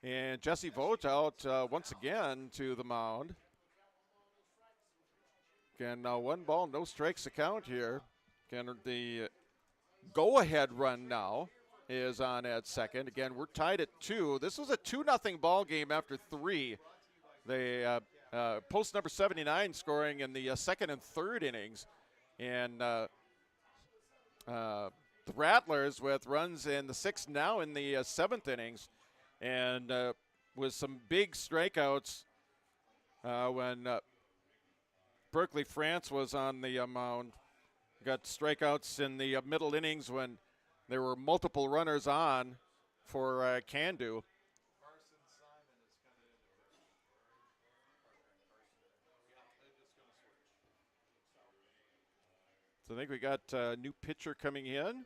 And Jesse Vogt out once again to the mound. Again, 1 ball, no strikes account here. Again, the go-ahead run now is on at second. Again, we're tied at 2. This was a 2-0 ball game after 3. The post number 79 scoring in the second and third innings. And the Rattlers with runs in the 6th, now in the 7th innings. And with some big strikeouts when Berkeley France was on the mound. Got strikeouts in the middle innings when there were multiple runners on for Cando. So I think we got a new pitcher coming in.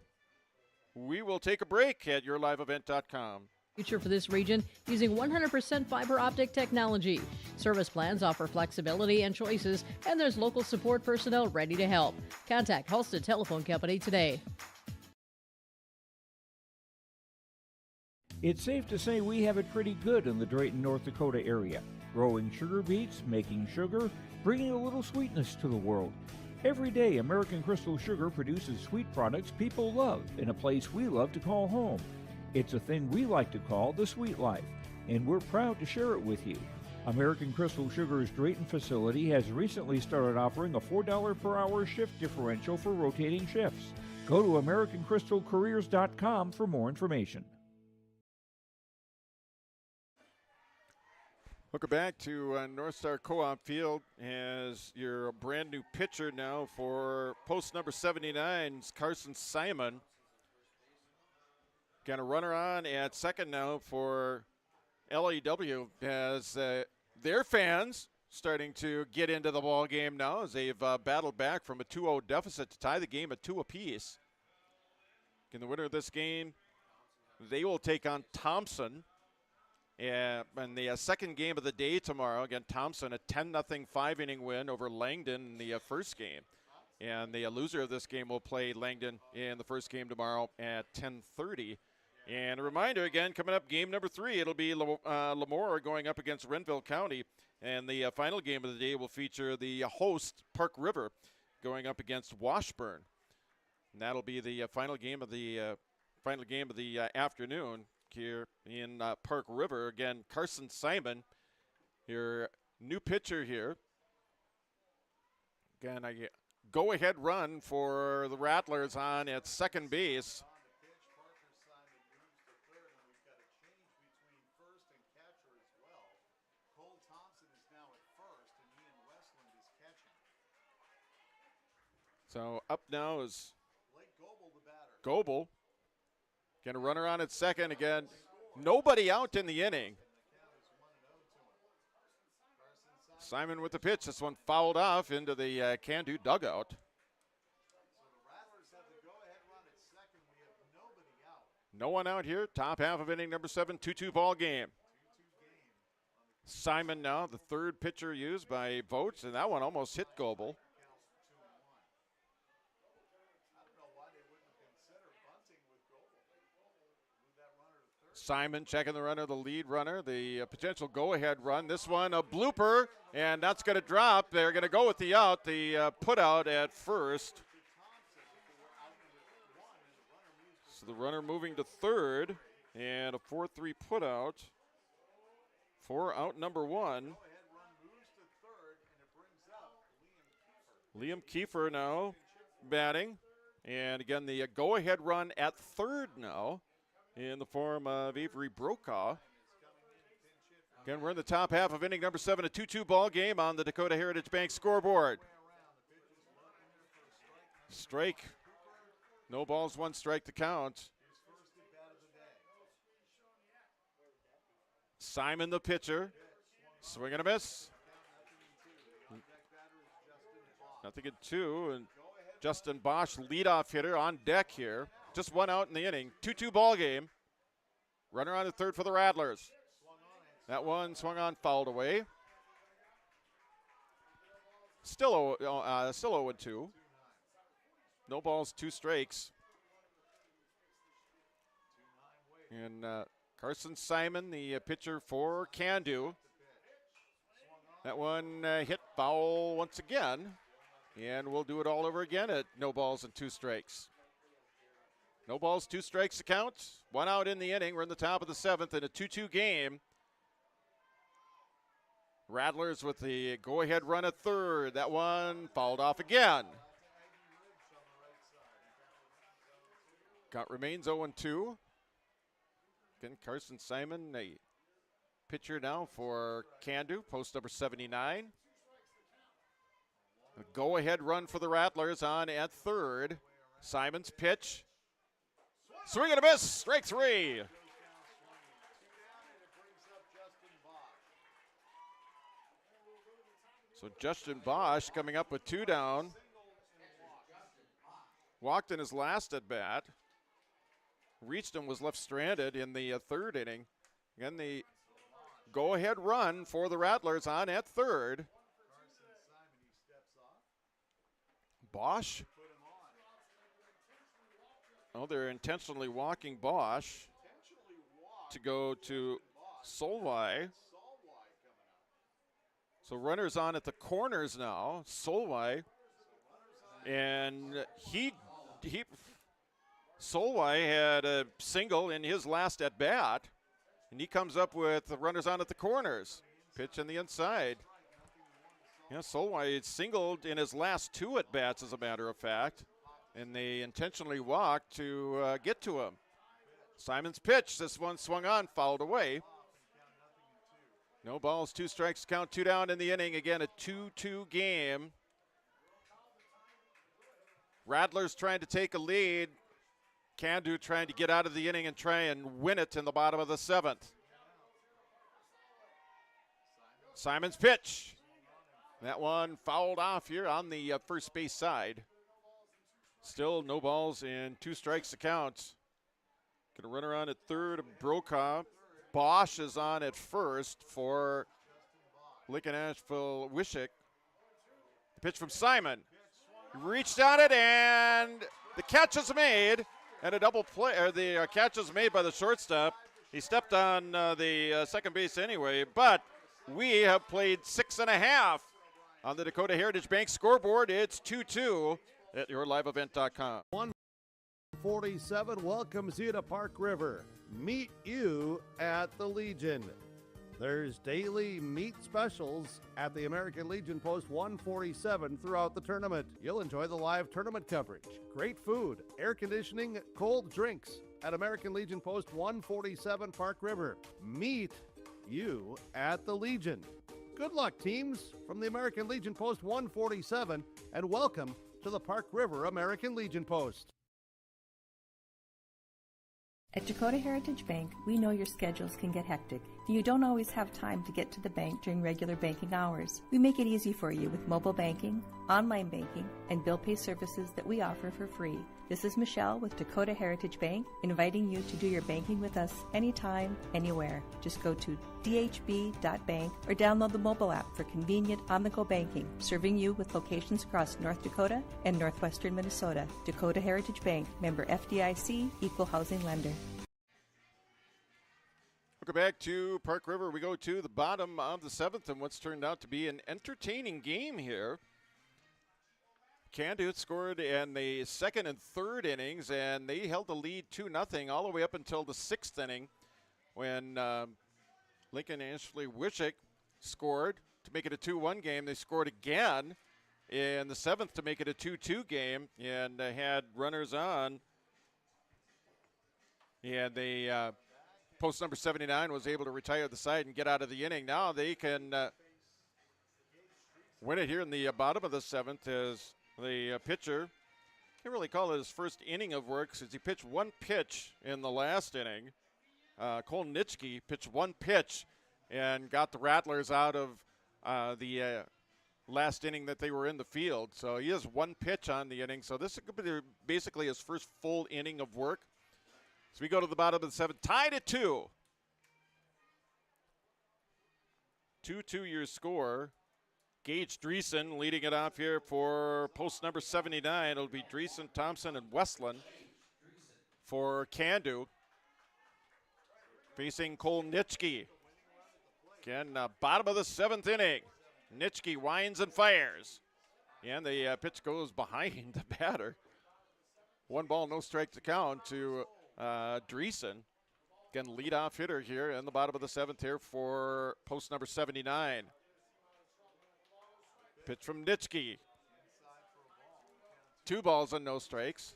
We will take a break at yourliveevent.com. Future for this region using 100% fiber optic technology. Service plans offer flexibility and choices, and there's local support personnel ready to help. Contact Halstead Telephone Company today. It's safe to say we have it pretty good in the Drayton, North Dakota area. Growing sugar beets, making sugar, bringing a little sweetness to the world. Every day, American Crystal Sugar produces sweet products people love in a place we love to call home. It's a thing we like to call the sweet life, and we're proud to share it with you. American Crystal Sugar's Drayton facility has recently started offering a $4 per hour shift differential for rotating shifts. Go to AmericanCrystalCareers.com for more information. Welcome back to North Star Co-op Field as your brand new pitcher now for post number 79, Carson Simon. Got a runner on at second now for LEW as their fans starting to get into the ball game now as they've battled back from a 2-0 deficit to tie the game at 2 apiece. In the winner of this game, they will take on Thompson. And the second game of the day tomorrow, again, Thompson, a 10-0 5-inning win over Langdon in the first game. And the loser of this game will play Langdon in the first game tomorrow at 10:30. And a reminder, again, coming up game number 3, it'll be Lemoore going up against Renville County. And the final game of the day will feature the host, Park River, going up against Washburn. And that'll be the final game of the afternoon here in Park River. Again, Carson Simon, your new pitcher here. Again, a go-ahead run for the Rattlers on at second base. So up now is Goebel. Getting a runner on at second again. Nobody out in the inning. Simon with the pitch. This one fouled off into the Cando dugout. No one out here. Top half of inning number 7, 2-2 ball game. Simon now, the third pitcher used by Vogt, and that one almost hit Goebel. Simon checking the runner, the lead runner, the potential go-ahead run. This one, a blooper And that's going to drop. They're going to go with the out, the put out at first. So the runner moving to third, and a 4-3 put out for out number one. Liam Kiefer now batting. And again, the go-ahead run at third now in the form of Avery Brokaw. Again, we're in the top half of inning number 7, a 2-2 ball game on the Dakota Heritage Bank scoreboard. Strike. No balls, 1 strike to count. Simon the pitcher. Swing and a miss. Nothing in 2, and Justin Bosch, leadoff hitter, on deck here. Just 1 out in the inning. 2-2 ball game. Runner on the third for the Rattlers. That one swung on, fouled away. Still 0-2. No balls, 2 strikes. And Carson Simon, the pitcher for Cando. That one hit foul once again. And we'll do it all over again at no balls and 2 strikes. No balls, 2 strikes to count. 1 out in the inning. We're in the top of the 7th in a 2-2 game. Rattlers with the go-ahead run at third. That one fouled off again. Count remains 0-2. Again, Carson Simon, a pitcher now for Cando, post number 79. A go-ahead run for the Rattlers on at third. Simon's pitch. Swing and a miss, strike 3. So Justin Bosch coming up with 2 down. Walked in his last at bat. Reached him, was left stranded in the third inning. Again, the go-ahead run for the Rattlers on at third. Bosch. Oh, they're intentionally walking Bosch to go to Solway. So runners on at the corners now. Solway, and Solway had a single in his last at bat, and he comes up with the runners on at the corners. Pitch on the inside. Yeah, Solway singled in his last 2 at bats, as a matter of fact, and they intentionally walked to get to him. Simon's pitch. This one swung on, fouled away. No balls, 2 strikes, count 2 down in the inning. Again, a 2-2 game. Rattlers trying to take a lead. Cando trying to get out of the inning and try and win it in the bottom of the 7th. Simon's pitch. That one fouled off here on the first base side. Still no balls and 2 strikes to count. Going to run around at third, Brokaw. Bosch is on at first for Linton-Ashley-Wishek. The pitch from Simon. Reached on it, and the catch is made. And a double play, or the catch is made by the shortstop. He stepped on the second base anyway, but we have played 6.5 on the Dakota Heritage Bank scoreboard. It's 2-2 at yourliveevent.com. 147 welcomes you to Park River. Meet you at the Legion. There's daily meat specials at the American Legion Post 147 throughout the tournament. You'll enjoy the live tournament coverage, great food, air conditioning, cold drinks at American Legion Post 147 Park River. Meet you at the Legion. Good luck, teams, from the American Legion Post 147, and welcome to the Park River American Legion Post. At Dakota Heritage Bank, we know your schedules can get hectic, and you don't always have time to get to the bank during regular banking hours. We make it easy for you with mobile banking, online banking, and bill pay services that we offer for free. This is Michelle with Dakota Heritage Bank, inviting you to do your banking with us anytime, anywhere. Just go to dhb.bank or download the mobile app for convenient on-the-go banking, serving you with locations across North Dakota and northwestern Minnesota. Dakota Heritage Bank, member FDIC, equal housing lender. Welcome back to Park River. We go to the bottom of the 7th and what's turned out to be an entertaining game here. Cando scored in the 2nd and 3rd innings, and they held the lead 2-0 all the way up until the 6th inning when Linton-Ashley-Wishek scored to make it a 2-1 game. They scored again in the 7th to make it a 2-2 game, and they had runners on. And they post number 79 was able to retire the side and get out of the inning. Now they can win it here in the bottom of the 7th as the pitcher, can't really call it his first inning of work since he pitched one pitch in the last inning. Cole Nitschke pitched one pitch and got the Rattlers out of the last inning that they were in the field. So he has one pitch on the inning. So this could be basically his first full inning of work. So we go to the bottom of the 7th, tied at 2. 2-2 your score. Gage Dreesen leading it off here for post number 79. It'll be Dreesen, Thompson, and Westland for Cando. Facing Cole Nitschke. Again, bottom of the 7th inning. Nitschke winds and fires. And the pitch goes behind the batter. 1 ball, no strike to count to Dreesen. Again, leadoff hitter here in the bottom of the 7th here for post number 79. Pitch from Nitschke. 2 balls and no strikes.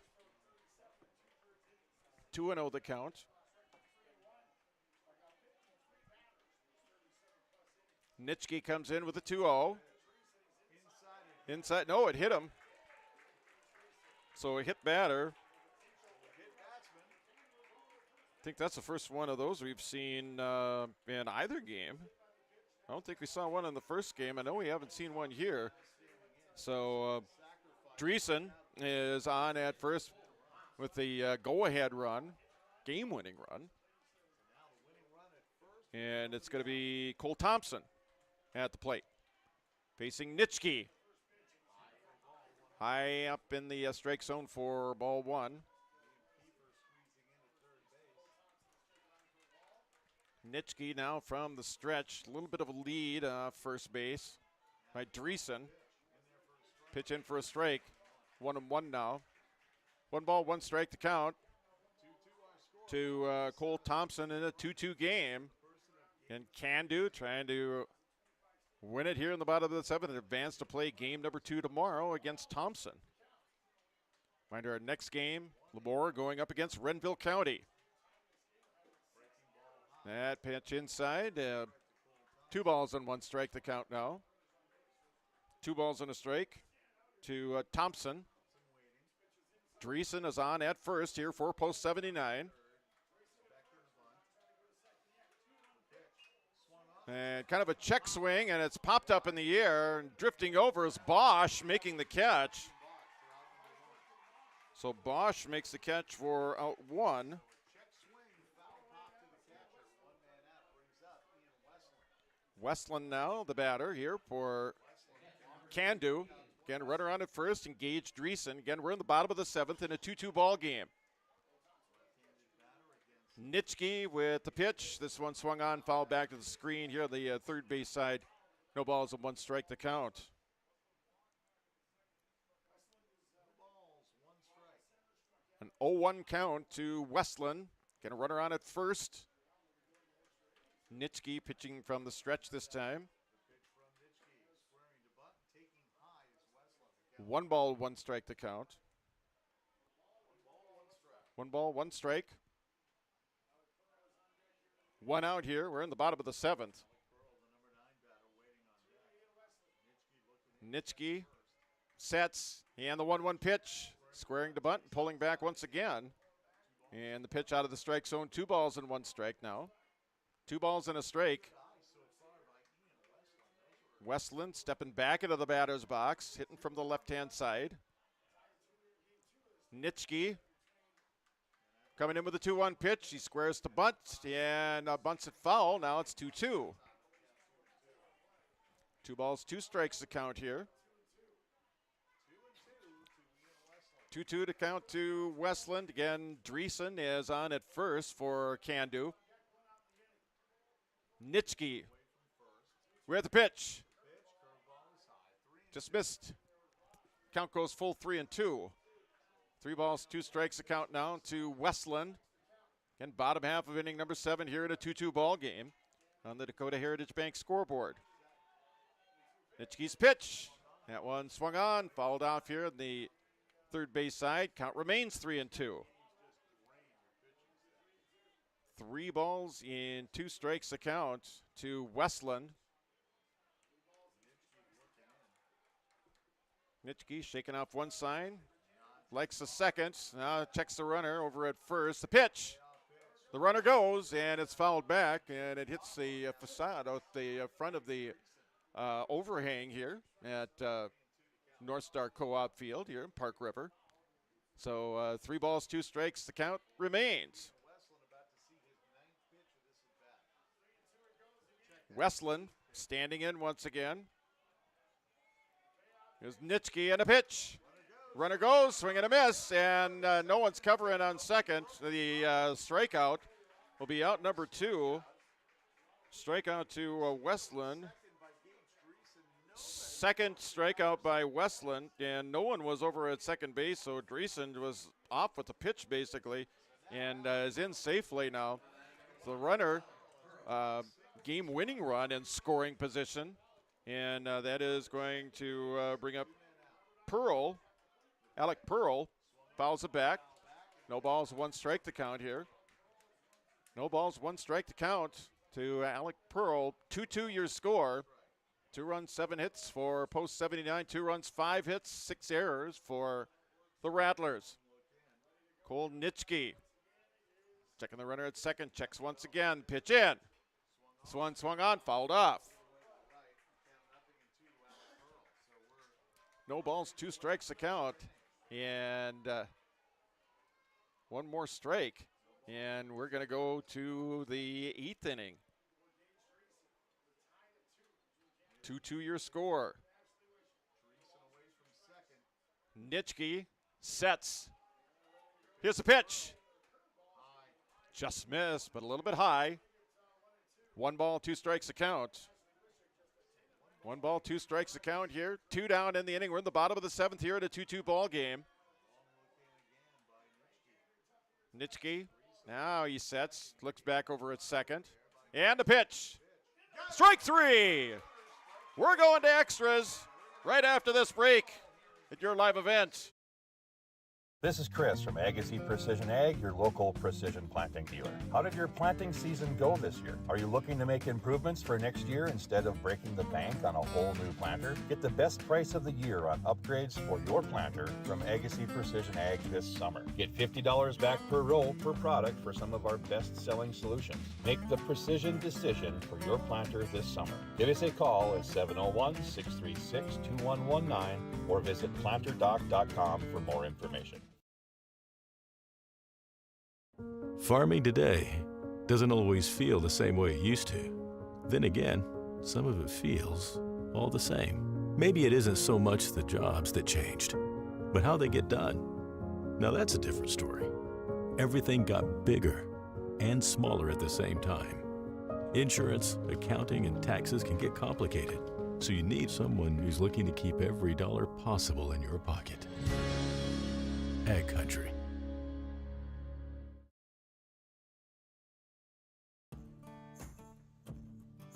2-0 the count. Nitschke comes in with a 2-0. Inside, no, it hit him. So a hit batter. I think that's the first one of those we've seen in either game. I don't think we saw one in the first game. I know we haven't seen one here. So Dreesen is on at first with the go-ahead run, game-winning run. And it's going to be Cole Thompson at the plate. Facing Nitschke. High up in the strike zone for ball 1. Nitschke now from the stretch. A little bit of a lead first base by Dreesen. Pitch in for a strike. 1-1 now. 1 ball, 1 strike to count to Cole Thompson in a 2-2 game. And Cando trying to win it here in the bottom of the 7th and advance to play game number 2 tomorrow against Thompson. Reminder, our next game, Lemoore going up against Renville County. That pitch inside. 2 balls and 1 strike to count now. 2 balls and a strike to Thompson. Dreesen is on at first here for post 79. And kind of a check swing, and it's popped up in the air, and drifting over is Bosch making the catch. So Bosch makes the catch for out 1. Westland now, the batter here for Cando. Again, runner on at first, engage Dreesen. Again, we're in the bottom of the 7th in a 2-2 ball game. Nitschke with the pitch. This one swung on, fouled back to the screen here on the third base side. No balls and 1 strike to count. An 0-1 count to Westland. Again, a runner on at first. Nitschke pitching from the stretch this time. 1 ball, 1 strike to count. 1 ball, 1 strike. 1 out here. We're in the bottom of the 7th. Nitschke sets, and the 1-1 pitch. Squaring to bunt, pulling back once again. And the pitch out of the strike zone. 2 balls and 1 strike now. 2 balls and a strike. Westland stepping back into the batter's box, hitting from the left-hand side. Nitschke coming in with a 2-1 pitch. He squares to bunt and bunts it foul. Now it's 2-2. 2 balls, 2 strikes to count here. 2-2 to count to Westland. Again, Dreesen is on at first for Cando. Nitschke with the pitch. Just missed. Count goes full 3-2. 3 balls, 2 strikes. The count now to Westland. Again, bottom half of inning number 7 here in a 2-2 ball game on the Dakota Heritage Bank scoreboard. Nitschke's pitch. That one swung on, fouled off here on the third base side. Count remains 3-2. 3 balls in 2 strikes the count to Westland. Nitschke shaking off one sign, likes the second, now checks the runner over at first. The pitch, the runner goes, and it's fouled back, and it hits the facade out the front of the overhang here at North Star Co-op Field here in Park River. So 3 balls, 2 strikes, the count remains. Westland standing in once again. Here's Nitschke and a pitch. Runner goes, swing and a miss, and no one's covering on second. The strikeout will be out number 2. Strikeout to Westland. Second strikeout by Westland, and no one was over at second base, so Dreesen was off with the pitch basically, and is in safely now. So the runner, game-winning run in scoring position, and that is going to bring up Pearl. Alec Pearl fouls it back. No balls, 1 strike to count here. No balls, 1 strike to count to Alec Pearl. 2-2 your score. 2 runs, 7 hits for Post 79. 2 runs, 5 hits, 6 errors for the Rattlers. Cole Nitschke checking the runner at second. Checks once again. Pitch in. This one swung on, fouled off. No balls, 2 strikes to count. And 1 more strike. And we're going to go to the 8th inning. 2-2 your score. Nitschke sets. Here's the pitch. Just missed, but a little bit high. 1 ball, 2 strikes to count. 1 ball, 2 strikes to count here. 2 down in the inning. We're in the bottom of the 7th here at a 2-2 ball game. Nitschke, now he sets, looks back over at second. And the pitch. Strike 3. We're going to extras right after this break at your live event. This is Chris from Agassiz Precision Ag, your local precision planting dealer. How did your planting season go this year? Are you looking to make improvements for next year instead of breaking the bank on a whole new planter? Get the best price of the year on upgrades for your planter from Agassiz Precision Ag this summer. Get $50 back per roll per product for some of our best-selling solutions. Make the precision decision for your planter this summer. Give us a call at 701-636-2119 or visit planterdoc.com for more information. Farming today doesn't always feel the same way it used to. Then again, some of it feels all the same. Maybe it isn't so much the jobs that changed, but how they get done. Now that's a different story. Everything got bigger and smaller at the same time. Insurance, accounting, and taxes can get complicated, so you need someone who's looking to keep every dollar possible in your pocket. Ag Country.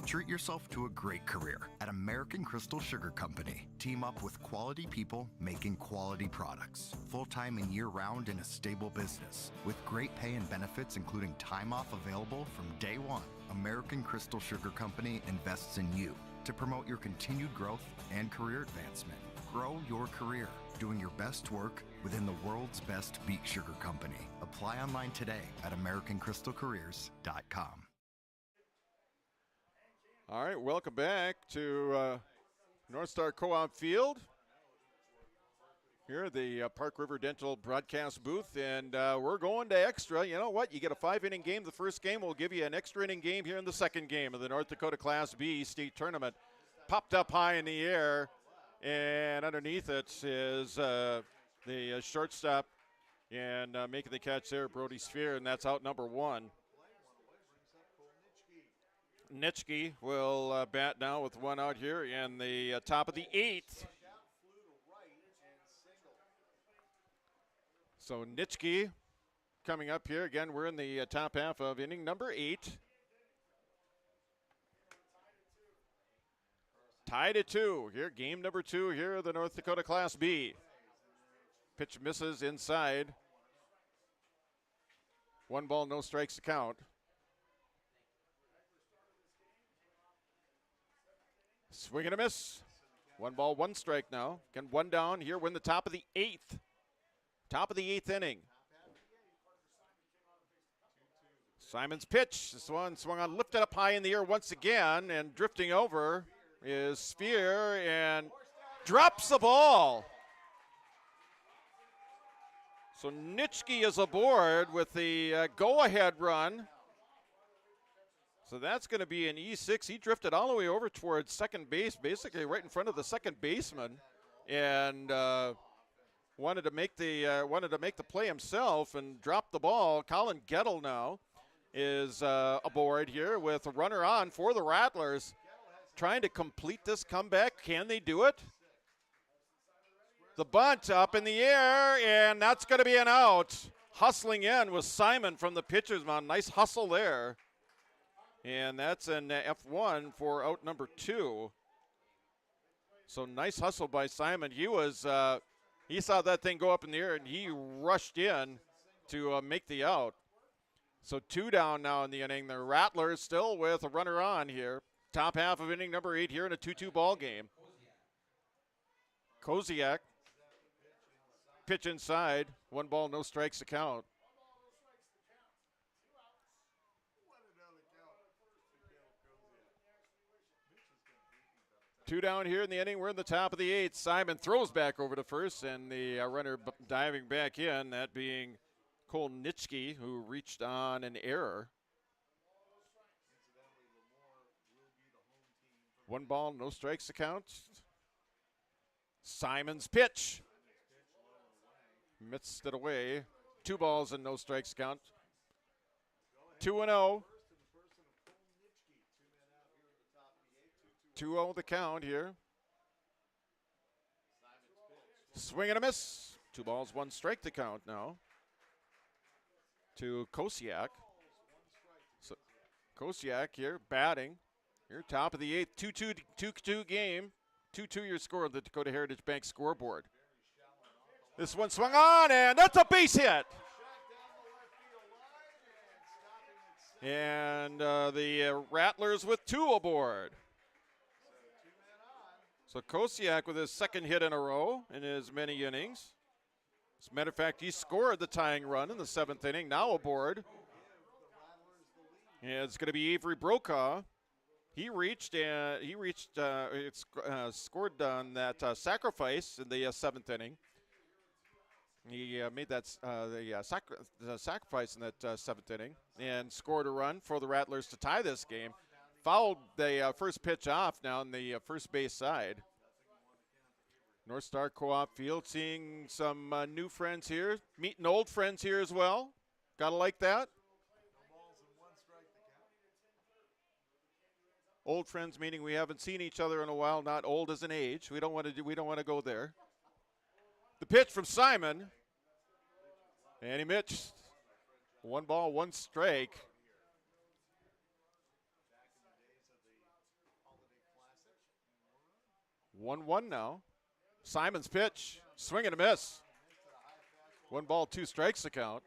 Treat yourself to a great career at American Crystal Sugar Company. Team up with quality people making quality products. Full-time and year-round in a stable business. With great pay and benefits including time off available from day one. American Crystal Sugar Company invests in you to promote your continued growth and career advancement. Grow your career doing your best work within the world's best beet sugar company. Apply online today at AmericanCrystalCareers.com. All right, welcome back to North Star Co-op Field. Here at the Park River Dental broadcast booth, and we're going to extra. You know what? You get a 5-inning game. The first game will give you an extra inning game here in the second game of the North Dakota Class B state tournament. Popped up high in the air, and underneath it is the shortstop, and making the catch there, Brody Sphere, and that's out number 1. Nitschke will bat now with one out here in the top of the 8th. So Nitschke coming up here. Again, we're in the top half of inning number 8. Tied at 2 here, game number 2 here, the North Dakota Class B. Pitch misses inside. 1 ball, no strikes to count. Swing and a miss. 1 ball, 1 strike now. Again, 1 down here. We're in the top of the 8th. Top of the 8th inning. Simon's pitch. This one swung on, lifted up high in the air once again, and drifting over is Spear and drops the ball. So Nitschke is aboard with the go-ahead run. So that's going to be an E6. He drifted all the way over towards second base, basically right in front of the second baseman, and wanted to make the play himself and drop the ball. Colin Gettle now is aboard here with a runner on for the Rattlers, trying to complete this comeback. Can they do it? The bunt up in the air, and that's going to be an out. Hustling in was Simon from the pitcher's mound. Nice hustle there. And that's an F1 for out number 2. So nice hustle by Simon. He saw that thing go up in the air, and he rushed in to make the out. So 2 down now in the inning. The Rattlers still with a runner on here. Top half of inning number 8 here in a 2-2 ball game. Koziak. Pitch inside. 1 ball, no strikes to count. Two down here in the inning. We're in the top of the 8th. Simon throws back over to first, and the runner diving back in, that being Cole Nitschke, who reached on an error. 1 ball, no strikes to count. Simon's pitch. Missed it away. 2 balls and no strikes to count. 2-0. 2-0 the count here. Swing and a miss. 2 balls, 1 strike to count now to Kosiak. So Kosiak here batting. Here, top of the 8th, 2-2 game. 2-2 your score on the Dakota Heritage Bank scoreboard. This one swung on, and that's a base hit. And the Rattlers with 2 aboard. So Kosiak with his 2nd hit in a row in as many innings. As a matter of fact, he scored the tying run in the 7th inning, now aboard. And it's going to be Avery Brokaw. He scored on that sacrifice in the 7th inning. He made that the sacrifice in that 7th inning and scored a run for the Rattlers to tie this game. Fouled the first pitch off now on the first base side. North Star Co-op Field, seeing some new friends here, meeting old friends here as well. Gotta like that. Old friends meaning we haven't seen each other in a while, not old as an age. We don't want to go there. The pitch from Simon, and he missed. 1 ball, 1 strike. One now. Simon's pitch, swing and a miss. 1 ball, 2 strikes to count.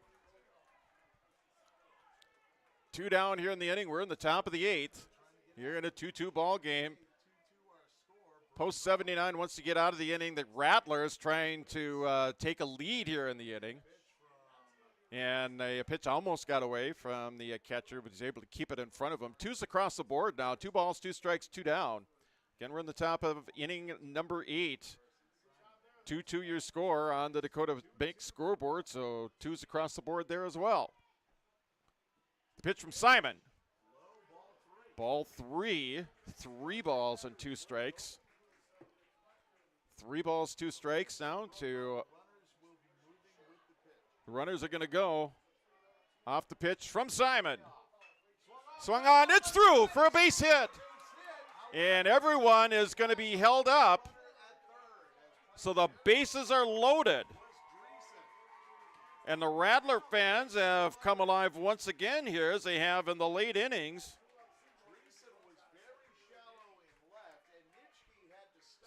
2 down here in the inning. We're in the top of the 8th. Here in a 2-2 ball game. Post 79 wants to get out of the inning. The Rattlers trying to take a lead here in the inning. And a pitch almost got away from the catcher, but he's able to keep it in front of him. 2's across the board now. 2 balls, 2 strikes, 2 down. Again, we're in the top of inning number 8. 2-2 your score on the Dakota Bank scoreboard, so 2's across the board there as well. The pitch from Simon. Ball 3. 3 balls and 2 strikes. 3 balls, 2 strikes now to the runners are going to go off the pitch from Simon. Swung on, it's through for a base hit. And everyone is going to be held up. So the bases are loaded. And the Rattler fans have come alive once again here as they have in the late innings.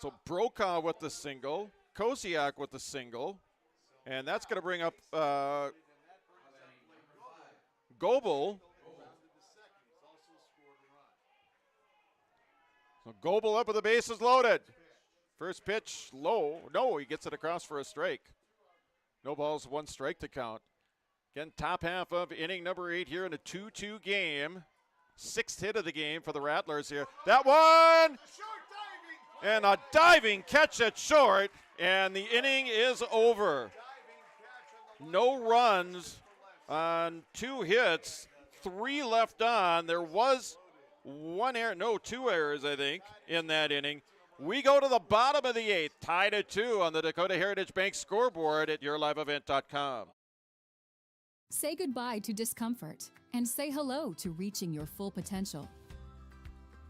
So Brokaw with the single, Kosiak with the single, and that's going to bring up Goebel. So Goebel up with the bases loaded. First pitch low. No, he gets it across for a strike. No balls, one strike to count. Again, top half of inning number 8 here in a 2-2 game. 6th hit of the game for the Rattlers here. That one! And a diving catch at short, and the inning is over. No runs on 2 hits, 3 left on. There was 1 error, no, 2 errors, I think, in that inning. We go to the bottom of the 8th, tied at 2 on the Dakota Heritage Bank scoreboard at yourliveevent.com. Say goodbye to discomfort and say hello to reaching your full potential.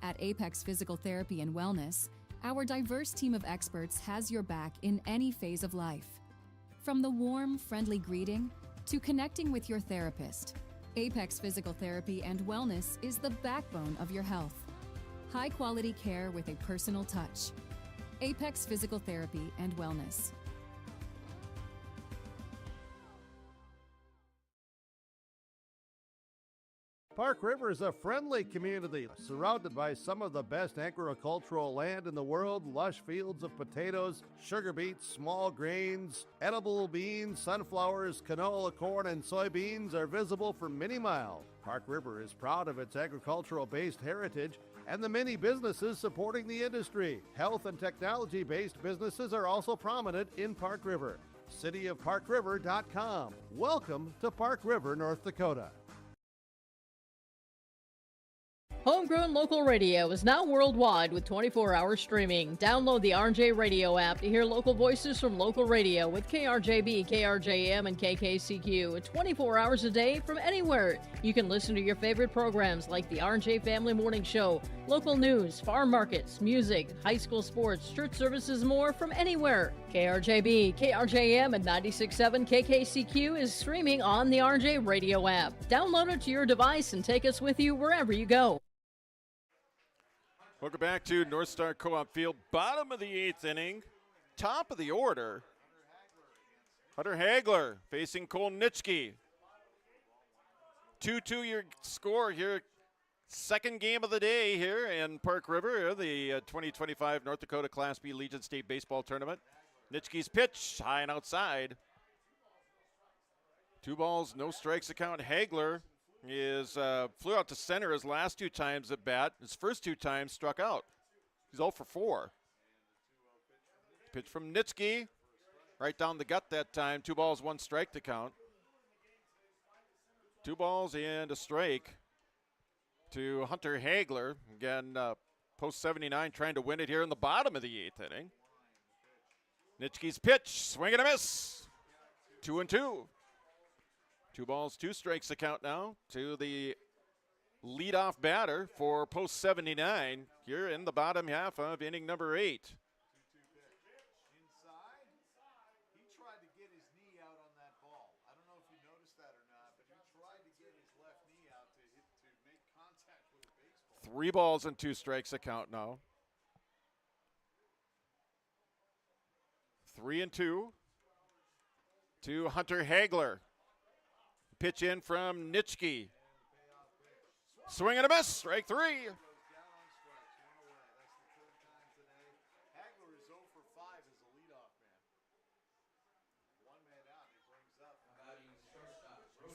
At Apex Physical Therapy and Wellness, our diverse team of experts has your back in any phase of life. From the warm, friendly greeting to connecting with your therapist, Apex Physical Therapy and Wellness is the backbone of your health. High-quality care with a personal touch. Apex Physical Therapy and Wellness. Park River is a friendly community surrounded by some of the best agricultural land in the world. Lush fields of potatoes, sugar beets, small grains, edible beans, sunflowers, canola, corn, and soybeans are visible for many miles. Park River is proud of its agricultural-based heritage and the many businesses supporting the industry. Health and technology-based businesses are also prominent in Park River. cityofparkriver.com. Welcome to Park River, North Dakota. Homegrown local radio is now worldwide with 24-hour streaming. Download the RJ Radio app to hear local voices from local radio with KRJB, KRJM, and KKCQ 24 hours a day from anywhere. You can listen to your favorite programs like the RJ Family Morning Show, local news, farm markets, music, high school sports, church services, more from anywhere. KRJB, KRJM, and 96.7 KKCQ is streaming on the RJ Radio app. Download it to your device and take us with you wherever you go. Welcome back to North Star Co-op Field. Bottom of the 8th inning. Top of the order. Hunter Hagler facing Cole Nitschke. 2-2 your score here. Second game of the day here in Park River, the 2025 North Dakota Class B Legion State Baseball Tournament. Nitschke's pitch, high and outside. 2 balls, no strikes to count. Hagler flew out to center his last 2 times at bat. His first 2 times struck out. He's 0 for 4. Pitch from Nitschke, right down the gut that time. 2 balls, 1 strike to count. 2 balls and a strike to Hunter Hagler. Again, post 79 trying to win it here in the bottom of the 8th inning. Nitschke's pitch, swing and a miss. 2-2. 2 balls, 2 strikes to count now to the leadoff batter for post 79 here in the bottom half of inning number 8. Three balls and 2 strikes to count now. 3-2 to Hunter Hagler. Pitch in from Nitschke. Swing and a miss, strike 3.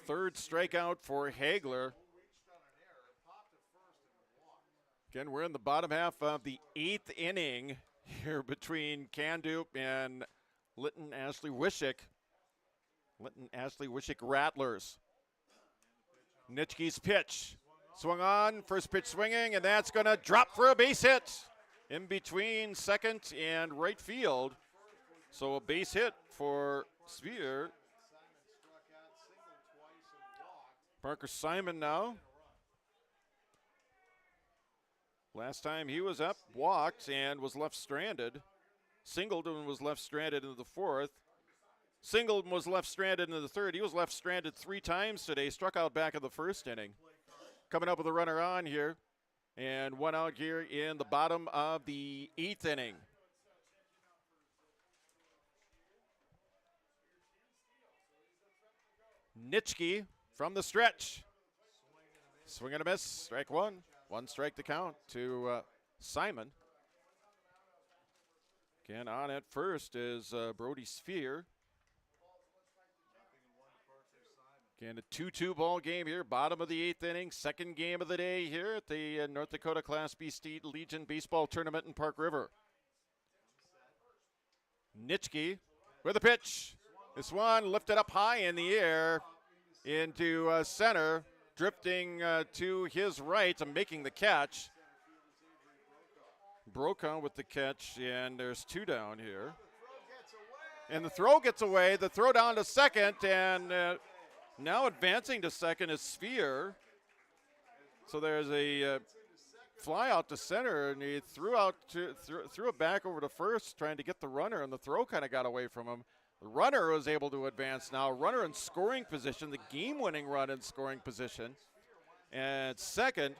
Third strikeout for Hagler. Again, we're in the bottom half of the 8th inning here between Cando and Linton-Ashley-Wishek. Linton-Ashley-Wishek Rattlers. Nitschke's pitch. Swung on, first pitch swinging, and that's going to drop for a base hit in between second and right field. So a base hit for Sphere. Parker Simon now. Last time he was up, walked, and was left stranded. Singleton was left stranded into the fourth. Singleton was left stranded into the third. He was left stranded 3 times today, struck out back in the first inning. Coming up with a runner on here, and one out here in the bottom of the 8th inning. Nitschke from the stretch. Swing and a miss, strike one. 1 strike to count to Simon. Again, on at first is Brody Sphere. Again, a 2-2 ball game here, bottom of the 8th inning, second game of the day here at the North Dakota Class B State Legion Baseball Tournament in Park River. Nitschke with a pitch. This one lifted up high in the air into center, drifting to his right and making the catch. Brokaw with the catch, and there's 2 down here. And the throw gets away, the throw down to second, and now advancing to second is Sphere. So there's a fly out to center, and he threw it back over to first, trying to get the runner, and the throw kind of got away from him. The runner was able to advance now. Runner in scoring position, the game-winning run in scoring position. And second,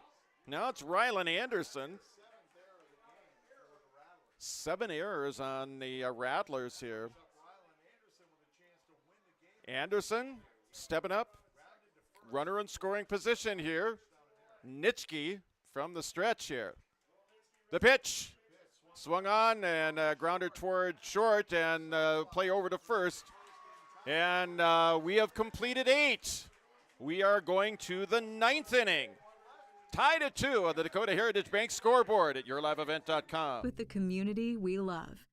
now it's Rylan Anderson. 7 errors on the Rattlers here. Anderson stepping up. Runner in scoring position here. Nitschke from the stretch here. The pitch. Swung on and grounded toward short and play over to first. And we have completed 8. We are going to the 9th inning. Tied at 2 on the Dakota Heritage Bank scoreboard at yourliveevent.com. With the community we love.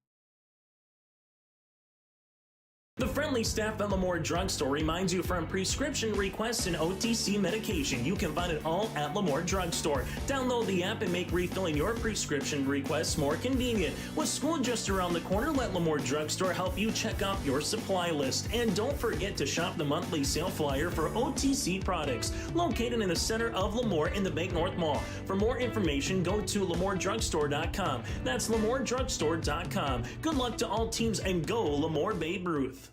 The friendly staff at Lemoore Drugstore reminds you from prescription requests and OTC medication. You can find it all at Lemoore Drugstore. Download the app and make refilling your prescription requests more convenient. With school just around the corner, let Lemoore Drugstore help you check out your supply list. And don't forget to shop the monthly sale flyer for OTC products, located in the center of Lemoore in the Bank North Mall. For more information, go to LemooreDrugstore.com. That's LemooreDrugstore.com. Good luck to all teams and go Lemoore Babe Ruth.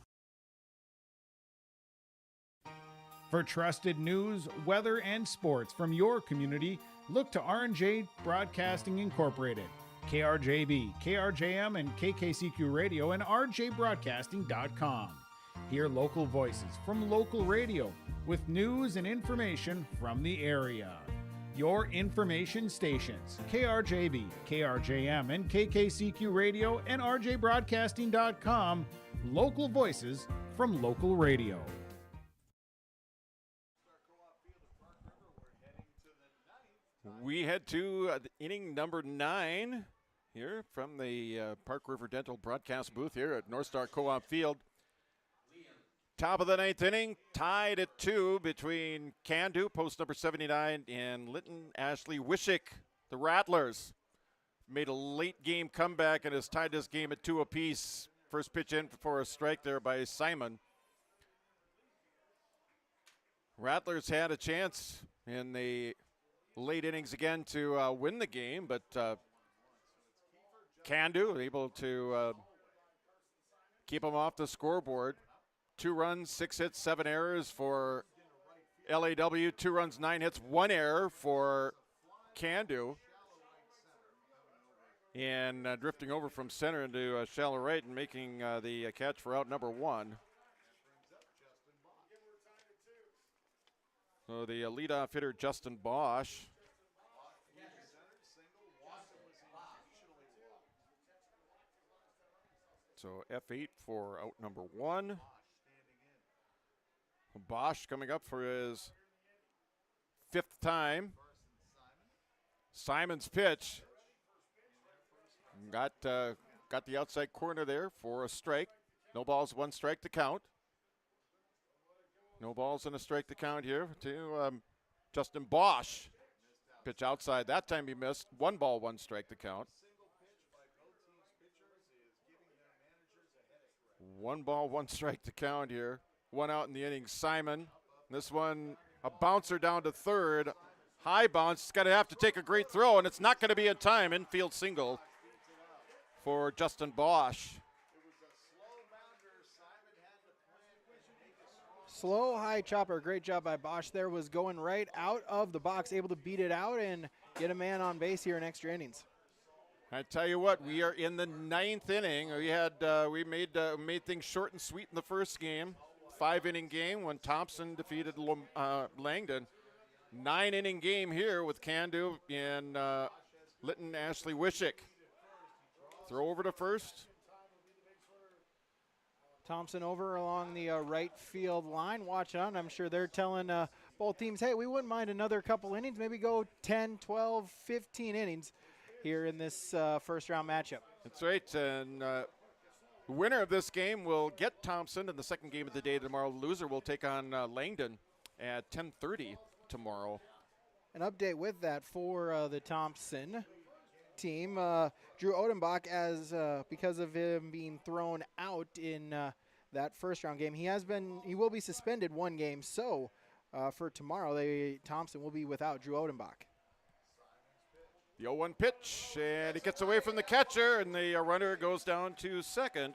For trusted news, weather, and sports from your community, look to R&J Broadcasting Incorporated, KRJB, KRJM, and KKCQ Radio, and rjbroadcasting.com. Hear local voices from local radio with news and information from the area. Your information stations, KRJB, KRJM, and KKCQ Radio, and rjbroadcasting.com. Local voices from local radio. We head to inning number 9 here from the Park River Dental broadcast booth here at North Star Co-op Field. Top of the 9th inning, tied at 2 between Cando, post number 79, and Linton-Ashley-Wishek. The Rattlers made a late game comeback and has tied this game at 2 apiece. First pitch in for a strike there by Simon. Rattlers had a chance in the late innings again to win the game, but Cando able to keep them off the scoreboard. 2 runs, 6 hits, 7 errors for LAW. 2 runs, 9 hits, 1 error for Cando. And drifting over from center into shallow right and making the catch for out number 1. So the leadoff hitter, Justin Bosch. So F8 for out number 1. Bosch coming up for his 5th time. Simon's pitch. Got the outside corner there for a strike. No balls, 1 strike to count. No balls and a strike to count here to Justin Bosch. Pitch outside. That time he missed. 1 ball, 1 strike to count. 1 ball, 1 strike to count here. 1 out in the inning. Simon. This one, a bouncer down to third. High bounce. It's going to have to take a great throw, and it's not going to be in time. Infield single for Justin Bosch. Slow high chopper, great job by Bosch there, was going right out of the box, able to beat it out and get a man on base here in extra innings. I tell you what, we are in the 9th inning. We made things short and sweet in the first game. 5-inning game when Thompson defeated Langdon. 9-inning game here with Cando in Linton-Ashley-Wishek. Throw over to first. Thompson over along the right field line. Watch out. I'm sure they're telling both teams, hey, we wouldn't mind another couple innings, maybe go 10, 12, 15 innings here in this first round matchup. That's right. And the winner of this game will get Thompson in the second game of the day tomorrow. The loser will take on Langdon at 10:30 tomorrow. An update with that for the Thompson team. Drew Odenbach, because of him being thrown out in that first round game, he will be suspended 1 game. So for tomorrow, Thompson will be without Drew Odenbach. The 0-1 pitch, and it gets away from the catcher, and the runner goes down to second.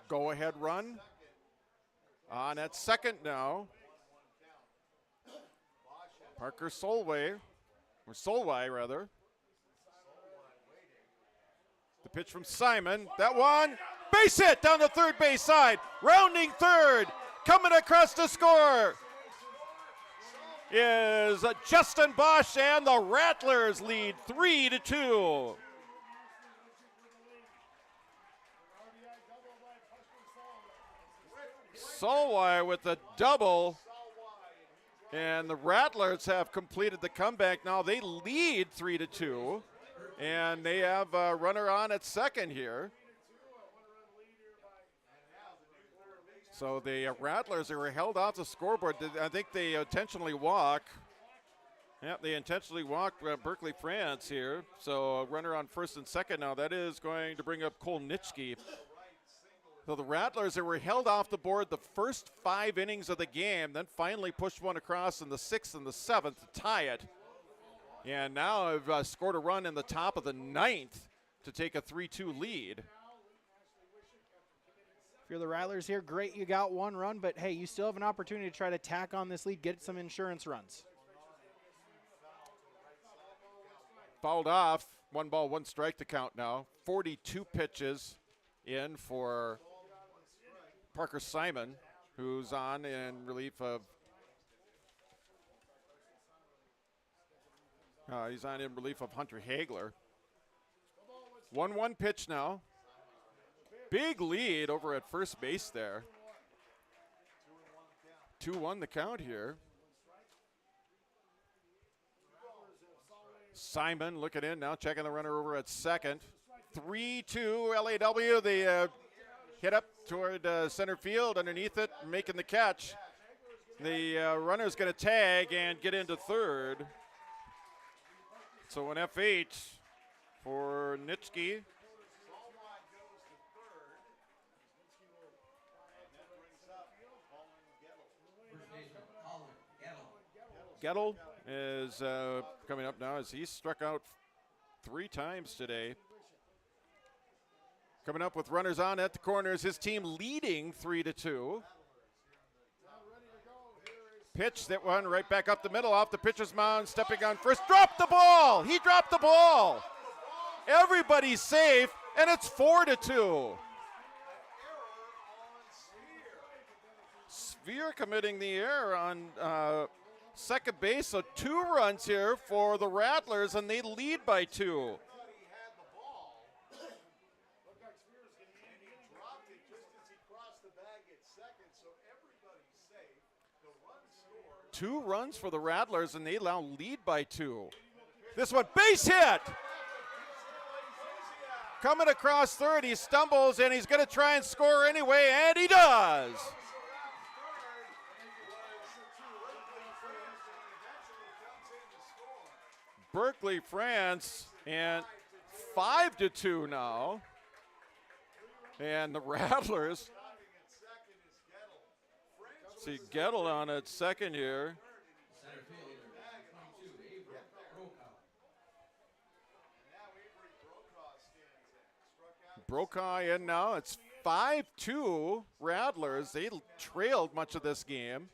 Go ahead run on at second now. Parker Solway rather. The pitch from Simon. That one, base hit down the third base side. Rounding third, coming across to score is Justin Bosch, and the Rattlers lead 3-2. Solway with a double. And the Rattlers have completed the comeback. Now they lead 3-2, and they have a runner on at second here. So the Rattlers were held off the scoreboard. I think they intentionally walk. Yeah, they intentionally walked Berkeley France here. So a runner on first and second now. That is going to bring up Cole Nitschke. So the Rattlers were held off the board the first 5 innings of the game, then finally pushed one across in the 6th and the 7th to tie it. And now have scored a run in the top of the 9th to take a 3-2 lead. If you're the Rattlers here, great, you got 1 run, but hey, you still have an opportunity to try to tack on this lead, get some insurance runs. Fouled off, 1 ball, 1 strike to count now. 42 pitches in for Parker Simon, who's on in relief of Hunter Hagler. 1-1 pitch now. Big lead over at first base there. 2-1 the count here. Simon looking in now, checking the runner over at second. 3-2 LAW. They hit up toward center field underneath it, making the catch. The runner's going to tag and get into third. So an F8 for Nitschke. Gettle is coming up now as he's struck out 3 times today. Coming up with runners on at the corners, his team leading 3-2. Pitch that one right back up the middle, off the pitcher's mound, stepping on first, dropped the ball. He dropped the ball. Everybody's safe, and it's 4-2. Sphere committing the error on second base, so 2 runs here for the Rattlers, and they lead by 2. 2 runs for the Rattlers, and they now lead by 2. This one, base hit! Coming across third, he stumbles, and he's going to try and score anyway, and he does! Berkeley France, and 5-2 now. And the Rattlers. See Gettle on at second here. Brokaw in now. It's 5-2 Rattlers. They trailed much of this game.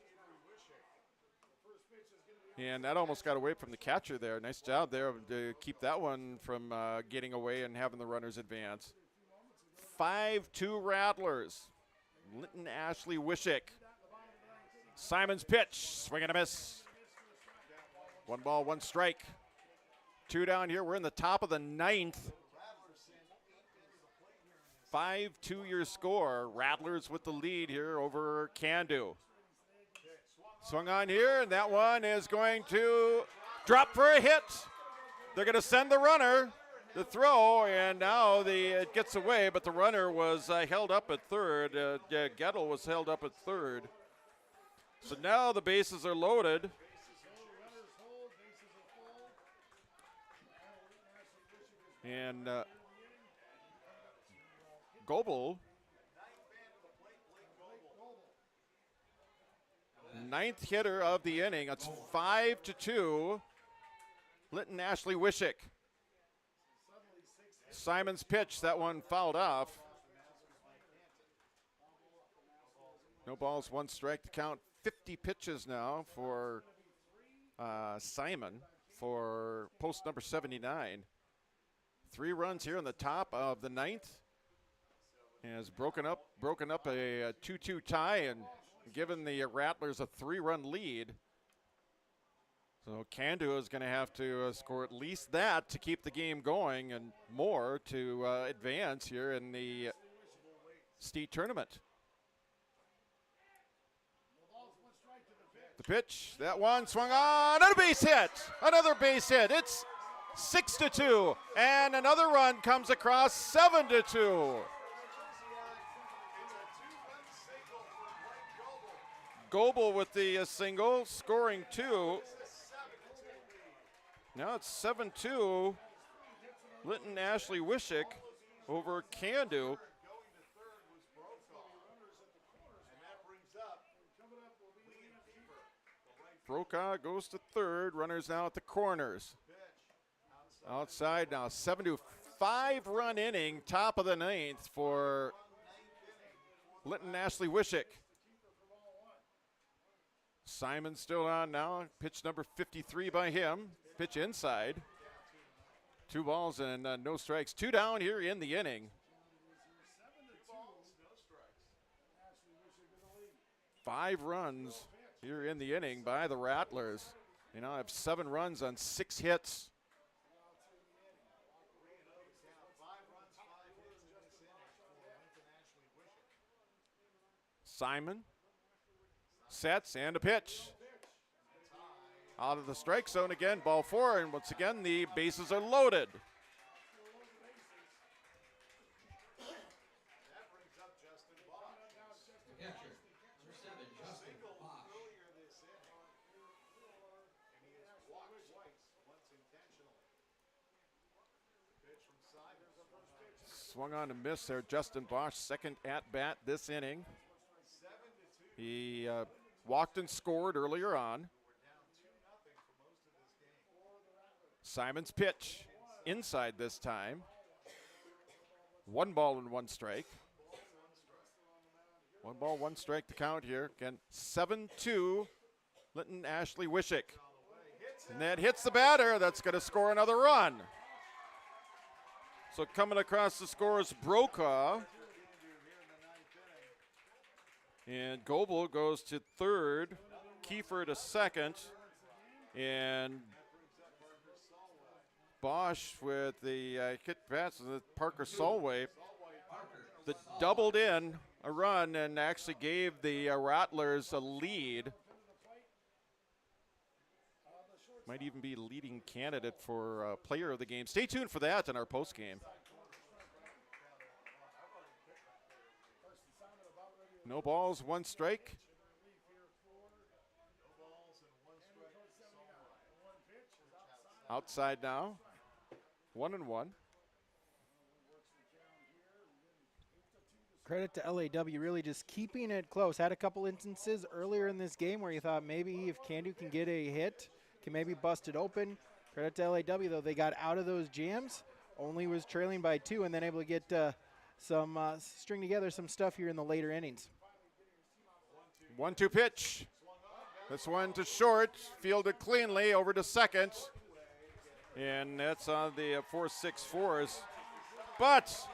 And that almost got away from the catcher there. Nice job there to keep that one from getting away and having the runners advance. 5-2 Rattlers. Linton-Ashley-Wishek. Simon's pitch. Swing and a miss. 1 ball, 1 strike. 2 down here. We're in the top of the 9th. 5-2 your score. Rattlers with the lead here over Cando. Swung on here, and that one is going to drop for a hit. They're going to send the runner to throw, and now it gets away, but the runner was held up at third. Gettle was held up at third. So now the bases are loaded. And Goebel, 9th hitter of the inning. It's 5-2. Linton-Ashley-Wishek. Simon's pitch, that one fouled off. No balls, 1 strike to count. 50 pitches now for Simon for post number 79. 3 runs here in the top of the 9th. Has broken up a 2-2 tie and given the Rattlers a 3-run lead. So Cando is going to have to score at least that to keep the game going and more to advance here in the state tournament. The pitch, that one swung on, and a base hit. Another base hit. It's 6-2, and another run comes across, 7-2. Goebel with the single, scoring 2. Now it's 7-2. Linton-Ashley-Wishek over Cando. Brokaw goes to third. Runners now at the corners. Outside now, 7-5 run inning, top of the 9th for Linton-Ashley-Wishek. Simon still on now. Pitch number 53 by him. Pitch inside. 2 balls and no strikes. 2 down here in the inning. 5 runs here in the inning by the Rattlers. They now have 7 runs on 6 hits. Simon sets and a pitch. Out of the strike zone again, ball 4, and once again the bases are loaded. Swung on to miss there, Justin Bosch, second at bat this inning. He walked and scored earlier on. Simon's pitch inside this time. 1 ball and 1 strike. 1 ball, 1 strike to count here. Again, 7-2, Linton-Ashley-Wishek. And that hits the batter. That's going to score another run. So coming across the score is Brokaw. And Goebel goes to third. Kiefer to second. And Bosch with the hit pass with Parker Solway that doubled in a run and actually gave the Rattlers a lead. Might even be leading candidate for player of the game. Stay tuned for that in our post game. No balls, 1 strike. Outside now, 1-1. Credit to LAW really just keeping it close. Had a couple instances earlier in this game where you thought maybe if Cando can get a hit, can maybe bust it open. Credit to LAW, though. They got out of those jams, only was trailing by 2, and then able to get string together some stuff here in the later innings. 1-2 pitch. This one to short, fielded cleanly over to second. And that's on the 4-6-4s. But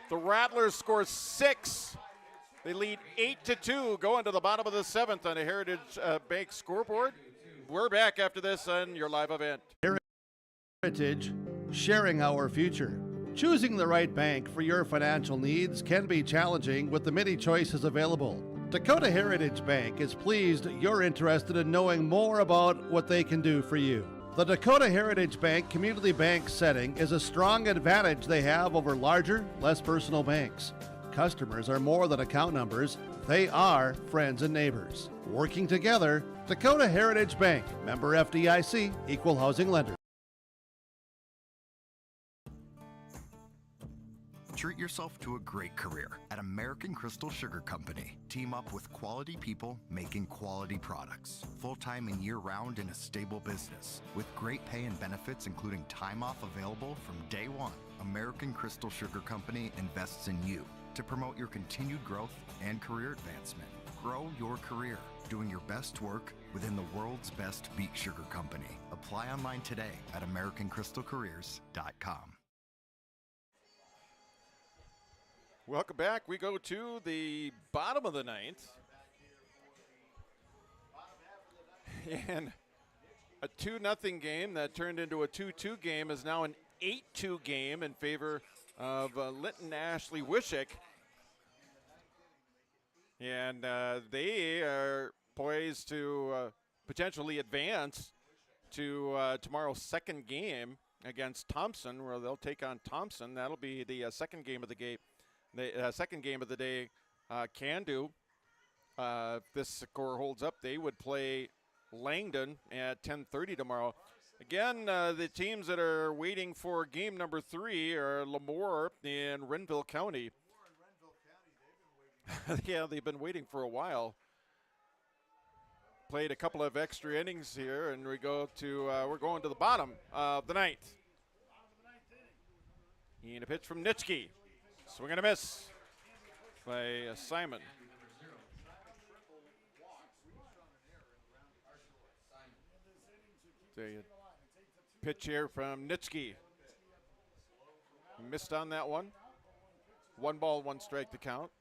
the Rattlers score 6. They lead 8-2 going to the bottom of the 7th on the Heritage Bank scoreboard. We're back after this on your live event. Heritage, sharing our future. Choosing the right bank for your financial needs can be challenging with the many choices available. Dakota Heritage Bank is pleased you're interested in knowing more about what they can do for you. The Dakota Heritage Bank community bank setting is a strong advantage they have over larger, less personal banks. Customers are more than account numbers, they are friends and neighbors. Working together, Dakota Heritage Bank, member FDIC, equal housing lender. Treat yourself to a great career at American Crystal Sugar Company. Team up with quality people making quality products. Full-time and year-round in a stable business. With great pay and benefits including time off available from day one. American Crystal Sugar Company invests in you to promote your continued growth and career advancement. Grow your career doing your best work within the world's best beet sugar company. Apply online today at AmericanCrystalCareers.com. Welcome back. We go to the bottom of the 9th. And a 2-0 game that turned into a 2-2 game is now an 8-2 game in favor of Linton-Ashley-Wishek. And they are poised to potentially advance to tomorrow's second game against Thompson, where they'll take on Thompson. That'll be the second game of the game. The second game of the day, Cando. If this score holds up, they would play Langdon at 10:30 tomorrow. Again, the teams that are waiting for game number 3 are Lemoore in Renville County. Yeah, they've been waiting for a while. Played a couple of extra innings here, and we go to we're going to the bottom of the 9th. And a pitch from Nitschke. Swing and a miss by Simon. The pitch here from Nitschke. Missed on that one. 1 ball, 1 strike to count.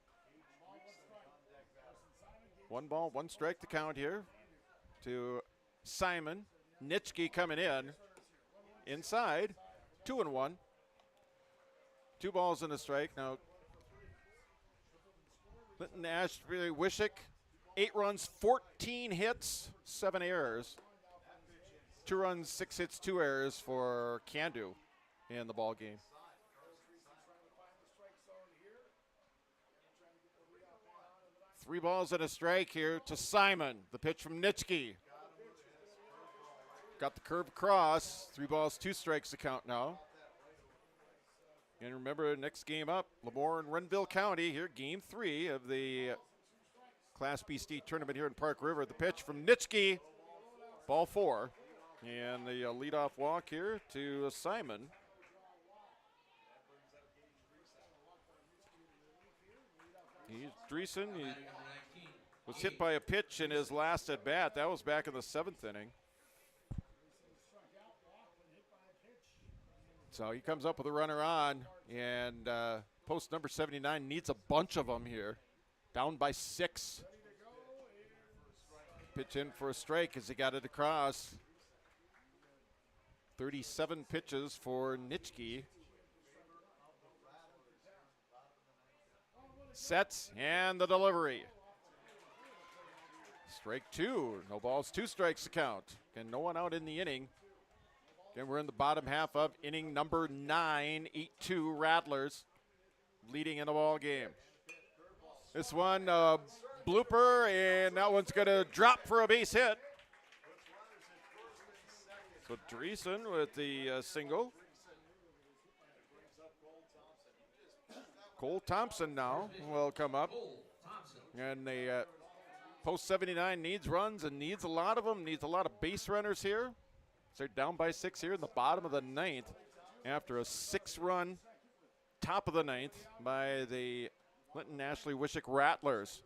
1 ball, 1 strike to count here to Simon. Nitschke coming in. Inside. 2-1. 2 balls and a strike. Now, Linton-Ashley-Wishek, 8 runs, 14 hits, 7 errors. 2 runs, 6 hits, 2 errors for Cando in the ball game. Three balls and a strike here to Simon. The pitch from Nitschke. Got the curve across. 3 balls, 2 strikes to count now. And remember, next game up, Lemoore and Renville County here, game 3 of the Class B State tournament here in Park River. The pitch from Nitschke, ball 4. And the leadoff walk here to Simon. Dreesen was hit by a pitch in his last at bat. That was back in the 7th inning. So he comes up with a runner on, and post number 79 needs a bunch of them here. Down by 6. Pitch in for a strike as he got it across. 37 pitches for Nitschke. Sets and the delivery. Strike 2. No balls, 2 strikes to count. And no one out in the inning. Again, we're in the bottom half of inning number 9. 8-2 Rattlers leading in the ball game. This one, blooper, and that one's going to drop for a base hit. So Dreesen with the single. Cole Thompson now will come up. And the post 79 needs runs and needs a lot of them, needs a lot of base runners here. So they're down by 6 here in the bottom of the 9th after a 6-run top of the 9th by the Linton-Ashley-Wishek Rattlers.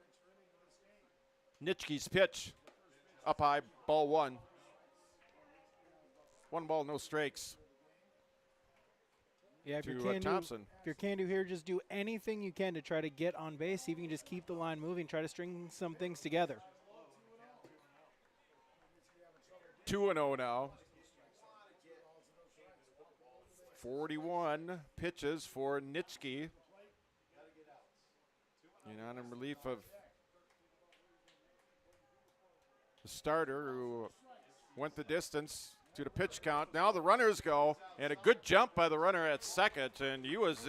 Nitschke's pitch up high, ball 1. 1 ball, no strikes. Yeah, if to you're Thompson. If you're Cando here, just do anything you can to try to get on base. See if you can just keep the line moving, try to string some things together. 2-0 now. 41 pitches for Nitschke. And on in relief of the starter who went the distance to the pitch count. Now the runners go, and a good jump by the runner at second, and he was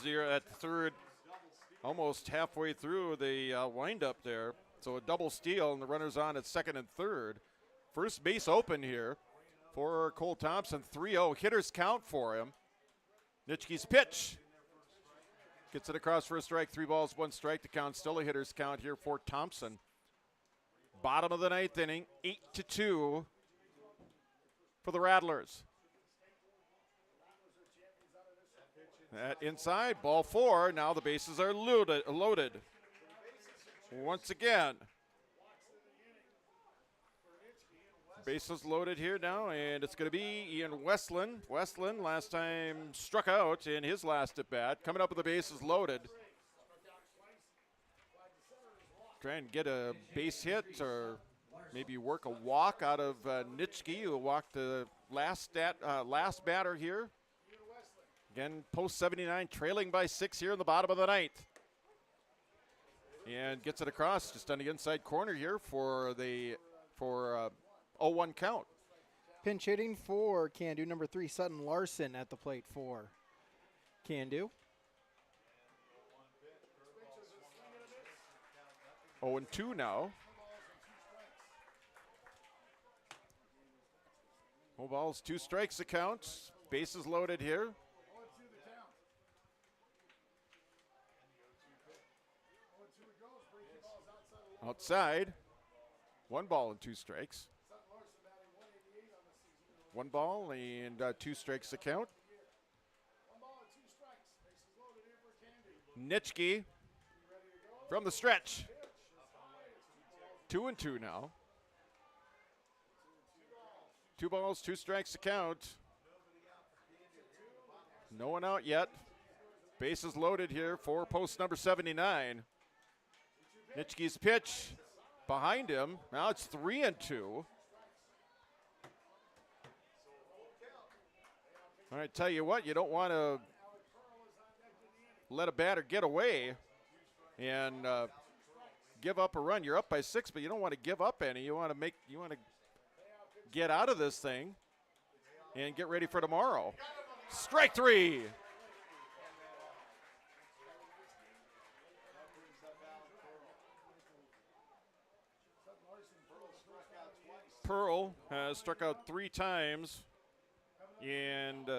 there at third, almost halfway through the windup there. So a double steal, and the runners on at second and third. First base open here for Cole Thompson. 3-0 hitters count for him. Nitschke's pitch gets it across for a strike. 3 balls, 1 strike to count. Still a hitters count here for Thompson. Bottom of the 9th inning, 8-2 for the Rattlers. That inside, ball 4. Now the bases are loaded. Once again. Bases loaded here now, and it's going to be Ian Westland. Westland last time struck out in his last at bat. Coming up with the bases loaded. Try and get a base hit or maybe work a walk out of Nitschke, who walked the last batter here. Again, post 79, trailing by 6 here in the bottom of the 9th. And gets it across just on the inside corner here for 0-1 count. Pinch hitting for Cando, number 3, Sutton Larson at the plate for Cando. 0-2 now. No balls, 2 strikes the count. Bases loaded here. Outside. 1 ball and 2 strikes. 1 ball and 2 strikes to count. Nitschke from the stretch. 2-2 now. 2 balls, 2 strikes to count. No one out yet. Bases loaded here for post number 79. Nitschke's pitch behind him. Now it's 3-2. All right, tell you what, you don't want to let a batter get away and give up a run. You're up by 6, but you don't want to give up any. You want to get out of this thing and get ready for tomorrow. Strike 3. Pearl has struck out 3 times and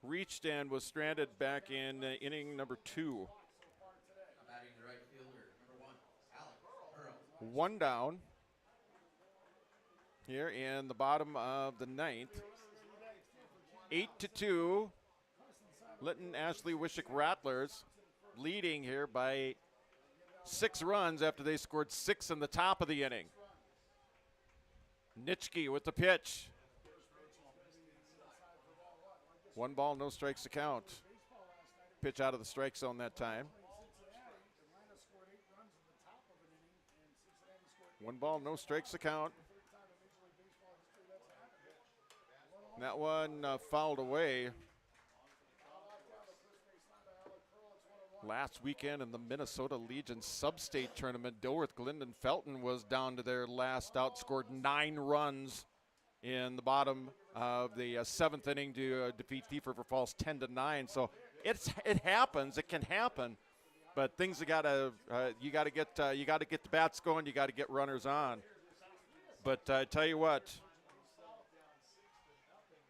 reached and was stranded back in inning number 2. 1 down here in the bottom of the 9th. 8-2. Linton-Ashley-Wishek Rattlers leading here by 6 runs after they scored 6 in the top of the inning. Nitschke with the pitch. 1 ball, no strikes to count. Pitch out of the strike zone that time. 1 ball, no strikes to count. And that one fouled away last weekend in the Minnesota Legion Sub-State Tournament. Dilworth Glendon Felton was down to their last out, scored 9 runs in the bottom of the 7th inning to defeat Thief River Falls 10-9. So it happens, it can happen, but things you got to get the bats going, you got to get runners on. But I tell you what,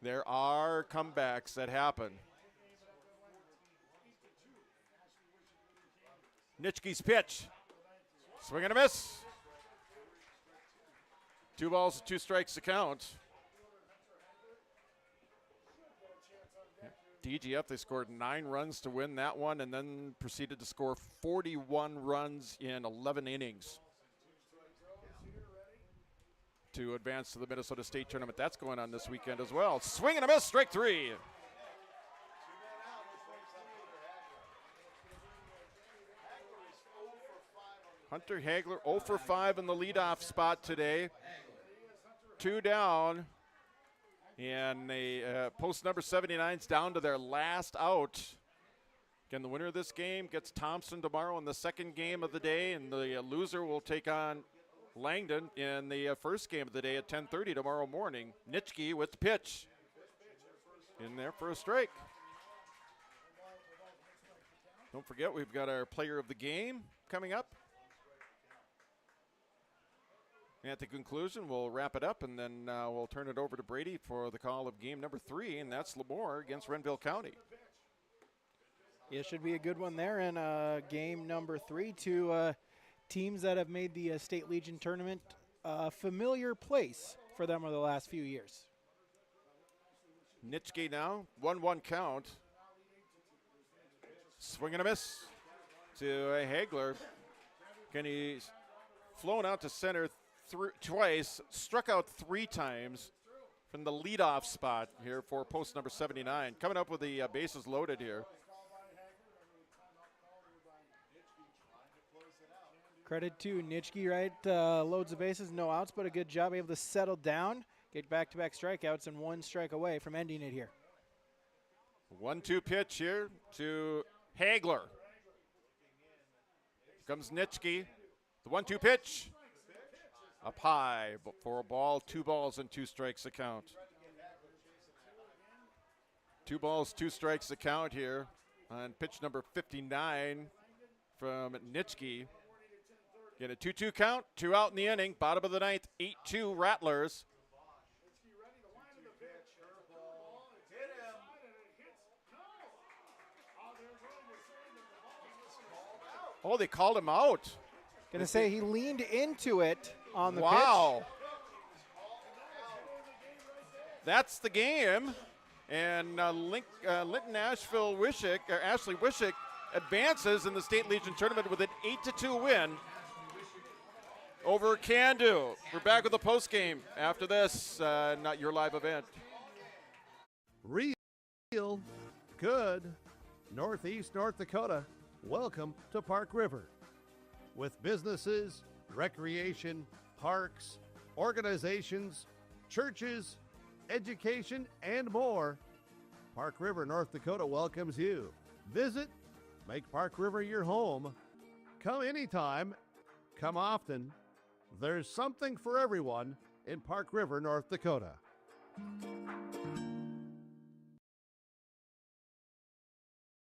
there are comebacks that happen. Nitschke's pitch. Swing and a miss. 2 balls, 2 strikes to count. DGF, they scored 9 runs to win that one and then proceeded to score 41 runs in 11 innings to advance to the Minnesota State Tournament. That's going on this weekend as well. Swing and a miss, strike 3. Hunter Hagler 0 for 5 in the leadoff spot today. 2 down. And the post number 79's down to their last out. Again, the winner of this game gets Thompson tomorrow in the second game of the day, and the loser will take on Langdon in the first game of the day at 10:30 tomorrow morning. Nitschke with the pitch. In there for a strike. Don't forget, we've got our player of the game coming up. At the conclusion, we'll wrap it up, and then we'll turn it over to Brady for the call of game number 3, and that's Lemoore against Renville County. Yeah, it should be a good one there. And game number 3, 2 teams that have made the State Legion tournament a familiar place for them over the last few years. Nitschke now, 1-1 count. Swing and a miss to Hagler. He's flown out to center twice, struck out 3 times from the leadoff spot here for post number 79. Coming up with the bases loaded here. Credit to Nitschke, right? Loads of bases, no outs, but a good job able to settle down, get back-to-back strikeouts, and 1 strike away from ending it here. 1-2 pitch here to Hagler. Comes Nitschke. The 1-2 pitch. Up high for a ball, 2 balls and 2 strikes to count. 2 balls, 2 strikes to count here on pitch number 59 from Nitschke. Get a 2-2 count, 2 out in the inning, bottom of the 9th, 8-2 Rattlers. Oh, they called him out. Gonna say he leaned into it on the pitch. Wow. That's the game. And Linton-Ashley-Wishek advances in the State Legion tournament with an 8-2 win over Cando. We're back with the post game after this, not your live event. Real good Northeast North Dakota. Welcome to Park River. With businesses, recreation, parks, organizations, churches, education, and more, Park River, North Dakota welcomes you. Visit, make Park River your home. Come anytime, come often. There's something for everyone in Park River, North Dakota.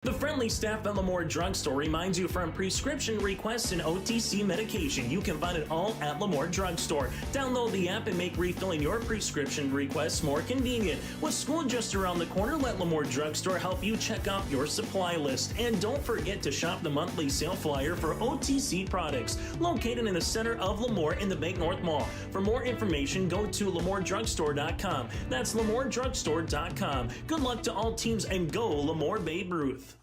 The friendly staff at Lemoore Drugstore reminds you from prescription requests and OTC medication. You can find it all at Lemoore Drugstore. Download the app and make refilling your prescription requests more convenient. With school just around the corner, let Lemoore Drugstore help you check off your supply list. And don't forget to shop the monthly sale flyer for OTC products, located in the center of Lemoore in the Bank North Mall. For more information, go to LemooreDrugstore.com. That's LemooreDrugstore.com. Good luck to all teams and go Lemoore Babe Ruth.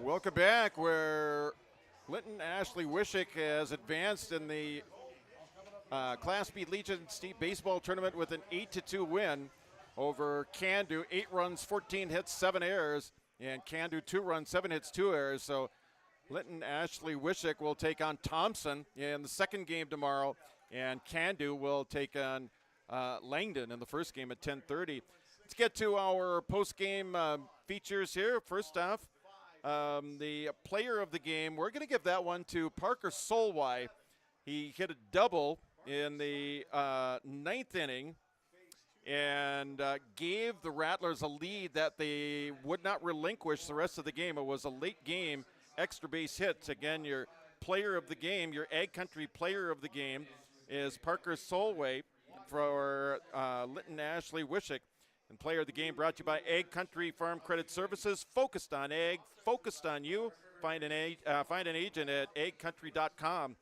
Welcome back, where Linton-Ashley-Wishek has advanced in the Class B Legion State Baseball Tournament with an 8-2 win over Cando. 8 runs, 14 hits, 7 errors, and Cando 2 runs, 7 hits, 2 errors. So Linton-Ashley-Wishek will take on Thompson in the second game tomorrow, and Cando will take on Langdon in the first game at 10:30. Let's get to our post-game features here. First off, the player of the game, we're going to give that one to Parker Solway. He hit a double in the 9th inning and gave the Rattlers a lead that they would not relinquish the rest of the game. It was a late game extra base hit. Again, your player of the game, your Ag Country player of the game is Parker Solway for Linton-Ashley-Wishek. And player of the game brought to you by Ag Country Farm Credit Services. Focused on ag, focused on you. Find an agent at agcountry.com.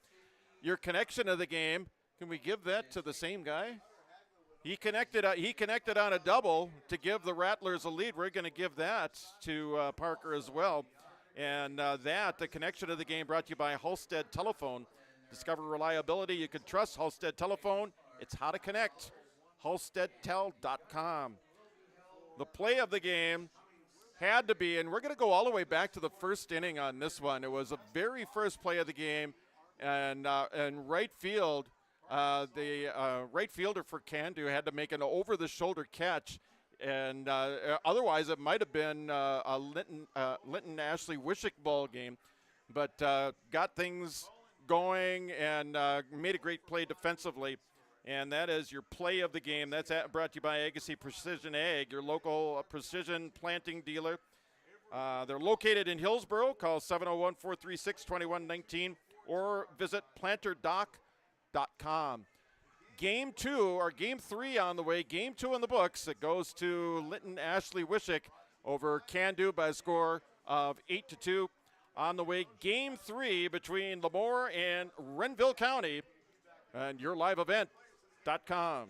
Your connection of the game, can we give that to the same guy? He connected on a double to give the Rattlers a lead. We're going to give that to Parker as well. And the connection of the game brought to you by Halstead Telephone. Discover reliability you can trust. Halstead Telephone. It's how to connect. HalsteadTel.com. The play of the game had to be, and we're going to go all the way back to the first inning on this one. It was the very first play of the game, and right field. The right fielder for Cando had to make an over-the-shoulder catch, and otherwise it might have been a Linton-Ashley-Wishek ball game, but got things going and made a great play defensively, and that is your play of the game. That's brought to you by Agassiz Precision Ag, your local precision planting dealer. They're located in Hillsborough. Call 701-436-2119 or visit planterdoc.com. Game 2 or Game 3 on the way. Game 2 in the books. It goes to Linton-Ashley-Wishek over Cando by a score of 8-2. On the way, Game 3 between Lemoore and Renville County and yourliveevent.com.